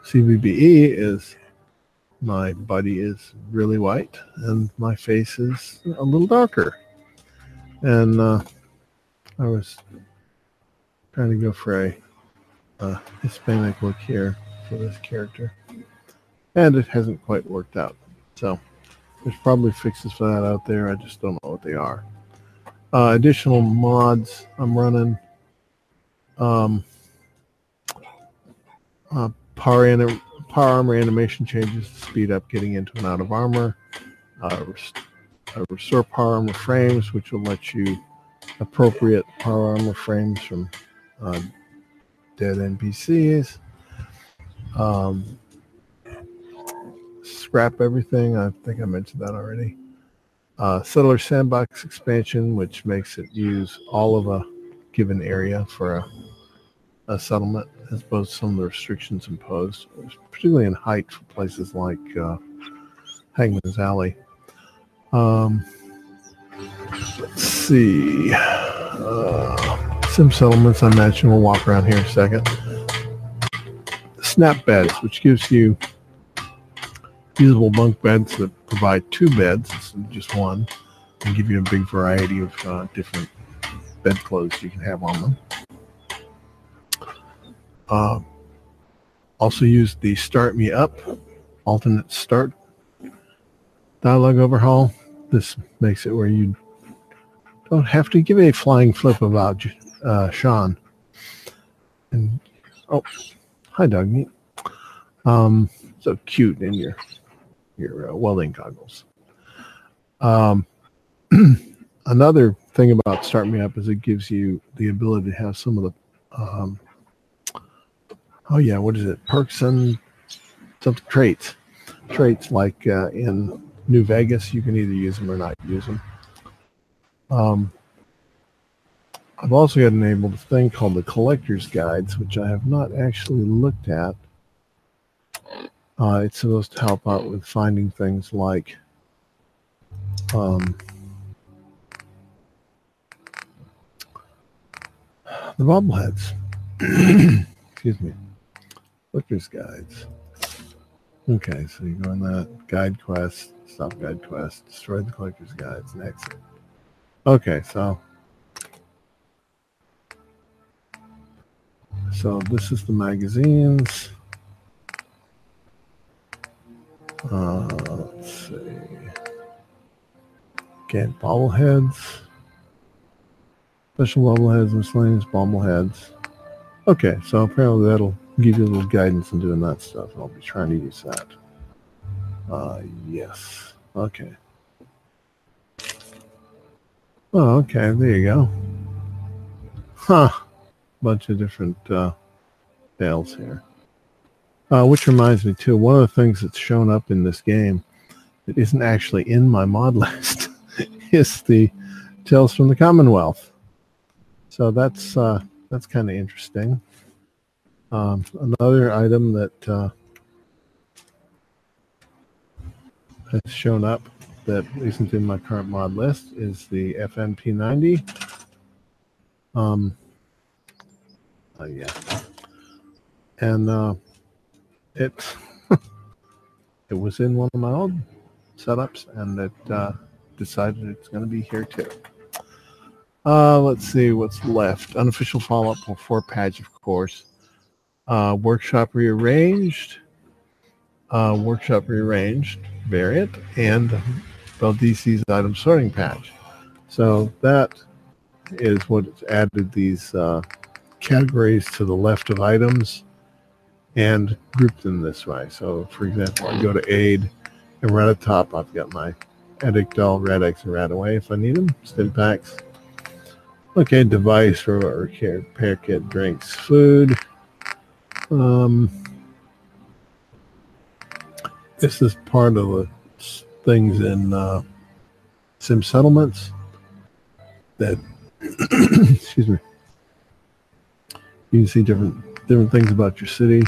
CVBE is my body is really white and my face is a little darker. And I was trying to go for a Hispanic look here for this character, and it hasn't quite worked out. So there's probably fixes for that out there. I just don't know what they are. Additional mods I'm running. Power armor animation changes to speed up getting into and out of armor. Restore power armor frames, which will let you appropriate power armor frames from dead NPCs. Scrap everything. I think I mentioned that already. Settler Sandbox expansion, which makes it use all of a given area for a settlement, as opposed to some of the restrictions imposed, particularly in height for places like Hangman's Alley. Let's see. Sim settlements, I mentioned. We'll walk around here in a second. Snap beds, which gives you usable bunk beds that provide 2 beds instead of just one, and give you a big variety of different bedclothes you can have on them. Also use the Start Me Up alternate start dialogue overhaul. This makes it where you don't have to give a flying flip about Sean. And oh, hi, dog meat. So cute in your welding goggles. Another thing about Start Me Up is it gives you the ability to have some of the what is it? Perks and some traits like in New Vegas, you can either use them or not use them. I've also got enabled a thing called the Collector's Guides, which I have not actually looked at. It's supposed to help out with finding things like the bobbleheads. Excuse me. Collector's Guides. Okay, so you go on that. Guide quest, stop guide quest, destroy the Collector's Guides, and exit. Okay, so this is the magazines. Let's see. Okay, bobbleheads. Special bobbleheads, miscellaneous bobbleheads. Okay, so apparently that'll give you a little guidance in doing that stuff. I'll be trying to use that. Yes. Okay. Oh, okay, there you go. Huh. Bunch of different tales here. Which reminds me, too, one of the things that's shown up in this game that isn't actually in my mod list is the Tales from the Commonwealth. So that's kind of interesting. Another item that has shown up that isn't in my current mod list is the FNP90. Yeah. And it was in one of my old setups, and it decided it's going to be here too. Let's see what's left. Unofficial Fallout 4 patch, of course. Workshop rearranged variant, and DC's item sorting patch. So that is what's added these categories to the left of items and grouped them this way. So, for example, I go to aid, and right at the top, I've got my Edict Doll, Rad-X, and Rad-Away if I need them. Stim packs. Okay, device, robot repair kit, drinks, food. This is part of the things in Sim Settlements that, excuse me, you can see different things about your city,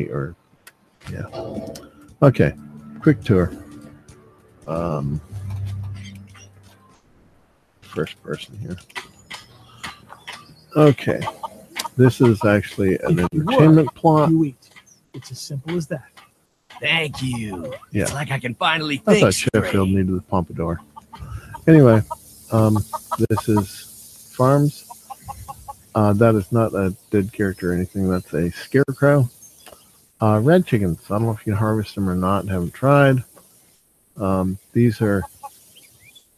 or, yeah. Okay, quick tour. First person here. Okay, this is actually an entertainment plot. You eat. It's as simple as that. Thank you. Yeah. It's like I can finally I think thought Sheffield needed the pompadour. Anyway, this is Farms. That is not a dead character or anything. That's a scarecrow. Red chickens. I don't know if you can harvest them or not. Haven't tried. These are,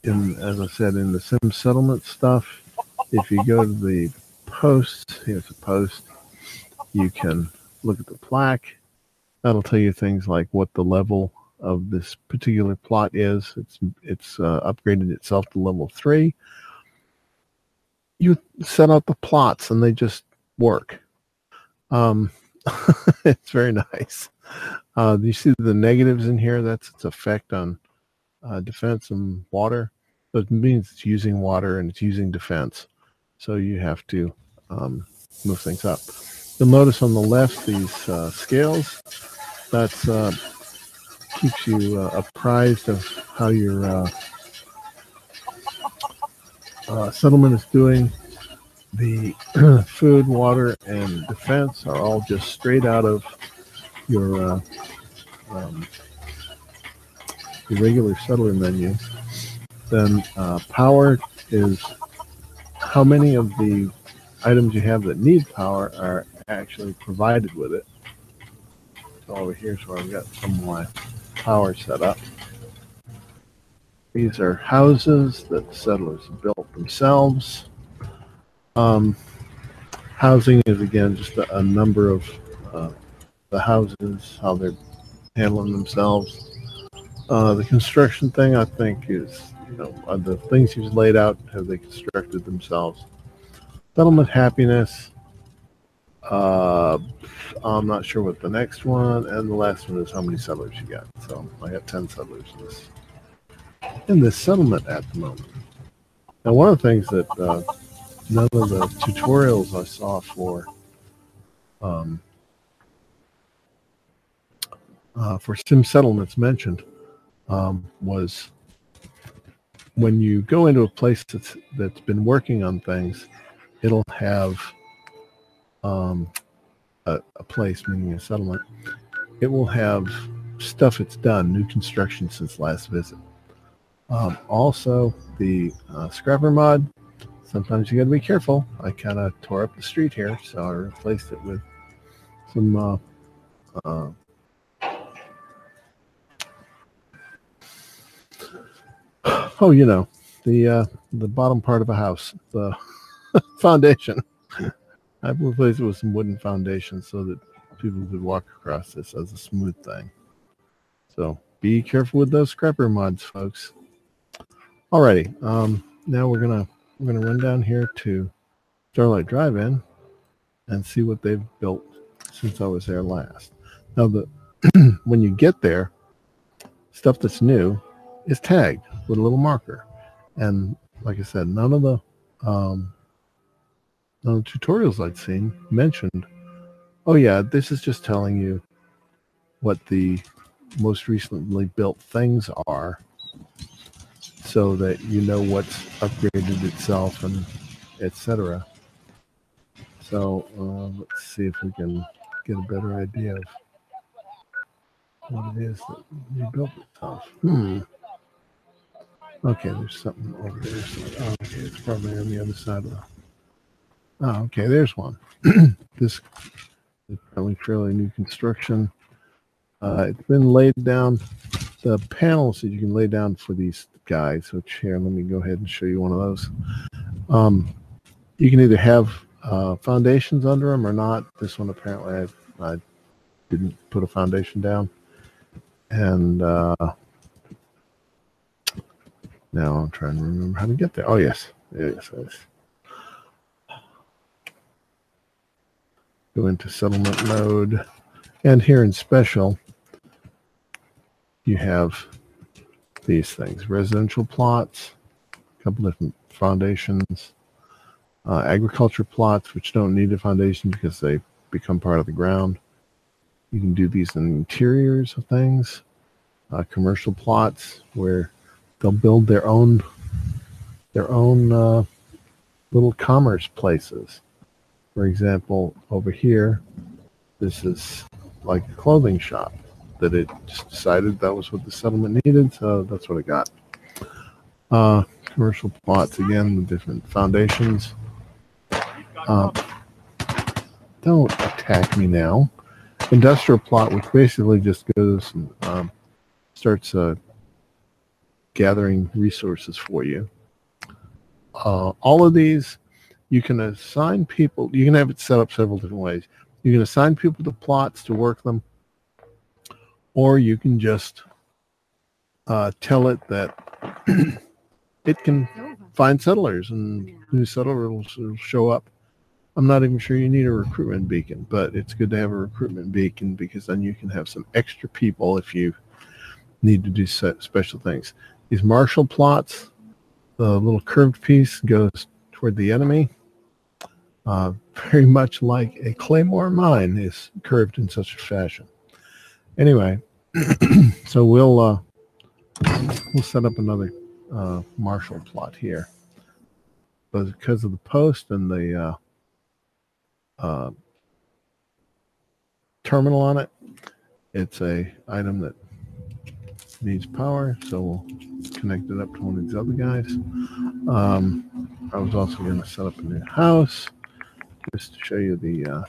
as I said, in the Sim Settlement stuff. If you go to the posts, here's a post. You can look at the plaque. That'll tell you things like what the level of this particular plot is. It's upgraded itself to level 3. You set out the plots and they just work. It's very nice. You see the negatives in here? That's its effect on defense and water. So it means it's using water and it's using defense. So you have to move things up. You'll notice on the left these scales. That keeps you apprised of how your settlement is doing. The food, water, and defense are all just straight out of your regular settler menu. Then power is how many of the items you have that need power are actually provided with it. So over here's where I've got some of my power set up. These are houses that settlers built themselves. Housing is, again, just a number of the houses, how they're handling themselves. The construction thing, I think, is, are the things you've laid out, have they constructed themselves? Settlement happiness. I'm not sure what the next one, and the last one is how many settlers you got. So I got 10 settlers in this settlement at the moment. Now, one of the things that none of the tutorials I saw for sim settlements mentioned was when you go into a place that's been working on things, it'll have a place, meaning a settlement. It will have stuff it's done, new construction since last visit. Also, the scrapper mod, sometimes you got to be careful. I kind of tore up the street here, so I replaced it with some the bottom part of a house, the foundation. I've replaced it with some wooden foundation so that people could walk across this as a smooth thing. So be careful with those scrapper mods, folks. Alrighty, now we're gonna run down here to Starlight Drive-In and see what they've built since I was there last. Now, when you get there, stuff that's new is tagged with a little marker, and like I said, none of the tutorials I'd seen mentioned, oh yeah, this is just telling you what the most recently built things are, so that you know what's upgraded itself and etc. So let's see if we can get a better idea of what it is that you built itself. Okay, there's something over there. So, okay, it's probably on the other side of the... Oh, okay, there's one. This is probably fairly new construction. It's been laid down. The panels that you can lay down for these guys, which here, let me go ahead and show you one of those. You can either have foundations under them or not. This one, apparently, I didn't put a foundation down. And now I'm trying to remember how to get there. Oh, yes. Yes. Go into settlement mode. And here in special, you have these things. Residential plots, a couple different foundations, agriculture plots, which don't need a foundation because they become part of the ground. You can do these in interiors of things. Commercial plots where they'll build their own little commerce places. For example, over here, this is like a clothing shop that it just decided that was what the settlement needed, so that's what it got. Commercial plots, again, with different foundations. Don't attack me now. Industrial plot, which basically just goes and starts gathering resources for you. All of these, you can assign people. You can have it set up several different ways. You can assign people to plots to work them, or you can just tell it that it can find settlers, and new settlers will show up. I'm not even sure you need a recruitment beacon, but it's good to have a recruitment beacon because then you can have some extra people if you need to do special things. These martial plots, the little curved piece goes toward the enemy. Very much like a claymore mine is curved in such a fashion. Anyway, so we'll set up another martial plot here. But because of the post and the terminal on it, it's a item that needs power, so we'll connect it up to one of these other guys. I was also going to set up a new house just to show you the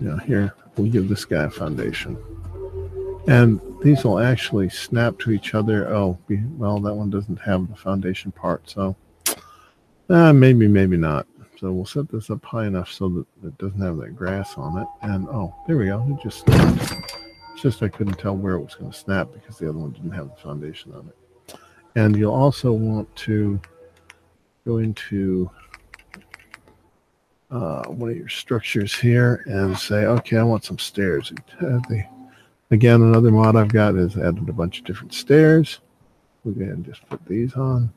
Here, we'll give this guy a foundation. And these will actually snap to each other. Oh, well, that one doesn't have the foundation part, so maybe not. So we'll set this up high enough so that it doesn't have that grass on it. And oh, there we go. It just snapped. It's just I couldn't tell where it was going to snap because the other one didn't have the foundation on it. And you'll also want to go into one of your structures here and say, okay, I want some stairs. Again, another mod I've got is added a bunch of different stairs. We'll go ahead and just put these on.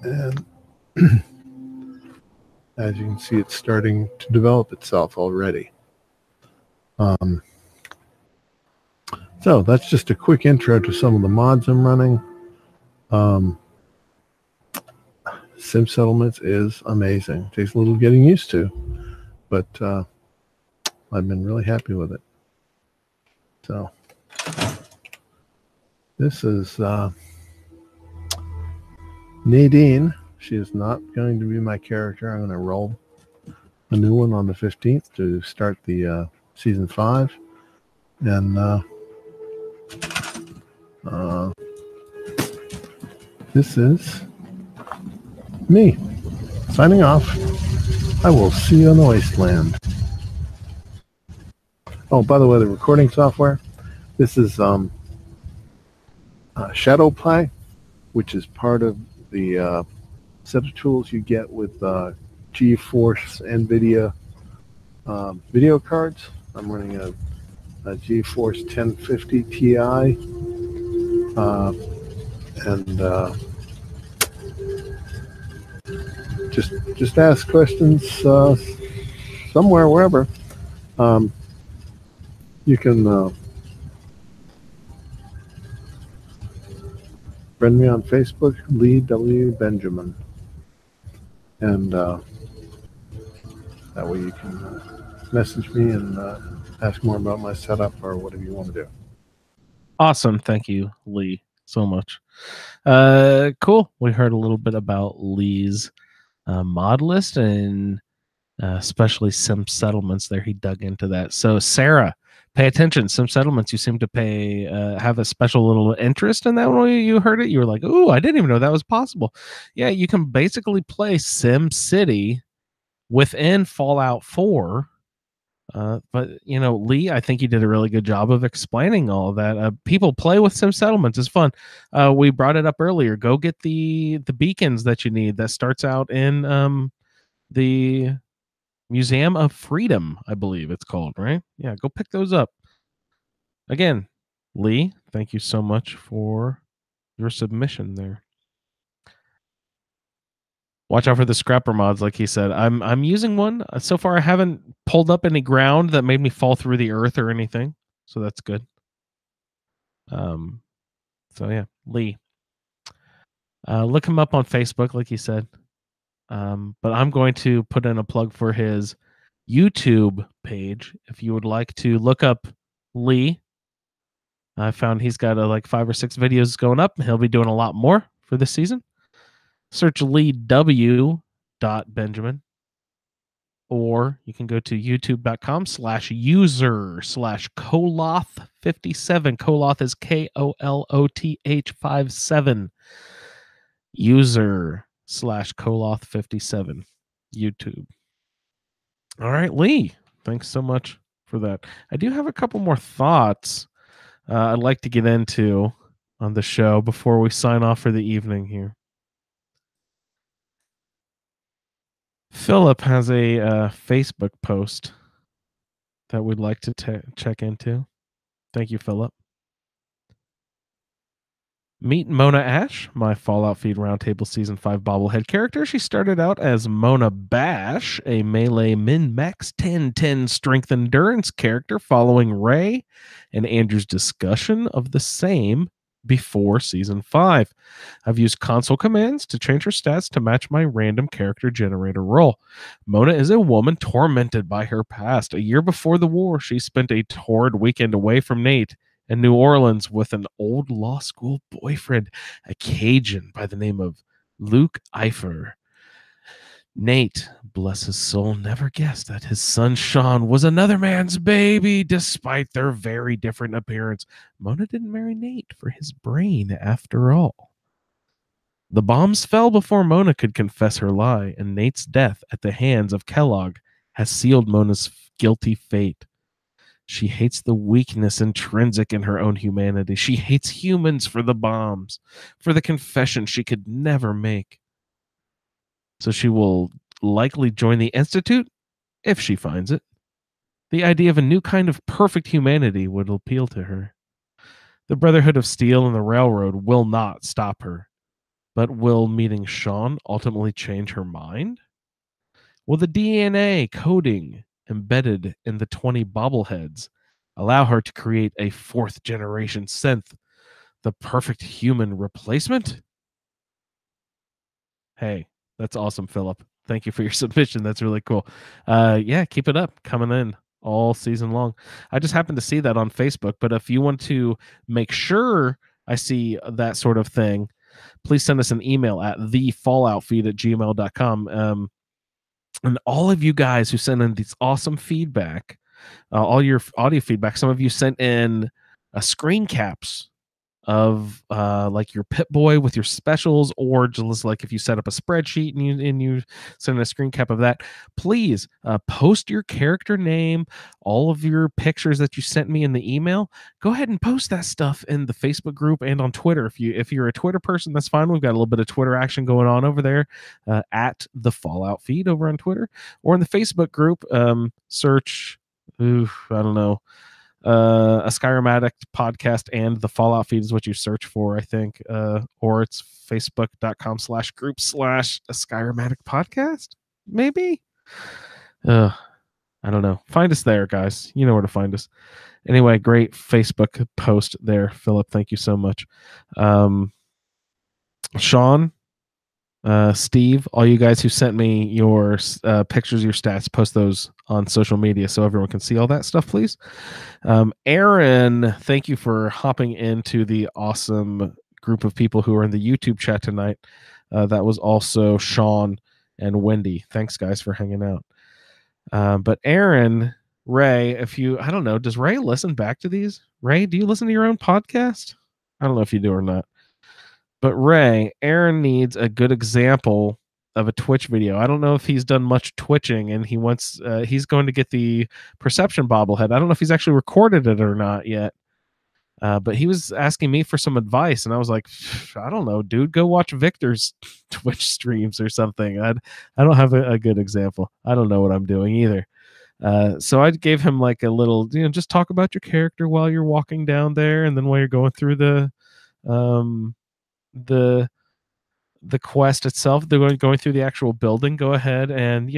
And as you can see, it's starting to develop itself already. So that's just a quick intro to some of the mods I'm running. Sim Settlements is amazing. It takes a little getting used to, but I've been really happy with it. So this is Nadine. She is not going to be my character. I'm going to roll a new one on the 15th to start the season 5. And this is me signing off. I will see you in the wasteland. Oh, by the way, the recording software, this is Shadowplay, which is part of the set of tools you get with GeForce NVIDIA video cards. I'm running a GeForce 1050 Ti, and just ask questions somewhere, wherever. You can friend me on Facebook, Lee W. Benjamin, and that way you can message me and ask more about my setup or whatever you want to do. Awesome. Thank you, Lee, so much. Cool. We heard a little bit about Lee's mod list and especially Sim Settlements there. He dug into that. So Sarah, pay attention. Sim Settlements, you seem to have a special little interest in that one. You heard it. You were like, oh, I didn't even know that was possible. Yeah, you can basically play Sim City within Fallout 4. But Lee, I think you did a really good job of explaining all of that. People play with Sim Settlements. It's fun. We brought it up earlier. Go get the beacons that you need. That starts out in the Museum of Freedom, I believe it's called, right? Yeah, go pick those up. Again, Lee, thank you so much for your submission there. Watch out for the scrapper mods, like he said. I'm using one. So far, I haven't pulled up any ground that made me fall through the earth or anything. So that's good. So yeah, Lee. Look him up on Facebook, like he said. But I'm going to put in a plug for his YouTube page. If you would like to look up Lee, I found he's got like 5 or 6 videos going up. He'll be doing a lot more for this season. Search Lee W. Benjamin, or you can go to youtube.com/user/Koloth57. Koloth is KOLOTH 57. User/Koloth57 YouTube. All right, Lee, thanks so much for that. I do have a couple more thoughts I'd like to get into on the show before we sign off for the evening here. Philip has a Facebook post that we'd like to check into. Thank you, Philip. Meet Mona Ash, my Fallout Feed Roundtable Season 5 bobblehead character. She started out as Mona Bash, a melee min-max 10-10 strength endurance character following Ray and Andrew's discussion of the same before Season 5. I've used console commands to change her stats to match my random character generator role. Mona is a woman tormented by her past. A year before the war, she spent a torrid weekend away from Nate in New Orleans with an old law school boyfriend, a Cajun by the name of Luke Eifer. Nate, bless his soul, never guessed that his son Sean was another man's baby, despite their very different appearance. Mona didn't marry Nate for his brain, after all. The bombs fell before Mona could confess her lie, and Nate's death at the hands of Kellogg has sealed Mona's guilty fate. She hates the weakness intrinsic in her own humanity. She hates humans for the bombs, for the confession she could never make. So she will likely join the Institute if she finds it. The idea of a new kind of perfect humanity would appeal to her. The Brotherhood of Steel and the Railroad will not stop her. But will meeting Sean ultimately change her mind? Will the DNA coding embedded in the 20 bobbleheads allow her to create a 4th generation synth, the perfect human replacement? Hey, that's awesome, Philip. Thank you for your submission. That's really cool. Yeah, keep it up. Coming in all season long. I just happened to see that on Facebook, but if you want to make sure I see that sort of thing, please send us an email at thefalloutfeed@gmail.com. And all of you guys who send in these awesome feedback, all your audio feedback, some of you sent in screen caps of like your Pip-Boy with your specials, or just like if you set up a spreadsheet and you send a screen cap of that, please post your character name, all of your pictures that you sent me in the email. Go ahead and post that stuff in the Facebook group and on Twitter. If you're a Twitter person, that's fine. We've got a little bit of Twitter action going on over there at the Fallout Feed over on Twitter, or in the Facebook group. Search, I don't know, askyrimaddictpodcast and the Fallout Feed is what you search for, I think, or it's facebook.com/group/askyrimaddictpodcast, maybe. I don't know. Find us there, guys. You know where to find us. Anyway, great Facebook post there, Philip. Thank you so much. Sean, Steve, all you guys who sent me your pictures, your stats, post those on social media so everyone can see all that stuff, please. Aaron, thank you for hopping into the awesome group of people who are in the YouTube chat tonight. That was also Sean and Wendy. Thanks, guys, for hanging out. But Aaron, Ray, I don't know, does Ray listen back to these? Ray, do you listen to your own podcast? I don't know if you do or not. But Ray, Aaron needs a good example of a Twitch video. I don't know if he's done much twitching, and he's going to get the Perception bobblehead. I don't know if he's actually recorded it or not yet. But he was asking me for some advice, and I was like, I don't know, dude, go watch Victor's Twitch streams or something. I don't have a good example. I don't know what I'm doing either. So I gave him like a little, just talk about your character while you're walking down there, and then while you're going through the quest itself, they're going through the actual building. Go ahead and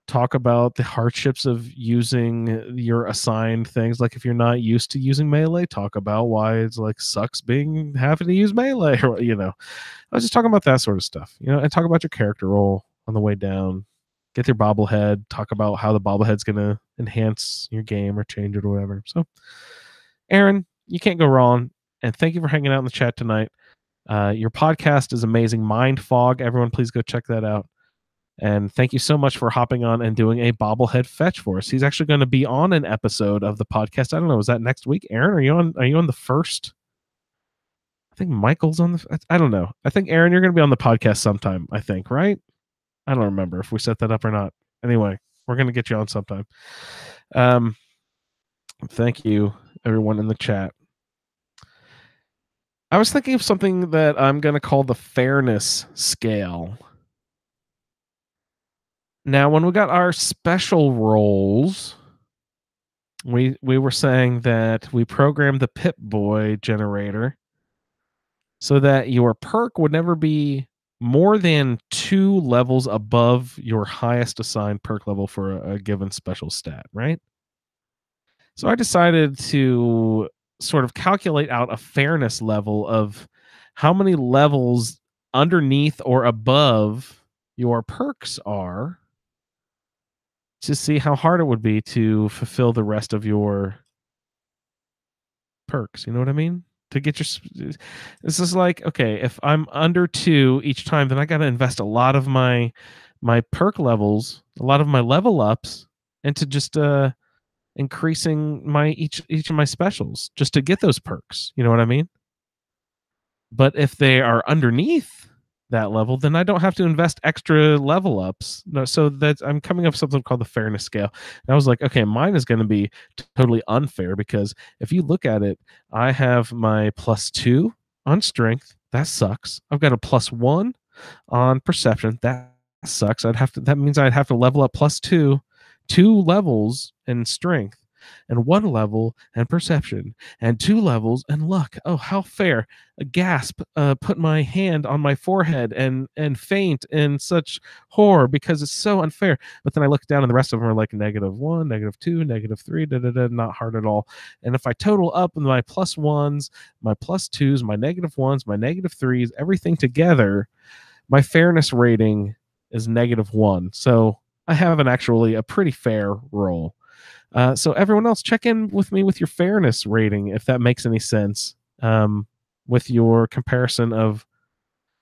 talk about the hardships of using your assigned things. Like if you're not used to using melee, talk about why it's like sucks having to use melee. Or I was just talking about that sort of stuff. And talk about your character role on the way down. Get your bobblehead. Talk about how the bobblehead's gonna enhance your game or change it or whatever. So, Aaron, you can't go wrong. And thank you for hanging out in the chat tonight. Your podcast is amazing. Mind Fog. Everyone, please go check that out. And thank you so much for hopping on and doing a bobblehead fetch for us. He's actually going to be on an episode of the podcast. I don't know. Is that next week? Aaron, are you on the first? I think Michael's on the. I don't know. I think Aaron, you're going to be on the podcast sometime. I think, right? I don't remember if we set that up or not. Anyway, we're going to get you on sometime. Thank you, everyone in the chat. I was thinking of something that I'm going to call the fairness scale. Now, when we got our special roles, we were saying that we programmed the Pip-Boy generator so that your perk would never be more than 2 levels above your highest assigned perk level for a given special stat, right? So I decided to sort of calculate out a fairness level of how many levels underneath or above your perks are, to see how hard it would be to fulfill the rest of your perks. You know what I mean? To get your, this is like, okay, if I'm under 2 each time, then I got to invest a lot of my my perk levels, a lot of my level ups, into just increasing each of my specials just to get those perks. You know what I mean? But if they are underneath that level, then I don't have to invest extra level ups. No, so that I'm coming up with something called the fairness scale. And I was like, okay, mine is going to be totally unfair, because if you look at it, I have my +2 on strength. That sucks. I've got a +1 on perception. That sucks. That means I'd have to level up +2, 2 levels in strength, and 1 level and perception, and 2 levels and luck. Oh, how fair. A gasp, put my hand on my forehead and faint in such horror, because it's so unfair. But then I look down and the rest of them are like -1, -2, -3, not hard at all. And if I total up my +1s, my +2s, my -1s, my -3s, everything together, my fairness rating is -1. So I have a pretty fair roll. So everyone else, check in with me with your fairness rating, if that makes any sense, with your comparison of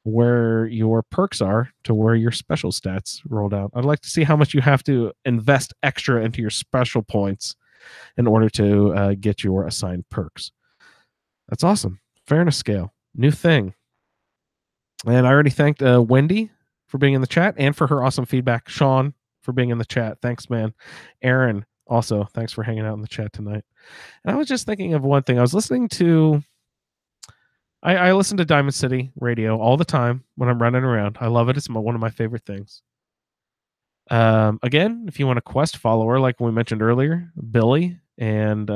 where your perks are to where your special stats rolled out. I'd like to see how much you have to invest extra into your special points in order to get your assigned perks. That's awesome. Fairness scale, new thing. And I already thanked Wendy for being in the chat and for her awesome feedback. Sean for being in the chat. Thanks, man. Aaron, also, thanks for hanging out in the chat tonight. And I was just thinking of one thing. I was listening to... I listen to Diamond City Radio all the time when I'm running around. I love it. It's one of my favorite things. Again, if you want a quest follower, like we mentioned earlier, Billy and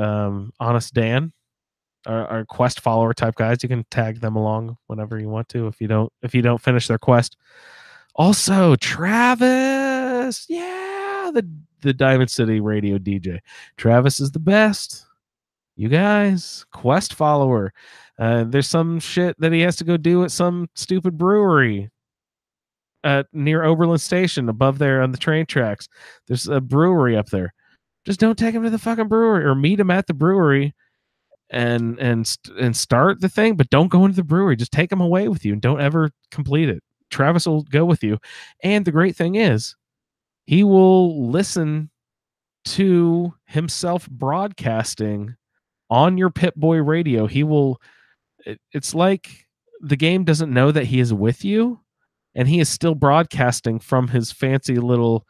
Honest Dan are quest follower type guys. You can tag them along whenever you want to if you don't finish their quest. Also, Travis, yeah, the Diamond City Radio DJ. Travis is the best. You guys, quest follower. There's some shit that he has to go do at some stupid brewery near Oberlin Station, above there on the train tracks. There's a brewery up there. Just don't take him to the fucking brewery, or meet him at the brewery and start the thing, but don't go into the brewery. Just take him away with you and don't ever complete it. Travis will go with you. And the great thing is, he will listen to himself broadcasting on your Pip-Boy radio. It's like the game doesn't know that he is with you, and he is still broadcasting from his fancy little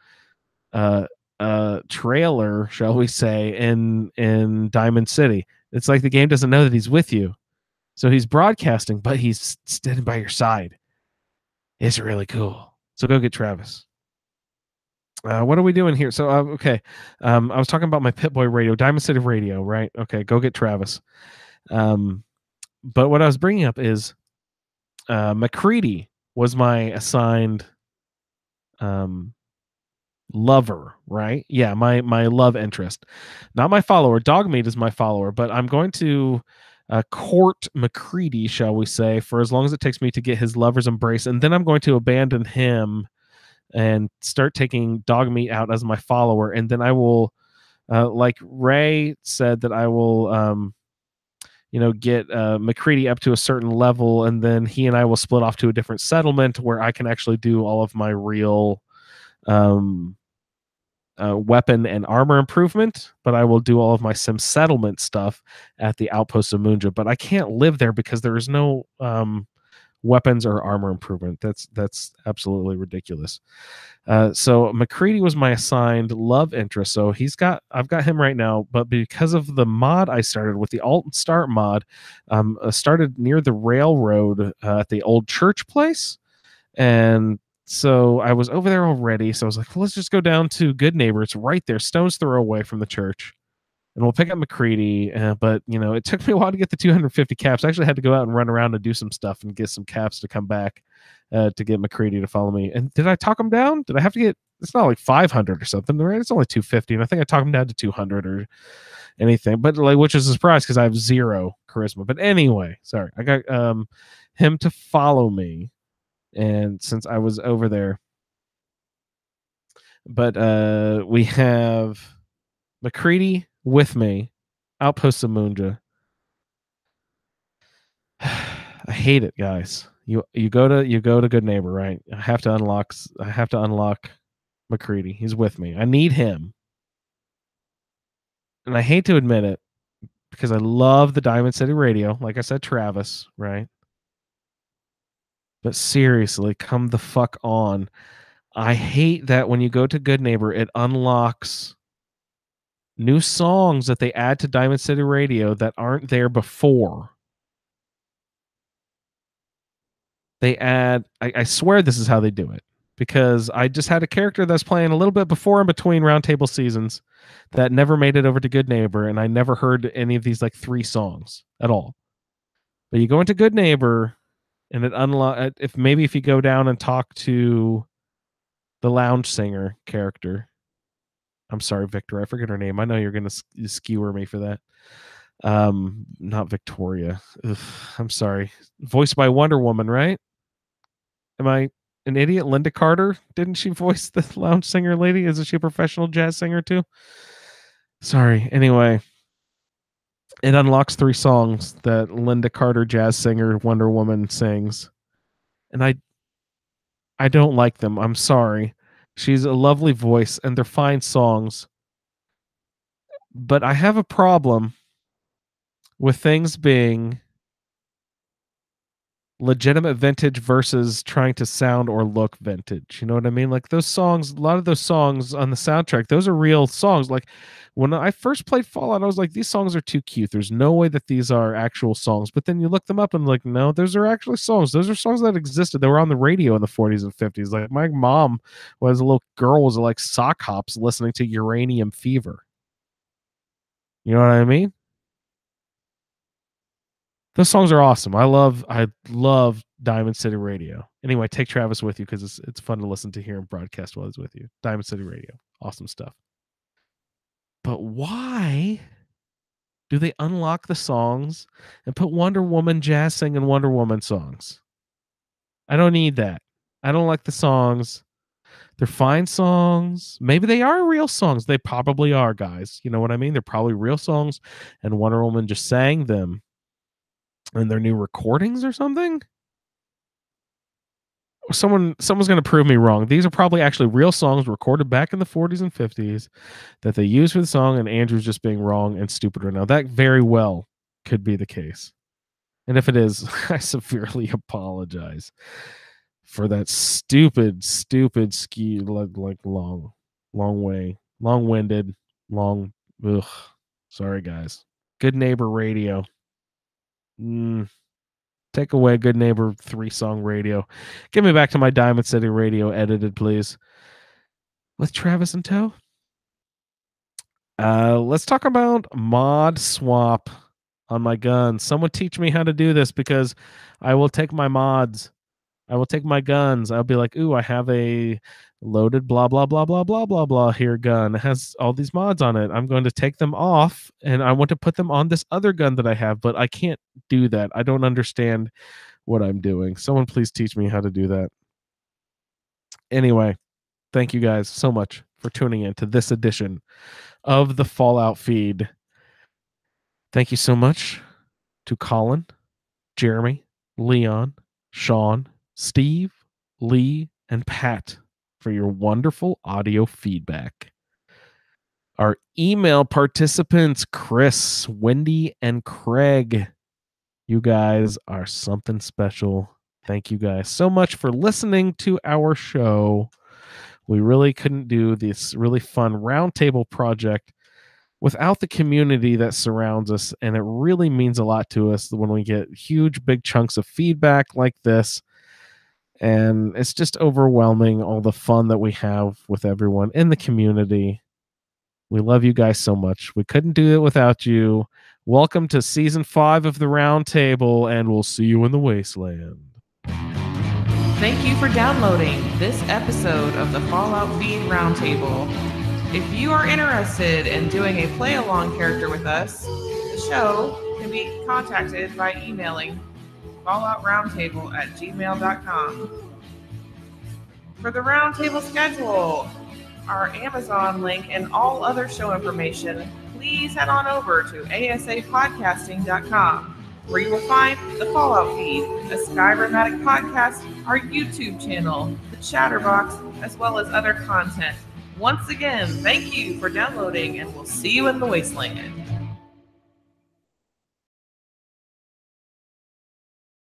trailer, shall we say, in Diamond City. It's like the game doesn't know that he's with you. So he's broadcasting, but he's standing by your side. It's really cool. So go get Travis. What are we doing here? So, okay. I was talking about my Pip-Boy radio, Diamond City Radio, right? Okay, go get Travis. But what I was bringing up is McCready was my assigned lover, right? Yeah, my love interest. Not my follower. Dogmeat is my follower, but I'm going to court McCready, shall we say, for as long as it takes me to get his lover's embrace, and then I'm going to abandon him and start taking Dogmeat out as my follower, and then I will, like Ray said, that I will, get McCready up to a certain level, and then he and I will split off to a different settlement where I can actually do all of my real weapon and armor improvement, but I will do all of my sim settlement stuff at the outpost of Munja. But I can't live there because there is no weapons or armor improvement. That's absolutely ridiculous. So McCready was my assigned love interest. So I've got him right now, but because of the mod I started with, the alt and start mod, started near the railroad at the old church place. And so I was over there already. So I was like, well, let's just go down to Good Neighbor. It's right there, stone's throw away from the church. And we'll pick up McCready, but it took me a while to get the 250 caps. I actually had to go out and run around and do some stuff and get some caps to come back to get McCready to follow me. And did I talk him down? Did I have to get? It's not like 500 or something, right? It's only 250, and I think I talked him down to 200 or anything. But which is a surprise because I have 0 charisma. But anyway, sorry, I got him to follow me, and since I was over there, but we have McCready with me, Outpost of Munja. I hate it, guys. You go to Good Neighbor, right? I have to unlock McCready. He's with me. I need him. And I hate to admit it because I love the Diamond City Radio. Like I said, Travis, right? But seriously, come the fuck on. I hate that when you go to Good Neighbor, it unlocks new songs that they add to Diamond City Radio that aren't there before. They add, I swear this is how they do it, because I just had a character that's playing a little bit before and between Roundtable seasons that never made it over to Good Neighbor, and I never heard any of these like 3 songs at all. But you go into Good Neighbor, and it if you go down and talk to the lounge singer character. I'm sorry, Victor, I forget her name. I know you're gonna skewer me for that. Not Victoria. Ugh, I'm sorry. Voiced by Wonder Woman, right? Am I an idiot? Linda Carter? Didn't she voice the lounge singer lady? Isn't she a professional jazz singer too? Sorry. Anyway, it unlocks 3 songs that Linda Carter, jazz singer, Wonder Woman sings. And I don't like them. I'm sorry. She's a lovely voice and they're fine songs. But I have a problem with things being legitimate vintage versus trying to sound or look vintage. You know what I mean? Like those songs, a lot of those songs on the soundtrack, those are real songs. Like when I first played Fallout, I was like, these songs are too cute. There's no way that these are actual songs. But then you look them up and like, no, those are actually songs. Those are songs that existed. They were on the radio in the 40s and 50s. Like my mom, when I was a little girl, was like sock hops listening to Uranium Fever. You know what I mean? Those songs are awesome. I love Diamond City Radio. Anyway, take Travis with you because it's fun to listen to hear him broadcast while he's with you. Diamond City Radio. Awesome stuff. But why do they unlock the songs and put Wonder Woman jazz singing Wonder Woman songs? I don't need that. I don't like the songs. They're fine songs. Maybe they are real songs. They probably are, guys. You know what I mean? They're probably real songs, and Wonder Woman just sang them in their new recordings or something. Someone's going to prove me wrong. These are probably actually real songs recorded back in the 40s and 50s that they used for the song, and Andrew's just being wrong and stupid right now. That very well could be the case. And if it is, I severely apologize for that stupid ski, like long-winded, ugh. Sorry, guys. Good Neighbor Radio. Take away Good Neighbor 3-song radio. Get me back to my Diamond City Radio edited, please. With Travis in tow. Let's talk about mod swap on my guns. Someone teach me how to do this because I will take my mods. I will take my guns. I'll be like, ooh, I have a loaded blah, blah, blah, blah, blah, blah, blah here gun. It has all these mods on it. I'm going to take them off and I want to put them on this other gun that I have, but I can't do that. I don't understand what I'm doing. Someone please teach me how to do that. Anyway, thank you guys so much for tuning in to this edition of the Fallout feed. Thank you so much to Colin, Jeremy, Leon, Sean, Steve, Lee, and Pat for your wonderful audio feedback. Our email participants, Chris, Wendy, and Craig. You guys are something special. Thank you guys so much for listening to our show. We really couldn't do this really fun roundtable project without the community that surrounds us, and it really means a lot to us when we get huge, big chunks of feedback like this. And it's just overwhelming, all the fun that we have with everyone in the community. We love you guys so much. We couldn't do it without you. Welcome to Season 5 of the Roundtable, and we'll see you in the Wasteland. Thank you for downloading this episode of the Fallout Feed Roundtable. If you are interested in doing a play-along character with us, the show can be contacted by emailing falloutroundtable@gmail.com. For the roundtable schedule, our Amazon link, and all other show information, please head on over to asapodcasting.com. where you will find the Fallout feed, Askyrimaddictpodcast, our YouTube channel, the Chatterbox, as well as other content. Once again, thank you for downloading, and we'll see you in the wasteland.